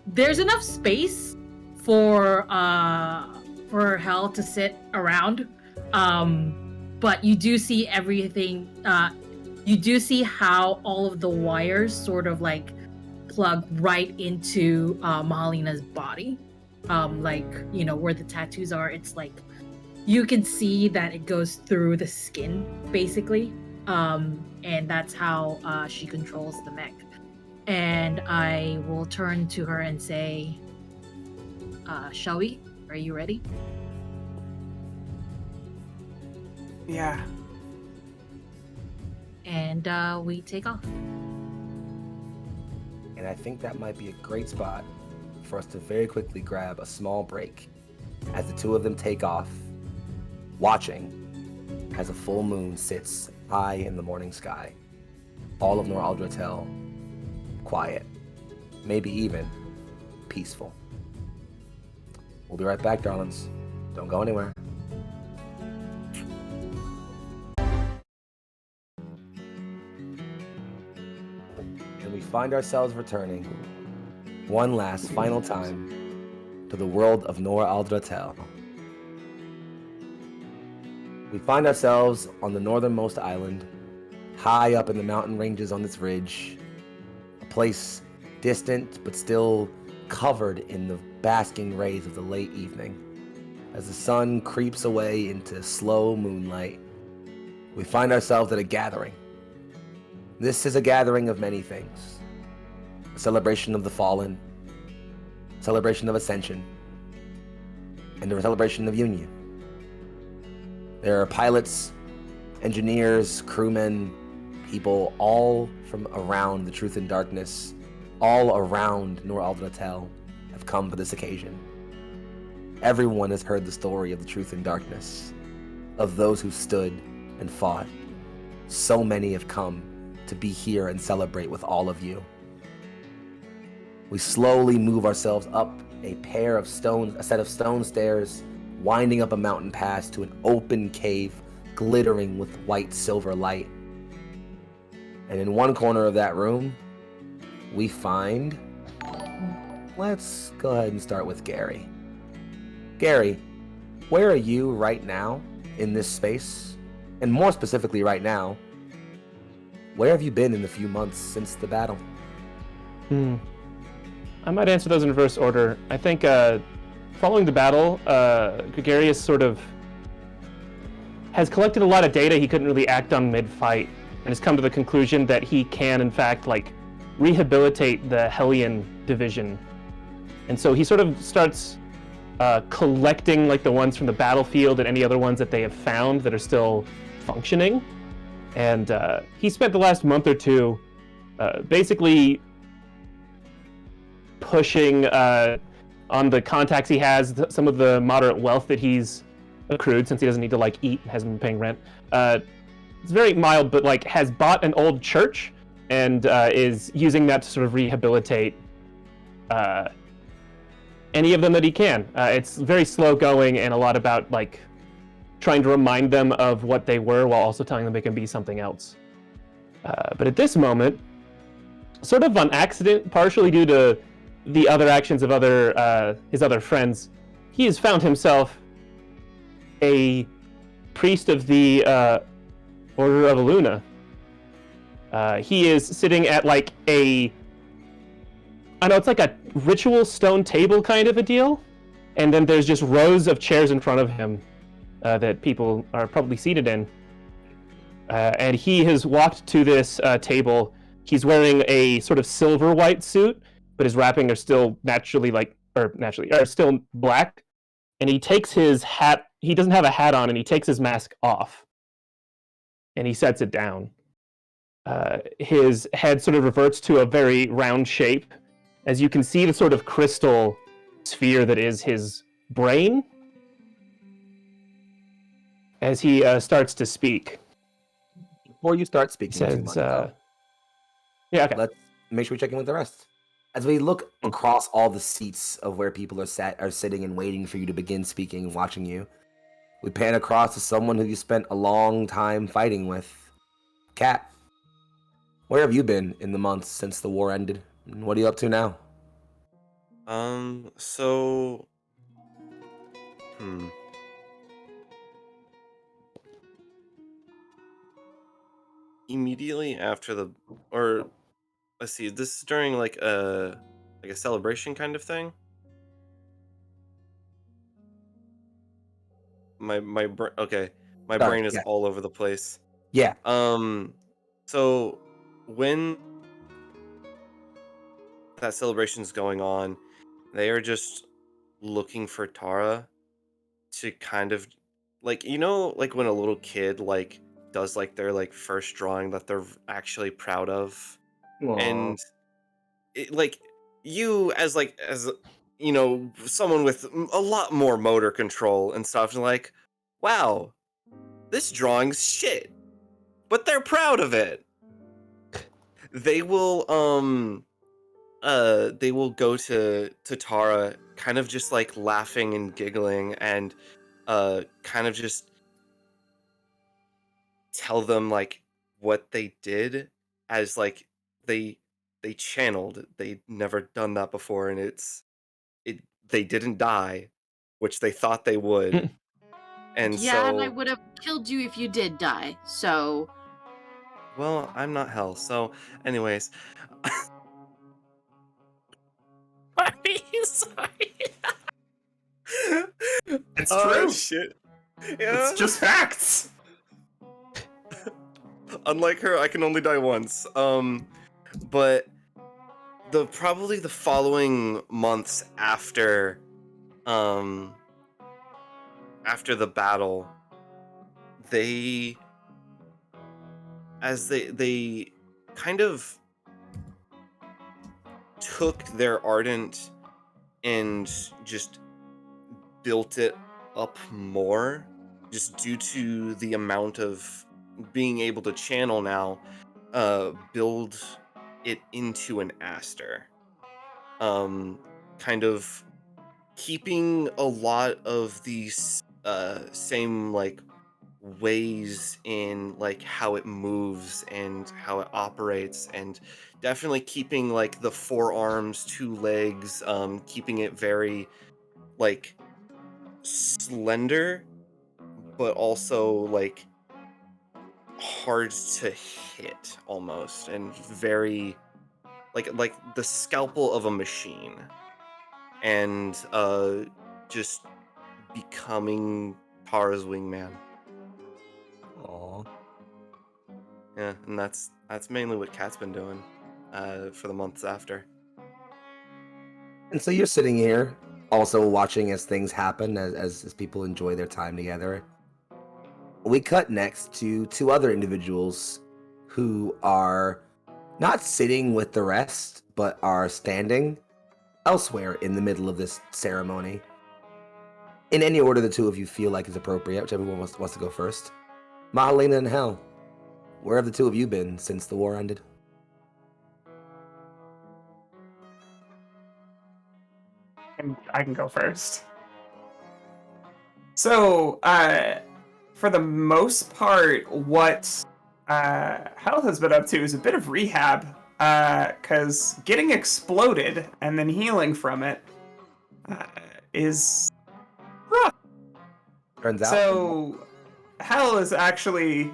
there's enough space for Hell to sit around. But you do see everything. You do see how all of the wires sort of like plug right into Mahalina's body. Like, you know, where the tattoos are, it's like you can see that it goes through the skin, basically. And that's how she controls the mech. And I will turn to her and say, shall we? Are you ready? Yeah. And we take off. And I think that might be a great spot for us to very quickly grab a small break as the two of them take off, watching as a full moon sits high in the morning sky. All of Nor Aldratel quiet, maybe even peaceful. We'll be right back, darlings. Don't go anywhere. And we find ourselves returning one last final time to the world of Nor Aldratel. We find ourselves on the northernmost island, high up in the mountain ranges on this ridge, a place distant but still covered in the basking rays of the late evening. As the sun creeps away into slow moonlight, we find ourselves at a gathering. This is a gathering of many things. A celebration of the fallen, a celebration of ascension, and a celebration of union. There are pilots, engineers, crewmen, people all from around the Truth in Darkness, all around Nor Aldratel, have come for this occasion. Everyone has heard the story of the Truth in Darkness, of those who stood and fought. So many have come to be here and celebrate with all of you. We slowly move ourselves up a set of stone stairs, winding up a mountain pass to an open cave glittering with white silver light. And in one corner of that room, we find... Let's go ahead and start with Gary. Gary, where are you right now in this space? And more specifically right now, where have you been in the few months since the battle? I might answer those in reverse order. I think following the battle, Gregarious sort of has collected a lot of data he couldn't really act on mid-fight, and has come to the conclusion that he can, in fact, rehabilitate the Hellion division. And so he sort of starts collecting the ones from the battlefield and any other ones that they have found that are still functioning. And he spent the last month or two basically pushing on the contacts he has, some of the moderate wealth that he's accrued since he doesn't need to eat, hasn't been paying rent. It's very mild, but has bought an old church and is using that to sort of rehabilitate any of them that he can. It's very slow going and a lot about trying to remind them of what they were while also telling them they can be something else. But at this moment, sort of on accident, partially due to the other actions of his other friends, he has found himself a priest of the Order of Luna. He is sitting at I know it's a ritual stone table kind of a deal, and then there's just rows of chairs in front of him that people are probably seated in. And he has walked to this table. He's wearing a sort of silver white suit, but his wrapping are still still black. And he takes his hat. He doesn't have a hat on, and he takes his mask off. And he sets it down. His head sort of reverts to a very round shape, as you can see the sort of crystal sphere that is his brain, as he starts to speak. Before you start speaking, Says, yeah, okay. Let's make sure we check in with the rest. As we look across all the seats of where people are sitting and waiting for you to begin speaking and watching you, we pan across to someone who you spent a long time fighting with. Kat, where have you been in the months since the war ended? And what are you up to now? So... Immediately after let's see, this is during a celebration kind of thing? okay. My Sorry, brain is yeah. all over the place. Yeah. So when that celebration's going on, they are just looking for Tara to kind of like like when a little kid like does like their like first drawing that they're actually proud of, and like you as someone with a lot more motor control and stuff, and like, wow, this drawing's shit, but they're proud of it. They will go to Tara, kind of just like laughing and giggling, and kind of just tell them like what they did, as like they channeled. They'd never done that before, and they didn't die, which they thought they would. And Yeah, and I so, would have killed you if you did die. So well, I'm not hell. So anyways, sorry. It's Oh true. shit. It's Yeah. just facts. Unlike her, I can only die once. But probably the following months after the battle, they kind of took their ardent and just built it up more, just due to the amount of being able to channel now, build it into an aster, kind of keeping a lot of these same like ways in like how it moves and how it operates, and definitely keeping like the four arms, two legs, keeping it very like slender, but also like hard to hit almost, and very like the scalpel of a machine, and just becoming Tara's wingman. Aw. Yeah, and that's mainly what Kat's been doing for the months after. And so you're sitting here, also watching as things happen, as people enjoy their time together. We cut next to two other individuals who are not sitting with the rest, but are standing elsewhere in the middle of this ceremony. In any order the two of you feel like is appropriate, whichever one wants to go first. Mahalina and Hel, where have the two of you been since the war ended? I can go first. So, for the most part, what Hell has been up to is a bit of rehab, because getting exploded and then healing from it is rough. Turns out. So, Hell is actually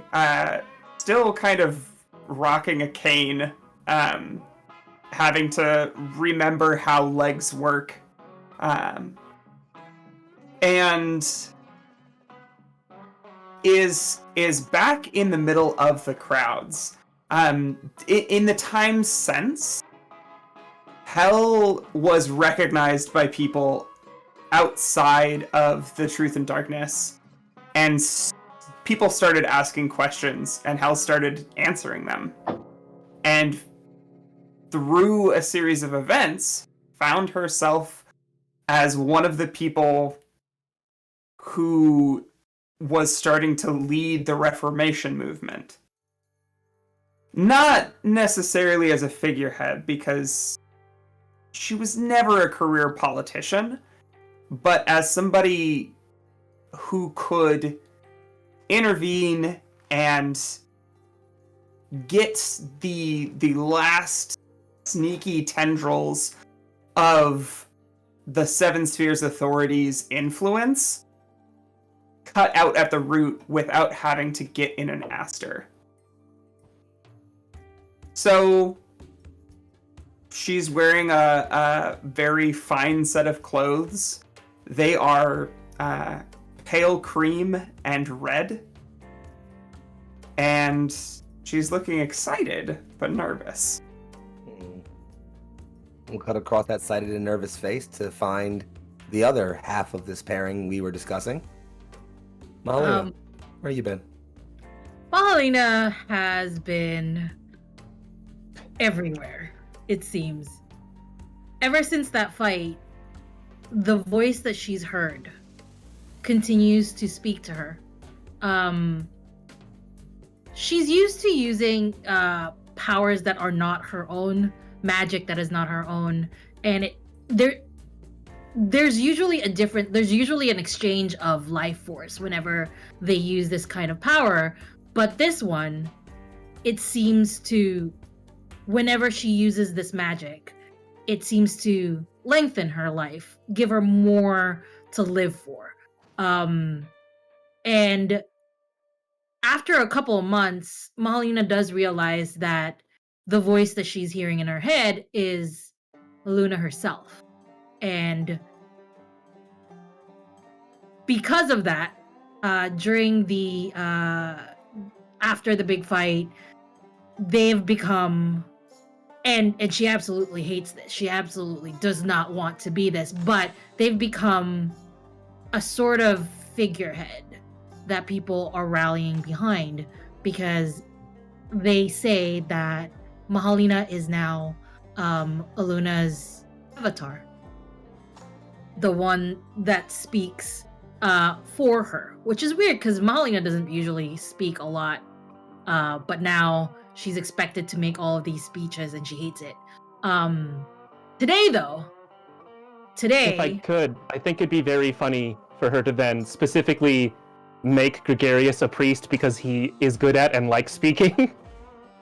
still kind of rocking a cane, having to remember how legs work. And is back in the middle of the crowds. In the time since, Hell was recognized by people outside of the Truth and Darkness, and people started asking questions, and Hell started answering them. And through a series of events, found herself as one of the people who was starting to lead the Reformation movement. Not necessarily as a figurehead, because she was never a career politician, but as somebody who could intervene and get the last sneaky tendrils of the Seven Spheres Authority's influence cut out at the root without having to get in an aster. So she's wearing a very fine set of clothes. They are pale cream and red. And she's looking excited, but nervous. We'll cut across that excited and nervous face to find the other half of this pairing we were discussing. Mahalina, where you been? Mahalina has been everywhere, it seems. Ever since that fight, the voice that she's heard continues to speak to her. She's used to using powers that are not her own, magic that is not her own, and there's usually an exchange of life force whenever they use this kind of power. But this one, it seems to, whenever she uses this magic, it seems to lengthen her life, give her more to live for. And after a couple of months, Mahalina does realize that the voice that she's hearing in her head is Luna herself. And because of that, during the after the big fight, they've become, and she absolutely hates this. She absolutely does not want to be this, but they've become a sort of figurehead that people are rallying behind, because they say that Mahalina is now Aluna's avatar, the one that speaks for her, which is weird because Mahalina doesn't usually speak a lot, but now she's expected to make all of these speeches and she hates it. Today, If I could, I think it'd be very funny for her to then specifically make Gregarious a priest because he is good at and likes speaking.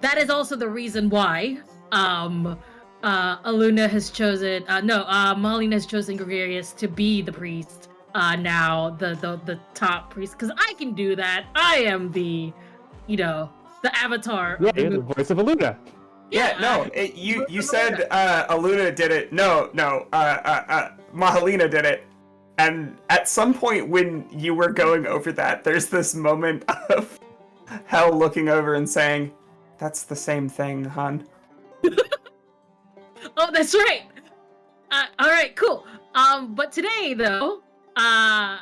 that is also the reason why Aluna has chosen Mahalina has chosen Gregarious to be the priest, now the top priest, because I can do that. I am the avatar. Yeah, you're the voice of Aluna. You said Aluna did it. Mahalina did it. And at some point when you were going over that, there's this moment of Hell looking over and saying, "That's the same thing, hon." Oh, that's right. All right, cool. But today, though, I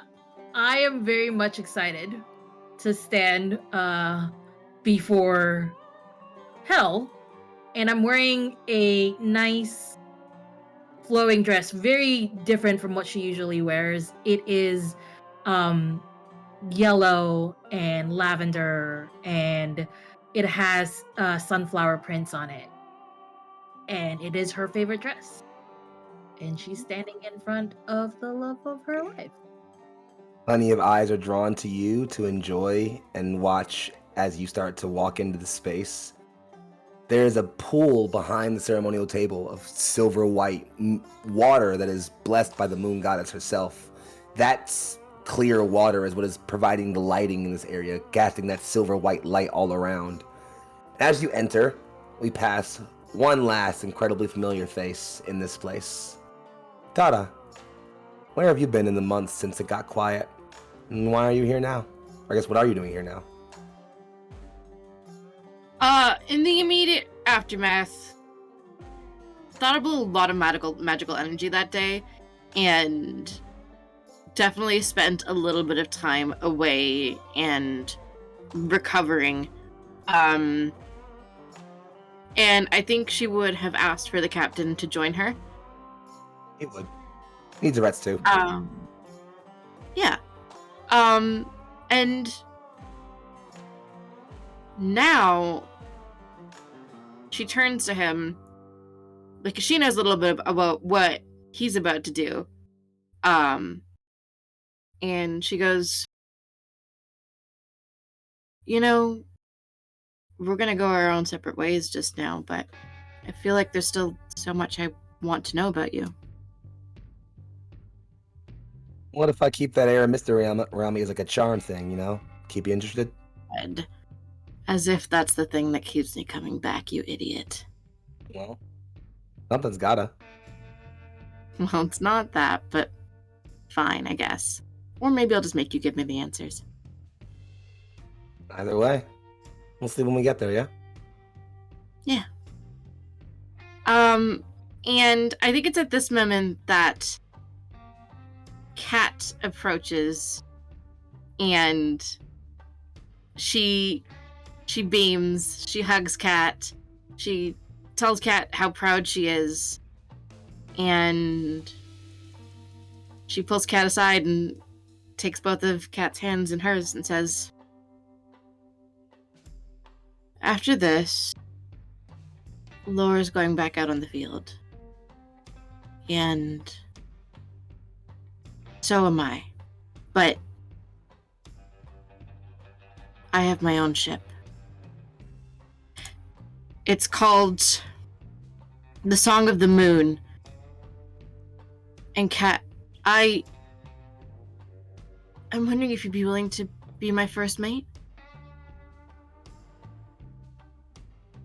am very much excited to stand before Hell, and I'm wearing a nice flowing dress, very different from what she usually wears. It is yellow and lavender, and it has sunflower prints on it. And it is her favorite dress. And she's standing in front of the love of her life. Plenty of eyes are drawn to you to enjoy and watch as you start to walk into the space. There's a pool behind the ceremonial table of silver white water that is blessed by the moon goddess herself. That's clear water is what is providing the lighting in this area, casting that silver white light all around. As you enter, we pass one last incredibly familiar face in this place. Tara, where have you been in the months since it got quiet? And why are you here now? I guess, what are you doing here now? In the immediate aftermath, thought about a lot of magical energy that day, and definitely spent a little bit of time away and recovering. And I think she would have asked for the captain to join her. He would. Needs a rest too. Yeah. And now she turns to him, like, she knows a little bit about what he's about to do. And she goes, we're gonna go our own separate ways just now, but I feel like there's still so much I want to know about you. What if I keep that air of mystery around me as like a charm thing, Keep you interested? And as if that's the thing that keeps me coming back, you idiot. Well, something's gotta. Well, it's not that, but fine, I guess. Or maybe I'll just make you give me the answers. Either way, we'll see when we get there, yeah? Yeah. And I think it's at this moment that Kat approaches and she beams, she hugs Kat, she tells Kat how proud she is, and she pulls Kat aside and takes both of Kat's hands in hers and says, after this, Laura's going back out on the field. And so am I. But I have my own ship. It's called The Song of the Moon. And Kat, I'm wondering if you'd be willing to be my first mate?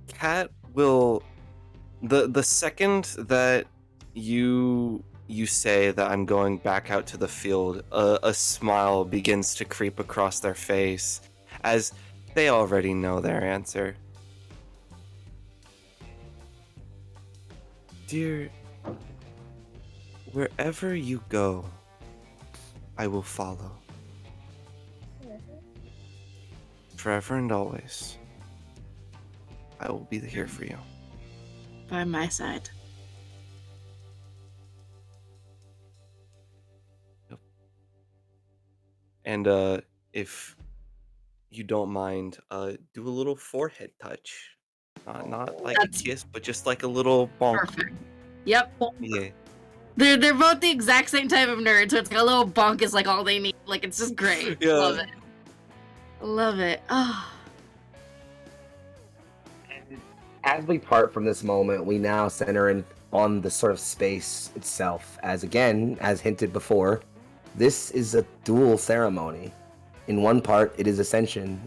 Kat will, the second that you say that I'm going back out to the field, a smile begins to creep across their face, as they already know their answer. Dear, wherever you go, I will follow. Forever and always, I will be here for you. By my side. And if you don't mind, do a little forehead touch. Not like That's a kiss, but just like a little bonk. perfect. Yep. Yeah. They're both the exact same type of nerd, so it's like a little bonk is like all they need. Like, it's just great. Yeah. Love it. Love it. Oh. As we part from this moment, we now center in on the sort of space itself. As again, as hinted before, this is a dual ceremony. In one part, it is Ascension,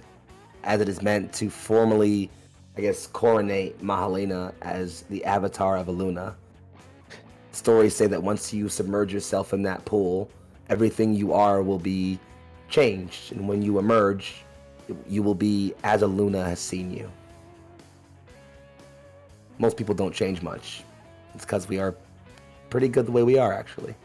as it is meant to formally, I guess, coronate Mahalina as the avatar of Aluna. Stories say that once you submerge yourself in that pool, everything you are will be changed, and when you emerge, you will be as Aluna has seen you. Most people don't change much. It's because we are pretty good the way we are, actually.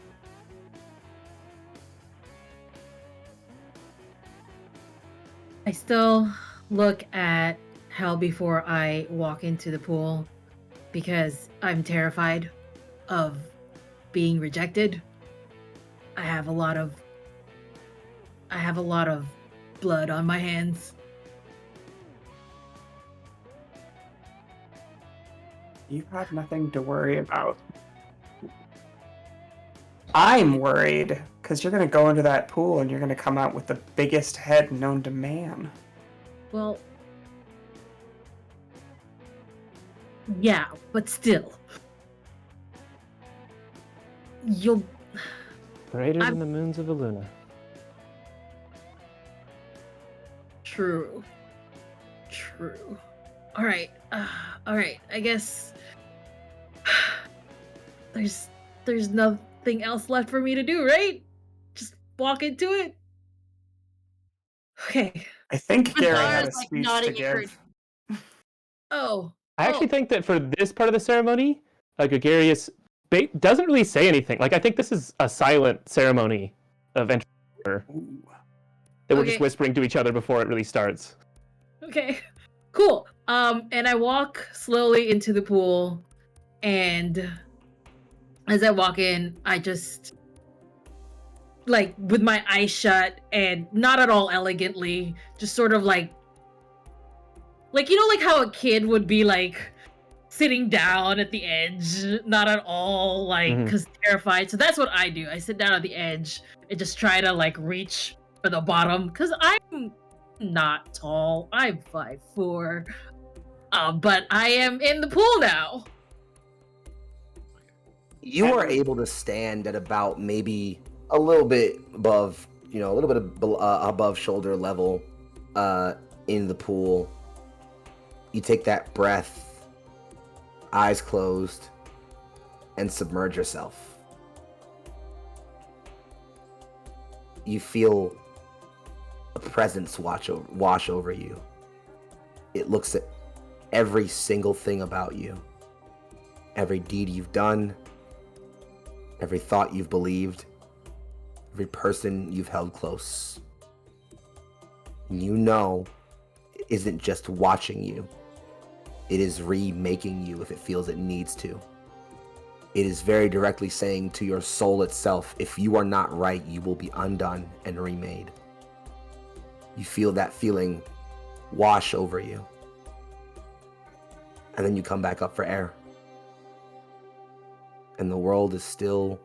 I still look at Hell before I walk into the pool because I'm terrified of being rejected. I have a lot of blood on my hands. You have nothing to worry about. I'm worried, because you're going to go into that pool and you're going to come out with the biggest head known to man. Well, yeah, but still. You'll... Greater than the moons of Aluna. True. All right. I guess there's nothing else left for me to do, right? Just walk into it. Okay. I think Gary had a Zara's, like, speech to nodding give. Oh. I actually think that for this part of the ceremony, Gregarious doesn't really say anything. Like, I think this is a silent ceremony of entry. That we're just Okay. whispering to each other before it really starts. Okay. Cool. And I walk slowly into the pool, and as I walk in, I just, like, with my eyes shut and not at all elegantly, just sort of like like how a kid would be like sitting down at the edge, not at all like because terrified. So that's what I do. I sit down at the edge and just try to like reach for the bottom because I'm not tall. I'm 5'4". But I am in the pool now. You are able to stand at about maybe a little bit above, a little bit above shoulder level in the pool. You take that breath, eyes closed, and submerge yourself. you feel a presence wash over you. It looks at every single thing about you, every deed you've done, every thought you've believed, every person you've held close. You know it isn't just watching you. It is remaking you if it feels it needs to. It is very directly saying to your soul itself, if you are not right, you will be undone and remade. You feel that feeling wash over you. And then you come back up for air. And the world is still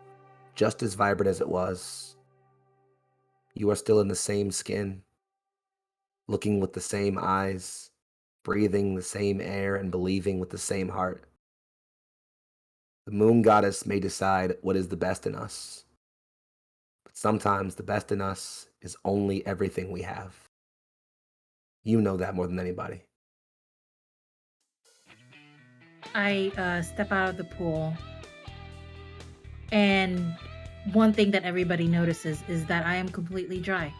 just as vibrant as it was. You are still in the same skin, looking with the same eyes, breathing the same air, and believing with the same heart. The moon goddess may decide what is the best in us, but sometimes the best in us is only everything we have. You know that more than anybody. I step out of the pool, and one thing that everybody notices is that I am completely dry.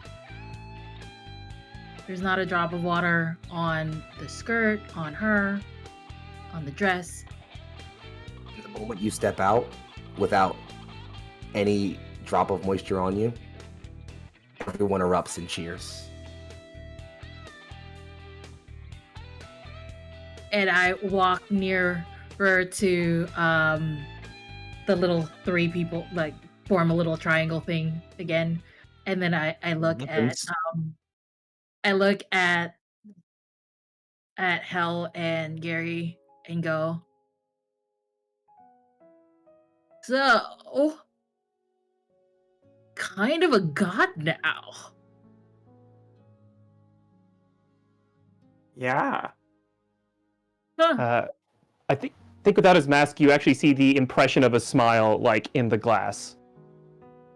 There's not a drop of water on the skirt, on her, on the dress. The moment you step out without any drop of moisture on you, everyone erupts in cheers. And I walk nearer to the little three people, like form a little triangle thing again. And then I look at Hel and Gary and go, so kind of a god now. Yeah. Huh. I think without his mask, you actually see the impression of a smile, like, in the glass.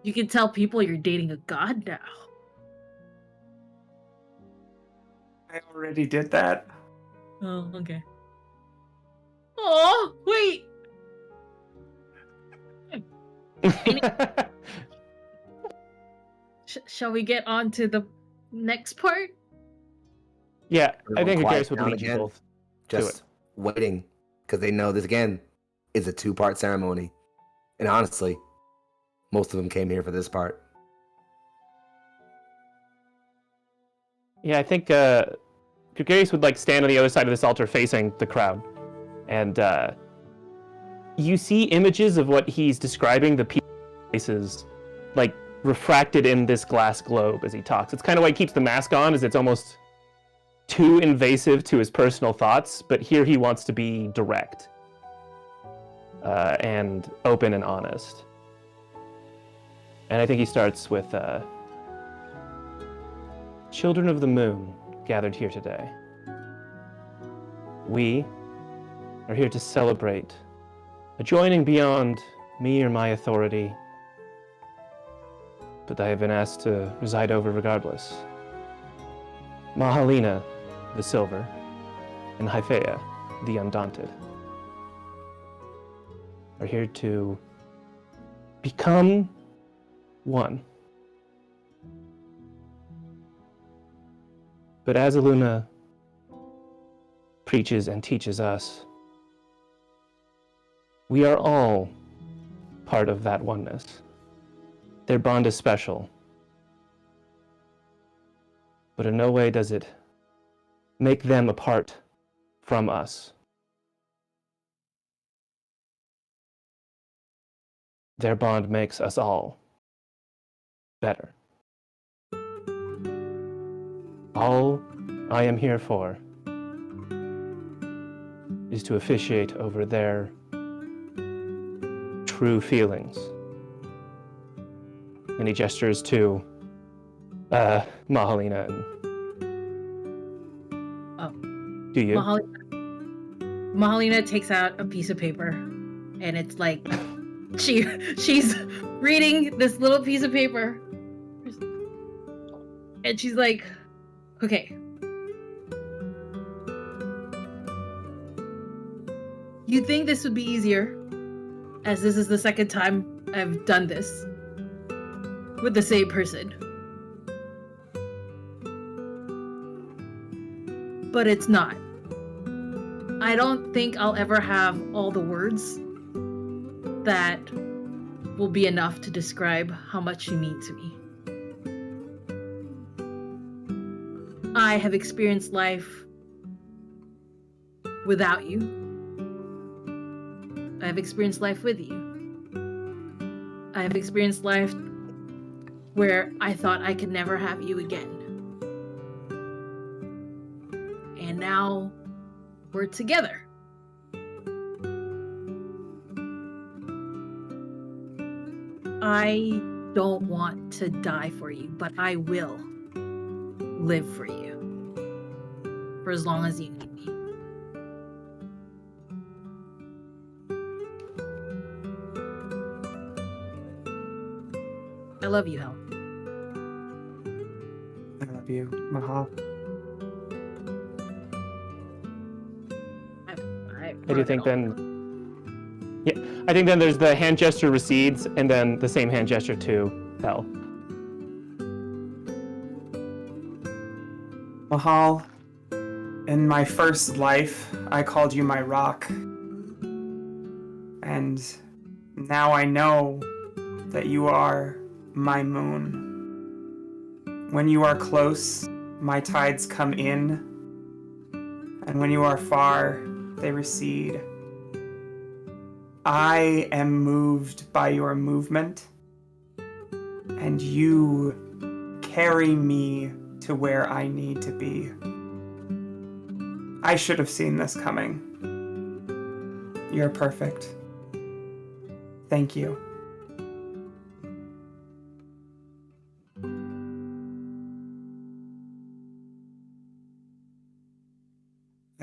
You can tell people you're dating a god now. I already did that. Oh, okay. Oh, wait. Shall we get on to the next part? Yeah, I Everyone think quiet Garius would down lead you again. both. Just waiting, because they know this again is a two-part ceremony. And honestly, most of them came here for this part. Yeah, I think Gregarious would like stand on the other side of this altar facing the crowd. And you see images of what he's describing, the people's faces, like refracted in this glass globe as he talks. It's kind of why he keeps the mask on, as it's almost too invasive to his personal thoughts, but here he wants to be direct and open and honest. And I think he starts with Children of the Moon gathered here today. We are here to celebrate a joining beyond me or my authority, but I have been asked to preside over regardless. Mahalina, the Silver, and Hyphaea, the Undaunted, are here to become one. But as Aluna preaches and teaches us, we are all part of that oneness. Their bond is special, but in no way does it make them apart from us. Their bond makes us all better. All I am here for is to officiate over their true feelings. And he gestures to Mahalina. And do you? Mahalina takes out a piece of paper, and it's like she's reading this little piece of paper, and she's like, okay. You'd think this would be easier, as this is the second time I've done this with the same person. but it's not. I don't think I'll ever have all the words that will be enough to describe how much you mean to me. I have experienced life without you. I have experienced life with you. I have experienced life where I thought I could never have you again. And now we're together. I don't want to die for you, but I will live for you for as long as you need me. I love you, Hel. I love you, Mahal. I do think then. Yeah, I think then there's the hand gesture recedes, and then the same hand gesture to Hel. Mahal, in my first life, I called you my rock. And now I know that you are my moon. When you are close, my tides come in. And when you are far, they recede. I am moved by your movement, and you carry me to where I need to be. I should have seen this coming. You're perfect. Thank you.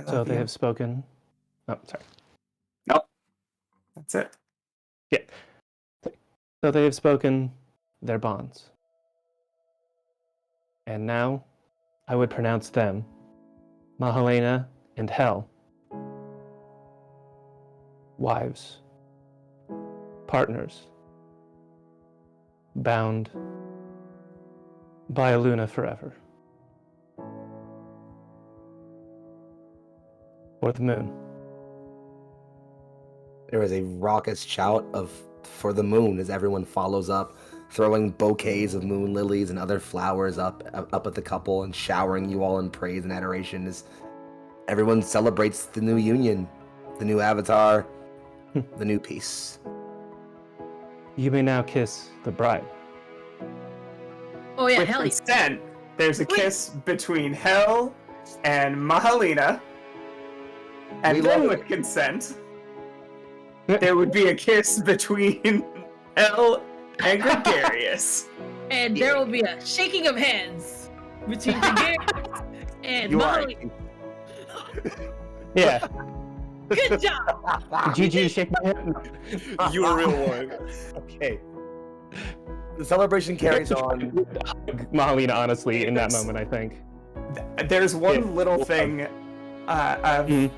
So they have spoken. Oh, sorry. Nope. That's it. Yeah. So they have spoken their bonds. And now I would pronounce them, Mahalena and Hel, wives, partners, bound by a Luna forever. Or the moon. There is a raucous shout of "for the moon" as everyone follows up, throwing bouquets of moon lilies and other flowers up at the couple and showering you all in praise and adoration as everyone celebrates the new union, the new avatar, the new peace. You may now kiss the bride. Oh yeah, With hell yeah. consent, there's a kiss between Hel and Mahalena. And We then love with consent, there would be a kiss between Hel and Gregarious. And there will be a shaking of hands between Gregarious and You are. Molly. Yeah. Good job. Did you shake my hand? You a real one. Okay. The celebration carries on. Mahalena, honestly, in that moment, I think. There's one Yeah. little thing of, Mhm.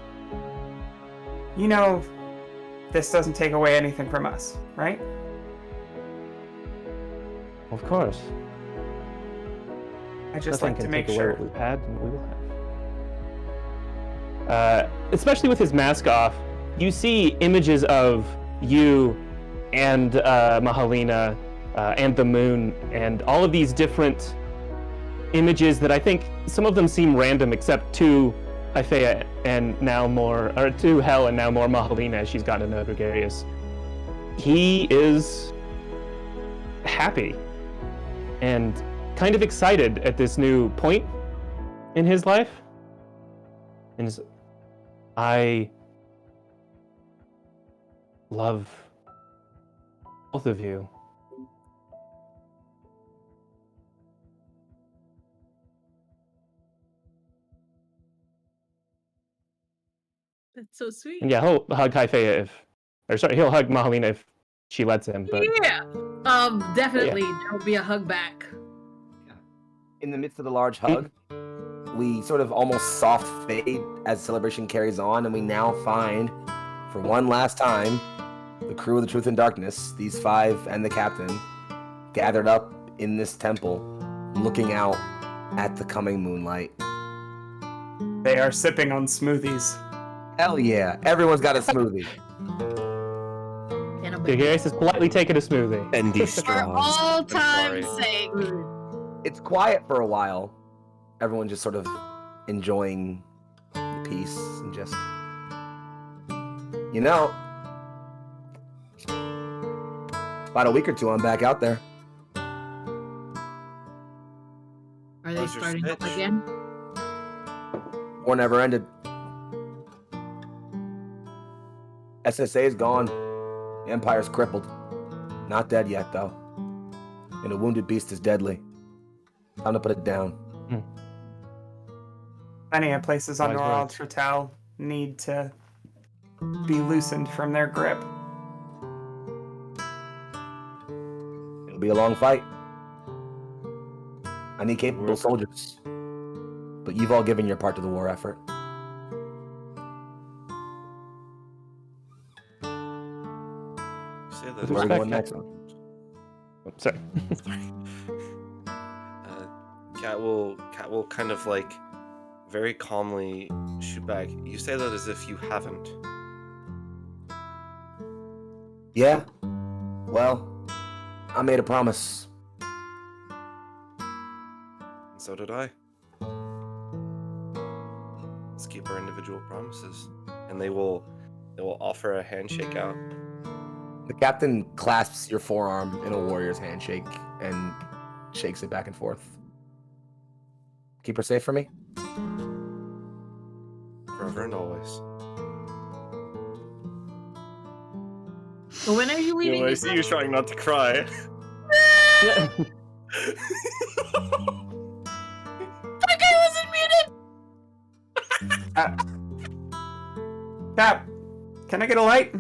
you know, this doesn't take away anything from us, right? Of course. I just Nothing like to can make take away sure. what we've had and what we will have. Especially with his mask off, you see images of you and Mahalena and the moon and all of these different images that I think some of them seem random except to Hyphea and now more, or to Hel and now more Mahalena as she's gotten to know Gregarious. He is happy and kind of excited at this new point in his life. And I love both of you. That's so sweet. And yeah, he'll hug Hyphea he'll hug Mahalena if she lets him, but Yeah. Definitely there will be a hug back. In the midst of the large hug, we sort of almost soft fade as celebration carries on, and we now find, for one last time, the crew of the Truth and Darkness, these five and the captain, gathered up in this temple, looking out at the coming moonlight. They are sipping on smoothies. Hell yeah. Everyone's got a smoothie. And a Gregarious is politely taking a smoothie. Bendy For straws. all I'm time's sorry. sake. It's quiet for a while. Everyone just sort of enjoying the peace and just, you know, about a week or two, I'm back out there. Are they How's your starting up Switch? again? War never ended. SSA is gone. The Empire's crippled. Not dead yet, though. And a wounded beast is deadly. Time to put it down. Many of places on Wise Noral words. Trital need to be loosened from their grip. It'll be a long fight. I need capable soldiers. But you've all given your part to the war effort. Say that With Where are we respect, going next? Oh, sorry. Cat will kind of like very calmly shoot back. You say that as if you haven't. Yeah. Well, I made a promise. And so did I. Let's keep our individual promises. And they will offer a handshake out. The captain clasps your forearm in a warrior's handshake and shakes it back and forth. Keep her safe for me? Forever and always. So when are you leaving? I see you trying not to cry. Yeah. Like I wasn't muted. Cap, can I get a light?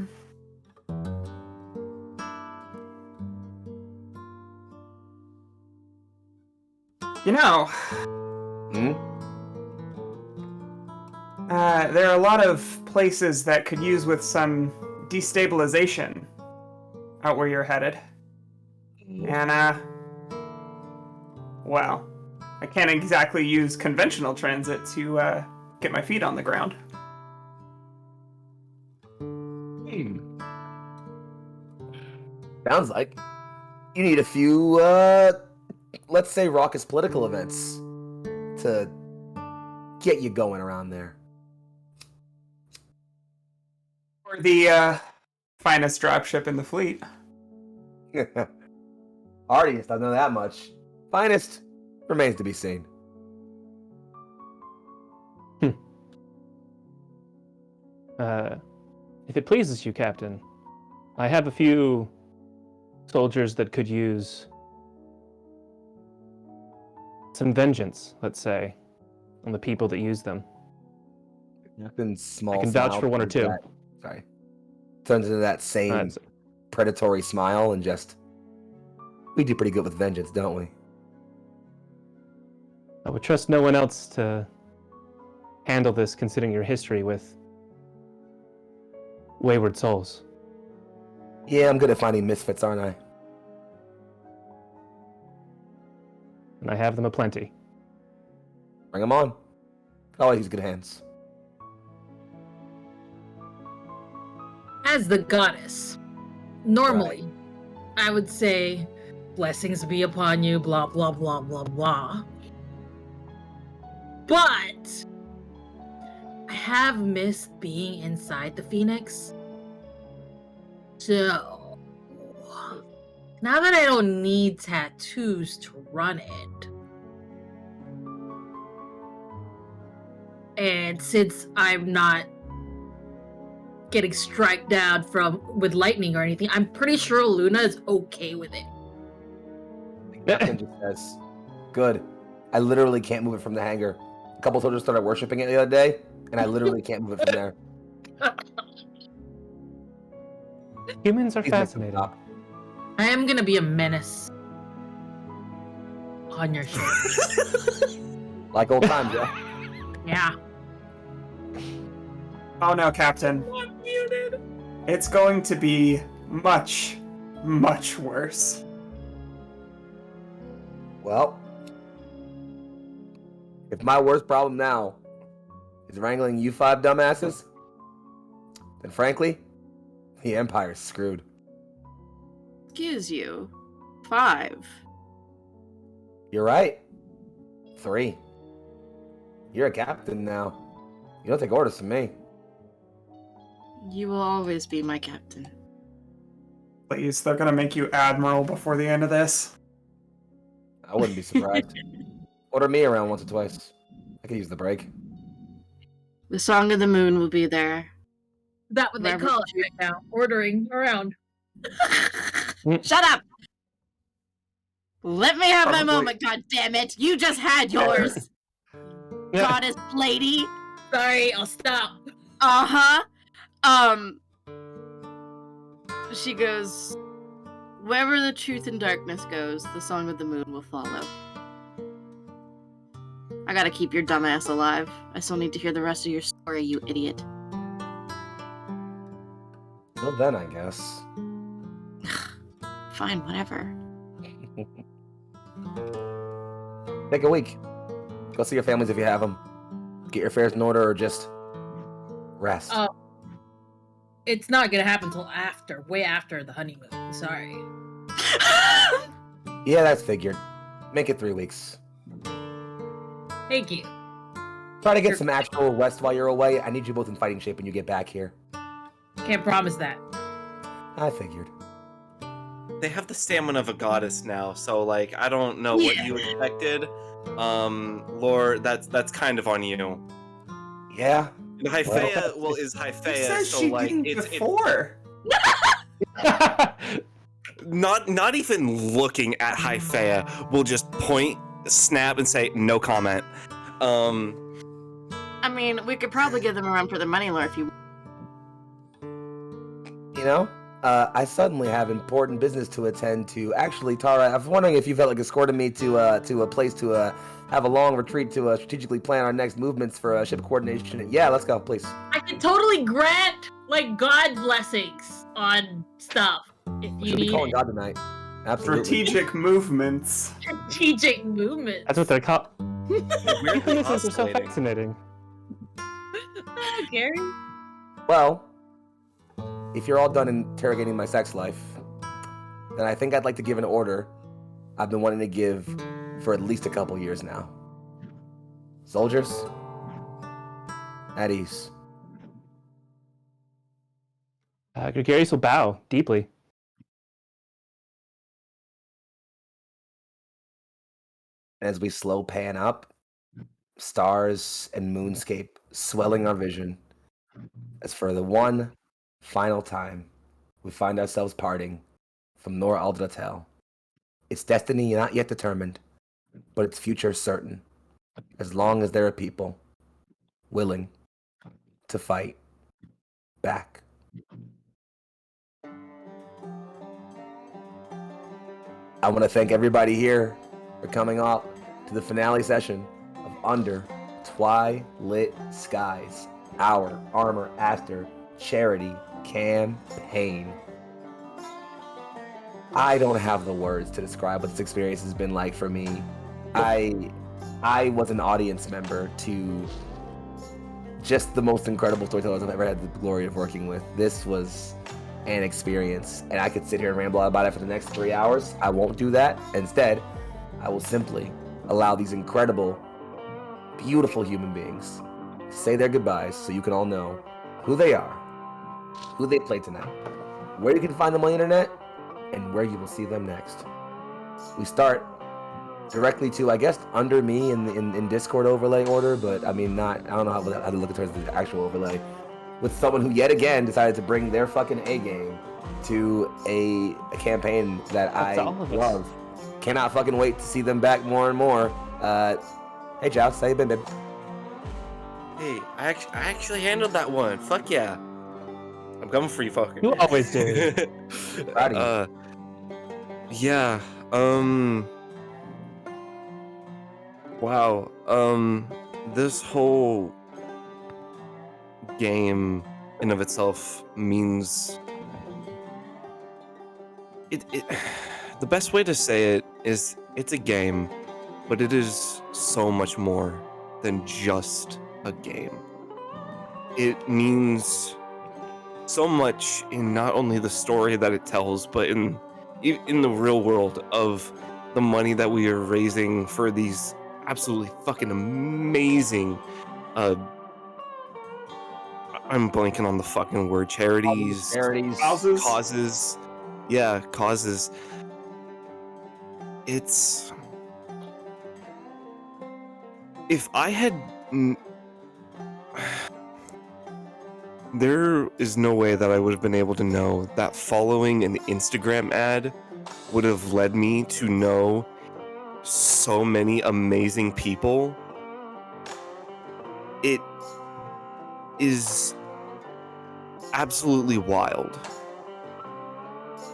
You know, Hmm? there are a lot of places that could use with some destabilization out where you're headed. And, well, I can't exactly use conventional transit to, get my feet on the ground. Sounds like you need a few, let's say raucous political events to get you going around there. Or the, finest dropship in the fleet. Hardiest, I know that much. Finest remains to be seen. If it pleases you, Captain, I have a few soldiers that could use some vengeance, let's say, on the people that use them. Captain's small I can vouch smile for one or turns two. turns into that same That's- predatory smile and just, we do pretty good with vengeance, don't we? I would trust no one else to handle this, considering your history with wayward souls. Yeah, I'm good at finding misfits, aren't I? And I have them aplenty. Bring them on. Always use good hands. As the goddess, normally, I would say, blessings be upon you, blah, blah, blah, blah, blah. But I have missed being inside the Phoenix. So, now that I don't need tattoos to run it, and since I'm not getting struck down with lightning or anything, I'm pretty sure Luna is okay with it. The captain just says, good. I literally can't move it from the hangar. A couple soldiers started worshiping it the other day, and I literally can't move it from there. Humans are Please make them fascinating. stop. I am gonna be a menace on your ship. Like old times, yeah. Yeah. Oh no, Captain. It's going to be much, much worse. Well, if my worst problem now is wrangling you 5 dumbasses, then frankly, the Empire's screwed. Excuse you. 5. You're right. 3. You're a captain now. You don't take orders from me. You will always be my captain. Please, they're gonna make you admiral before the end of this. I wouldn't be surprised. Order me around once or twice. I could use the break. The Song of the Moon will be there. Is that what they Wherever call it right now? Ordering around. Shut up! Let me have my Probably- moment, god damn it! You just had yours! Goddess lady! Sorry, I'll stop. Uh-huh. She goes, wherever the truth and darkness goes, the Song of the Moon will follow. I gotta keep your dumbass alive. I still need to hear the rest of your story, you idiot. Well then, I guess. Fine, whatever. Take a week. Go see your families if you have them. Get your affairs in order or just rest. It's not gonna happen till after, way after the honeymoon. Sorry. Yeah, that's figured. Make it 3 weeks. Thank you. Try to get some actual rest while you're away. I need you both in fighting shape when you get back here. Can't promise that. I figured. They have the stamina of a goddess now, so like I don't know what you expected. Lore, that's kind of on you. Yeah. And Hyphaea, well, is Hyphaea, Who says so she like didn't it's before? not even looking at Hyphaea will just point, snap, and say no comment. I mean, we could probably give them a run for the money, Lore, if you... You know, I suddenly have important business to attend to. Actually, Tara, I was wondering if you felt like escorting me to a place to have a long retreat to strategically plan our next movements for ship coordination. Yeah, let's go, please. I can totally grant like God blessings on stuff if you Should be need calling it. God tonight. Absolutely. Strategic movements. Strategic movement. That's what they're called. Weirdly Weaknesses are so oscillating. fascinating. Gary. Well, if you're all done interrogating my sex life, then I think I'd like to give an order I've been wanting to give for at least a couple years now. Soldiers, at ease. Gregarious will bow deeply. As we slow pan up, stars and moonscape swelling our vision, as for the one final time we find ourselves parting from Nor Aldratel. Its destiny not yet determined, but its future certain, as long as there are people willing to fight back. I want to thank everybody here for coming up to the finale session of Under Twilight Skies, our Armor Aster charity campaign. I don't have the words to describe what this experience has been like for me. I was an audience member to just the most incredible storytellers I've ever had the glory of working with. This was an experience, and I could sit here and ramble about it for the next 3 hours. I won't do that. Instead, I will simply allow these incredible, beautiful human beings to say their goodbyes so you can all know who they are, who they play tonight, where you can find them on the internet, and where you will see them next. We start directly to, I guess, under me in Discord overlay order, but I mean, I don't know how to look at terms of the actual overlay, with someone who yet again decided to bring their fucking A game to a campaign that I love. Cannot fucking wait to see them back more and more. Hey, Joust, how you been, babe? Hey, I actually handled that one. Fuck yeah. I'm coming for you, fucker. You always do. Proud of Yeah. Wow. This whole game in of itself means it the best way to say it is it's a game, but it is so much more than just a game. it means so much in not only the story that it tells, but in the real world of the money that we are raising for these absolutely fucking amazing I'm blanking on the fucking word. Charities. Causes. Yeah, causes. It's... If I had... There is no way that I would have been able to know that following an Instagram ad would have led me to know so many amazing people. It is absolutely wild.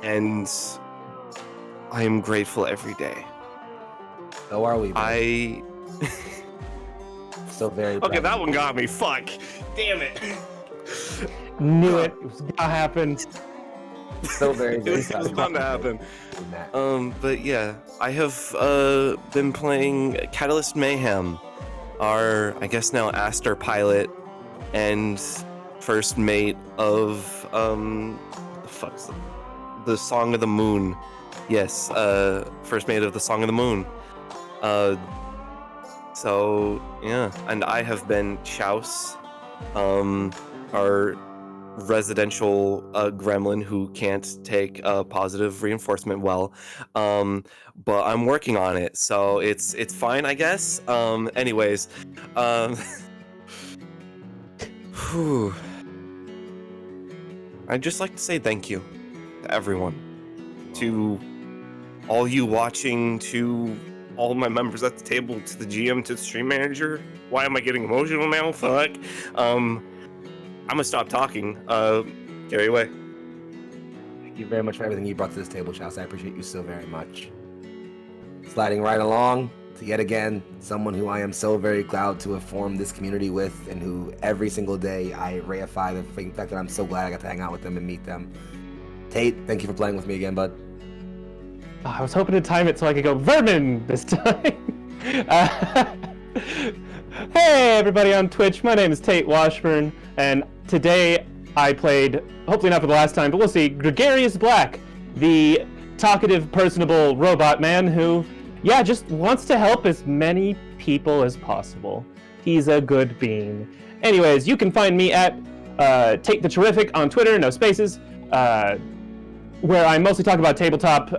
And I am grateful every day. So are we. I... So very Okay, proud. that one got me. Fuck. Damn it. Knew it. It was gonna happen. So very, It very was bound to happen. That. But yeah, I have been playing Catalyst Mayhem, our, I guess now Aster pilot, and first mate of the fuck's the Song of the Moon. Yes, first mate of the Song of the Moon. So yeah, and I have been Chaus, our residential gremlin who can't take positive reinforcement well, but I'm working on it, so it's fine, I guess. Anyways, whew. I'd just like to say thank you to everyone, to all you watching, to all my members at the table, to the GM, to the stream manager. Why am I getting emotional now? Fuck. I'm gonna stop talking. Carry away. Thank you very much for everything you brought to this table, Charles. I appreciate you so very much. Sliding right along to yet again someone who I am so very proud to have formed this community with, and who every single day I reify the fact that I'm so glad I got to hang out with them and meet them. Tate, thank you for playing with me again, bud. Oh, I was hoping to time it so I could go vermin this time. Hey everybody on Twitch, my name is Tate Washburn, and today I played, hopefully not for the last time, but we'll see, Gregarious Black, the talkative, personable robot man who, yeah, just wants to help as many people as possible. He's a good being. Anyways, you can find me at Tate the Terrific on Twitter, no spaces, where I mostly talk about tabletop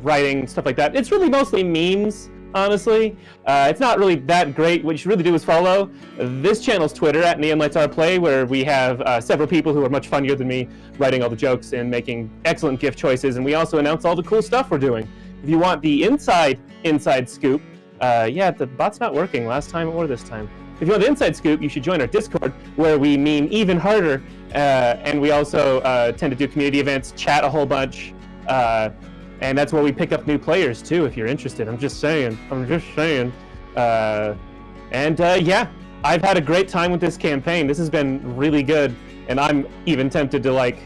writing, stuff like that. It's really mostly memes, honestly. It's not really that great. What you should really do is follow this channel's Twitter at Lights Roleplay, where we have several people who are much funnier than me writing all the jokes and making excellent gift choices, and we also announce all the cool stuff we're doing. If you want the inside scoop, yeah, the bot's not working last time or this time. If you want the inside scoop, you should join our Discord, where we meme even harder, and we also tend to do community events, chat a whole bunch, and that's where we pick up new players too, if you're interested. I'm just saying. Yeah, I've had a great time with this campaign. This has been really good, and I'm even tempted to, like,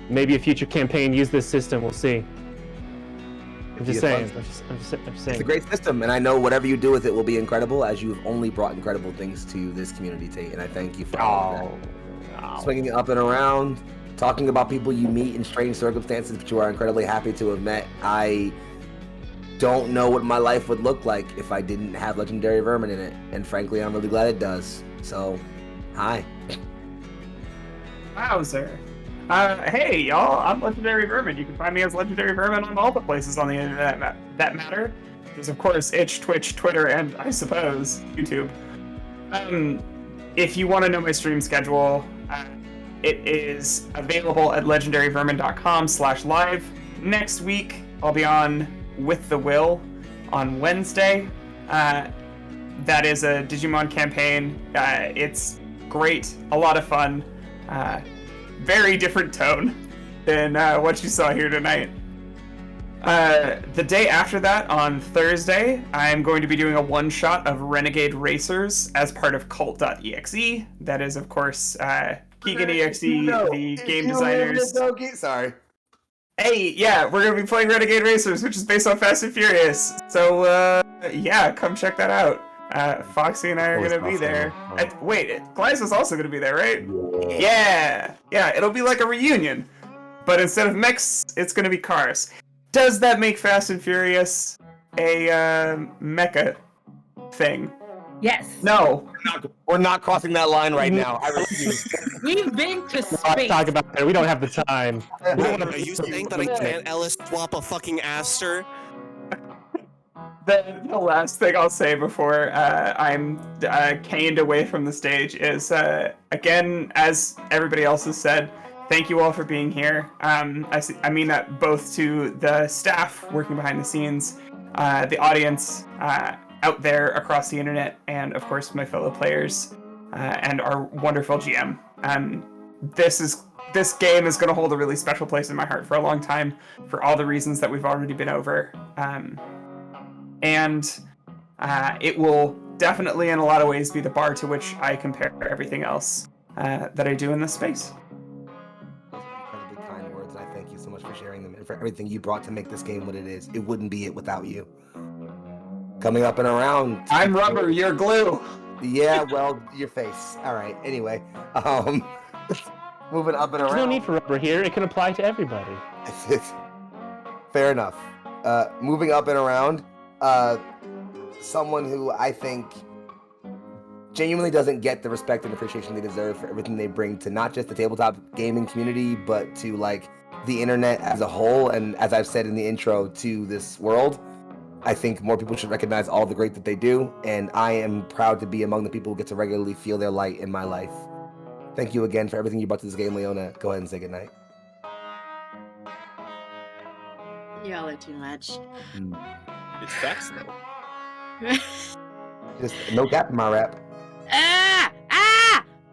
maybe a future campaign use this system. We'll see. I'm just saying. It's a great system, and I know whatever you do with it will be incredible, as you've only brought incredible things to this community, Tate, and I thank you for all of that. Swinging it up and around, talking about people you meet in strange circumstances that you are incredibly happy to have met. I don't know what my life would look like if I didn't have Legendary Vermin in it, and frankly, I'm really glad it does. So, hi. Wowzer. Hey, y'all, I'm Legendary Vermin. You can find me as Legendary Vermin on all the places on the internet that matter. There's, of course, Itch, Twitch, Twitter, and, I suppose, YouTube. If you want to know my stream schedule, it is available at legendaryvermin.com/live. Next week, I'll be on With the Will on Wednesday. That is a Digimon campaign. It's great, a lot of fun. Very different tone than what you saw here tonight. The day after that, on Thursday, I'm going to be doing a one-shot of Renegade Racers as part of Cult.exe. That is, of course, Keegan.exe, the game designers. Sorry. Hey, yeah, we're going to be playing Renegade Racers, which is based on Fast and Furious. So, yeah, come check that out. Foxy and I are Always gonna be Foxy. there. Oh. Wait, Glyza's also gonna be there, right? Yeah, it'll be like a reunion. But instead of mechs, it's gonna be cars. Does that make Fast and Furious a mecha thing? Yes. No. We're not crossing that line right now. I refuse. We've been to Let's space. talk about that. We don't have the time. We don't Are you saying that I can't Ellis swap a fucking Aster? The last thing I'll say before I'm caned away from the stage is, again, as everybody else has said, thank you all for being here. I mean that both to the staff working behind the scenes, the audience out there across the internet, and of course my fellow players, and our wonderful GM. This game is going to hold a really special place in my heart for a long time, for all the reasons that we've already been over. And it will definitely, in a lot of ways, be the bar to which I compare everything else that I do in this space. Those are incredibly kind words, and I thank you so much for sharing them and for everything you brought to make this game what it is. It wouldn't be it without you. Coming up and around. I'm rubber, you're glue. Yeah, well, your face. All right. Anyway, moving up and There's around. no need for rubber here. It can apply to everybody. Fair enough. Moving up and around. Someone who I think genuinely doesn't get the respect and appreciation they deserve for everything they bring to not just the tabletop gaming community, but to like the internet as a whole. And as I've said in the intro to this world, I think more people should recognize all the great that they do. And I am proud to be among the people who get to regularly feel their light in my life. Thank you again for everything you brought to this game, Leona. Go ahead and say goodnight. Y'all are too much. It's facts though. Just no cap in my rap.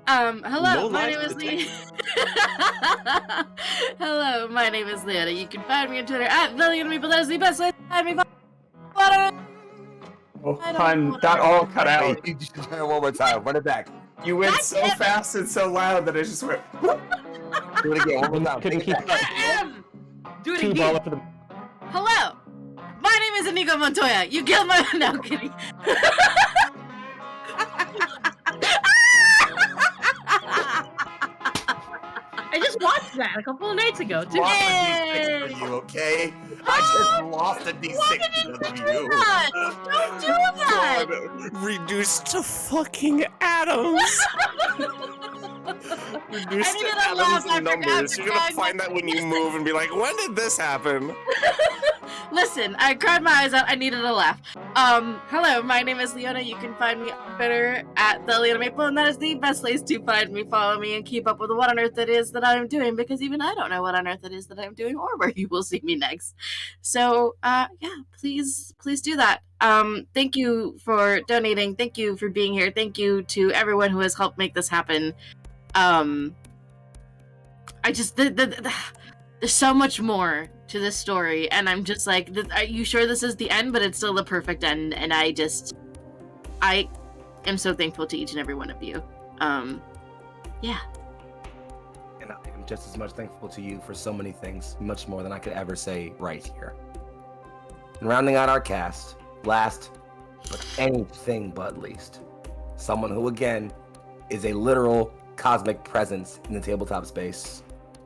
Hello, No my lies name is detected. Hello, my name is Leona. You can find me on Twitter at @LeonaMeeple. That is the best way to find me. Oh, hun, that all cut out. You should try it one more time. Run it back. You went That's so it. fast and so loud that I just went. Do it again. One more time. Couldn't Take keep it back. up. Do it Two again. ball up for the. Hello, my name is Inigo Montoya. You killed my. No, I'm kidding. I just watched that a couple of nights ago. Too. Lost a Yay! D6 for you, okay? I just lost a D6 because of you. Don't do that! Reduced to fucking atoms. Reduced I needed to a laugh atoms and after numbers. You're gonna crying. find that when you move and be like, when did this happen? Listen, I cried my eyes out. I needed a laugh. Hello, my name is Leona. You can find me on Twitter at @LeonaMaple, and that is the best place to find me. Follow me and keep up with what on earth it is that I'm doing, because even I don't know what on earth it is that I'm doing or where you will see me next. So, yeah, please do that. Thank you for donating. Thank you for being here. Thank you to everyone who has helped make this happen. I just there's so much more to this story, and I'm just like, are you sure this is the end? But it's still the perfect end, and I am so thankful to each and every one of you. Yeah. And I am just as much thankful to you for so many things, much more than I could ever say right here. And rounding out our cast, last but anything but least, someone who again is a literal cosmic presence in the tabletop space,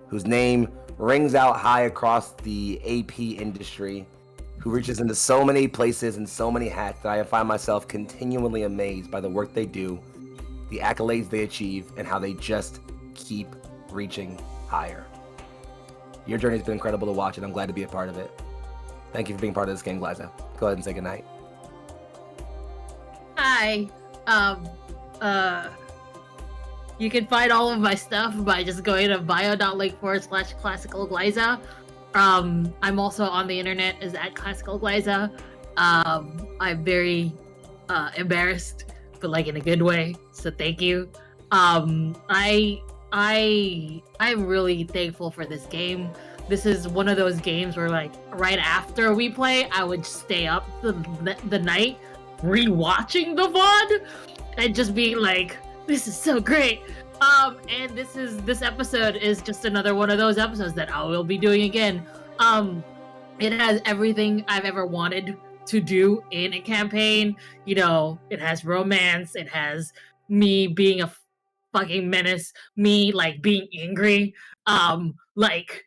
whose name rings out high across the AP industry, who reaches into so many places and so many hats that I find myself continually amazed by the work they do, the accolades they achieve, and how they just keep reaching higher. Your journey's been incredible to watch, and I'm glad to be a part of it. Thank you for being part of this game, Glyza. Go ahead and say goodnight. Hi. You can find all of my stuff by just going to bio.link/classicalglyza. I'm also on the internet as @classicalglyza. I'm very embarrassed, but like in a good way. So thank you. I'm really thankful for this game. This is one of those games where like right after we play, I would stay up the night rewatching the VOD and just being like, this is so great. And this episode is just another one of those episodes that I will be doing again. It has everything I've ever wanted to do in a campaign. You know, it has romance, it has me being a fucking menace, me like being angry, like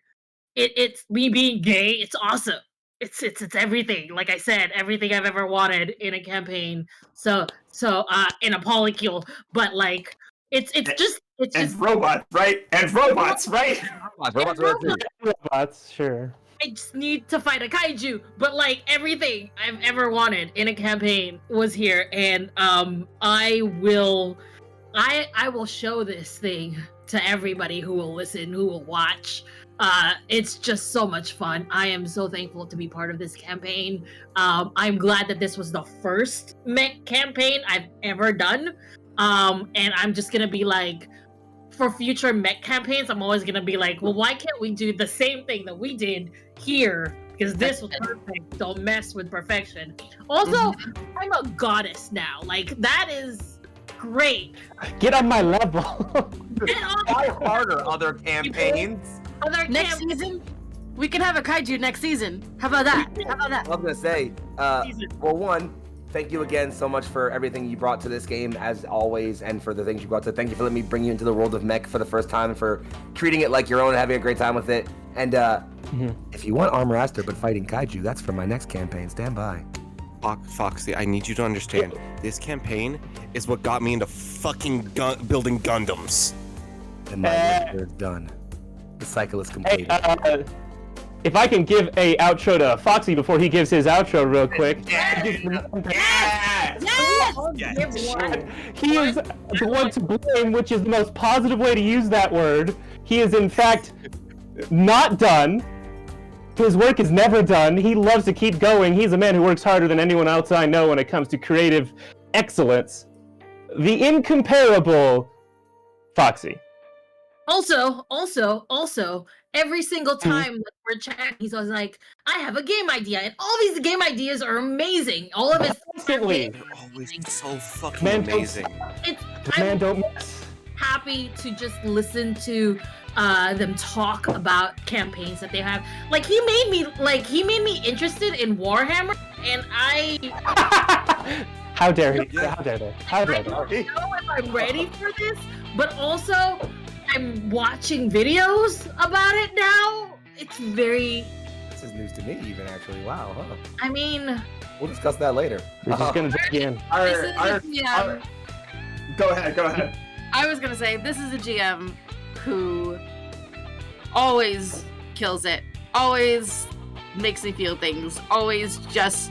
it's me being gay. It's awesome. It's everything. Like I said, everything I've ever wanted in a campaign. So in a polycule, but like it's And just robots, right? And robots, right? Robots are too. Robots, sure. I just need to fight a kaiju, but like everything I've ever wanted in a campaign was here, and I will show this thing to everybody who will listen, who will watch. It's just so much fun. I am so thankful to be part of this campaign. I'm glad that this was the first mech campaign I've ever done. And I'm just gonna be like, for future mech campaigns, I'm always gonna be like, well, why can't we do the same thing that we did here? Because this was perfect. Don't mess with perfection. Also, I'm a goddess now. Like, that is great. Get on my level. Get on Try harder, other campaigns. other Next season, we can have a kaiju next season. How about that? How about that? I was gonna say, well, one, thank you again so much for everything you brought to this game, as always, and for the things you brought to. Thank you for letting me bring you into the world of mech for the first time, and for treating it like your own and having a great time with it. And if you want Armor Aster but fighting kaiju, that's for my next campaign. Stand by. Foxy, I need you to understand. This campaign is what got me into fucking building Gundams. And my work is done. The cycle is complete. Hey, if I can give a outro to Foxy before he gives his outro real quick. He is the one to blame, which is the most positive way to use that word. He is in fact not done. His work is never done. He loves to keep going. He's a man who works harder than anyone else I know when it comes to creative excellence. The incomparable Foxy. Also, every single time that we're chatting, he's always like, I have a game idea, and all these game ideas are amazing. All of his Constantly. They're always so fucking Man, don't amazing. Man, don't miss. Happy to just listen to them talk about campaigns that they have. Like he made me interested in Warhammer, and How dare he? How dare they? How dare I they? don't know if I'm ready for this, but also I'm watching videos about it now. It's very. This is news to me, even actually. Wow, huh? I mean, We'll discuss that later. We're just gonna dig in. Go ahead. I was gonna say, this is a GM who always kills it, always makes me feel things, always just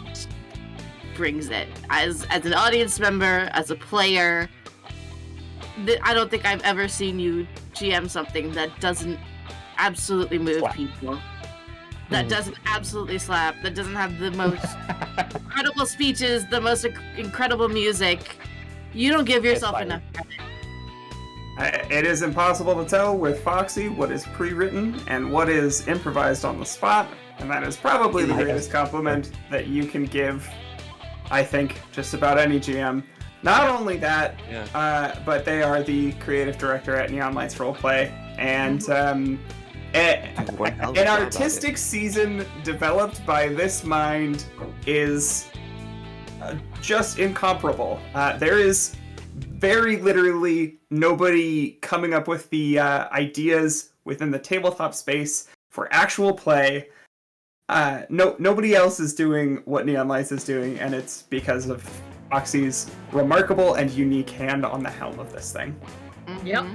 brings it. As an audience member, as a player, I don't think I've ever seen you GM something that doesn't absolutely move people, that doesn't absolutely slap, that doesn't have the most incredible speeches, the most incredible music. You don't give yourself enough credit. It is impossible to tell with Foxy what is pre-written and what is improvised on the spot, and that is probably the greatest compliment that you can give, I think, just about any GM. Not only that, but they are the creative director at Neon Lights Roleplay, and an artistic season developed by this mind is just incomparable. There is very literally nobody coming up with the ideas within the tabletop space for actual play. Nobody else is doing what Neon Lights is doing, and it's because of Foxy's remarkable and unique hand on the helm of this thing. yep.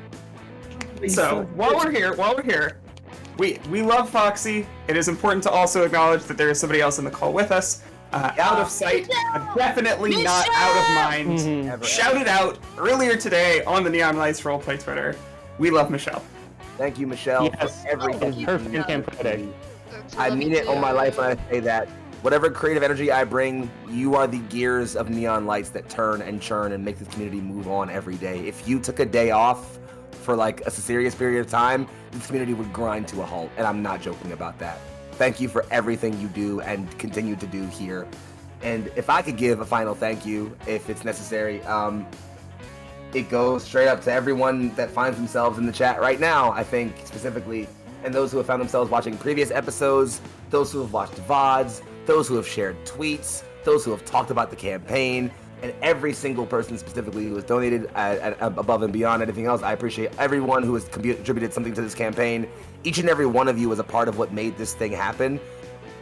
So while we're here, we love Foxy. It is important to also acknowledge that there is somebody else in the call with us. Out of sight, but definitely not out of mind. Shouted out earlier today on the Neon Lights Roleplay Twitter. We love Michelle. Thank you, Michelle, Yes. for everything. Her fan cam Friday. I mean it on my life when I say that. Whatever creative energy I bring, you are the gears of Neon Lights that turn and churn and make this community move on every day. If you took a day off for like a serious period of time, this community would grind to a halt, and I'm not joking about that. Thank you for everything you do and continue to do here. And if I could give a final thank you, if it's necessary, it goes straight up to everyone that finds themselves in the chat right now, I think specifically, and those who have found themselves watching previous episodes, those who have watched VODs, those who have shared tweets, those who have talked about the campaign, and every single person specifically who has donated above and beyond anything else. I appreciate everyone who has contributed something to this campaign. Each and every one of you is a part of what made this thing happen.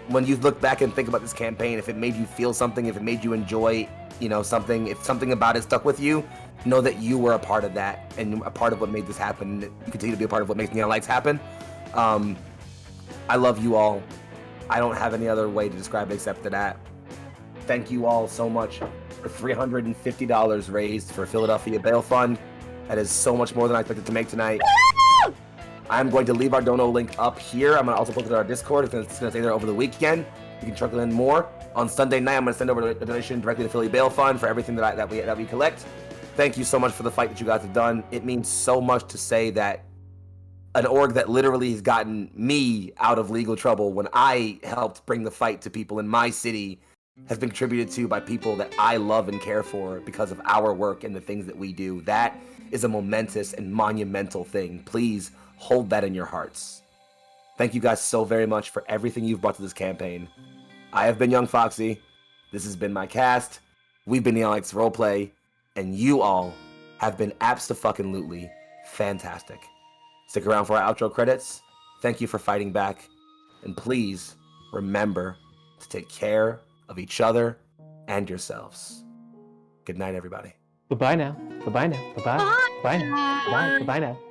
When you look back and think about this campaign, if it made you feel something, if it made you enjoy, something, if something about it stuck with you, know that you were a part of that and a part of what made this happen. You continue to be a part of what makes Neon Lights happen. I love you all. I don't have any other way to describe it except for that. Thank you all so much for $350 raised for Philadelphia Bail Fund. That is so much more than I expected to make tonight. I'm going to leave our dono link up here. I'm going to also post it on our Discord. It's going to stay there over the weekend. You can trickle in more. On Sunday night, I'm going to send over the donation directly to Philly Bail Fund for everything that we collect. Thank you so much for the fight that you guys have done. It means so much to say that an org that literally has gotten me out of legal trouble when I helped bring the fight to people in my city has been contributed to by people that I love and care for because of our work and the things that we do. That is a momentous and monumental thing. Please hold that in your hearts. Thank you guys so very much for everything you've brought to this campaign. I have been Young Foxy. This has been my cast. We've been Lights Roleplay, and you all have been abso-fucking-lutely fantastic. Stick around for our outro credits. Thank you for fighting back, and please remember to take care of each other and yourselves. Good night, everybody. Bye-bye now. Bye-bye now. Bye-bye. Bye now. Bye. Bye-bye now.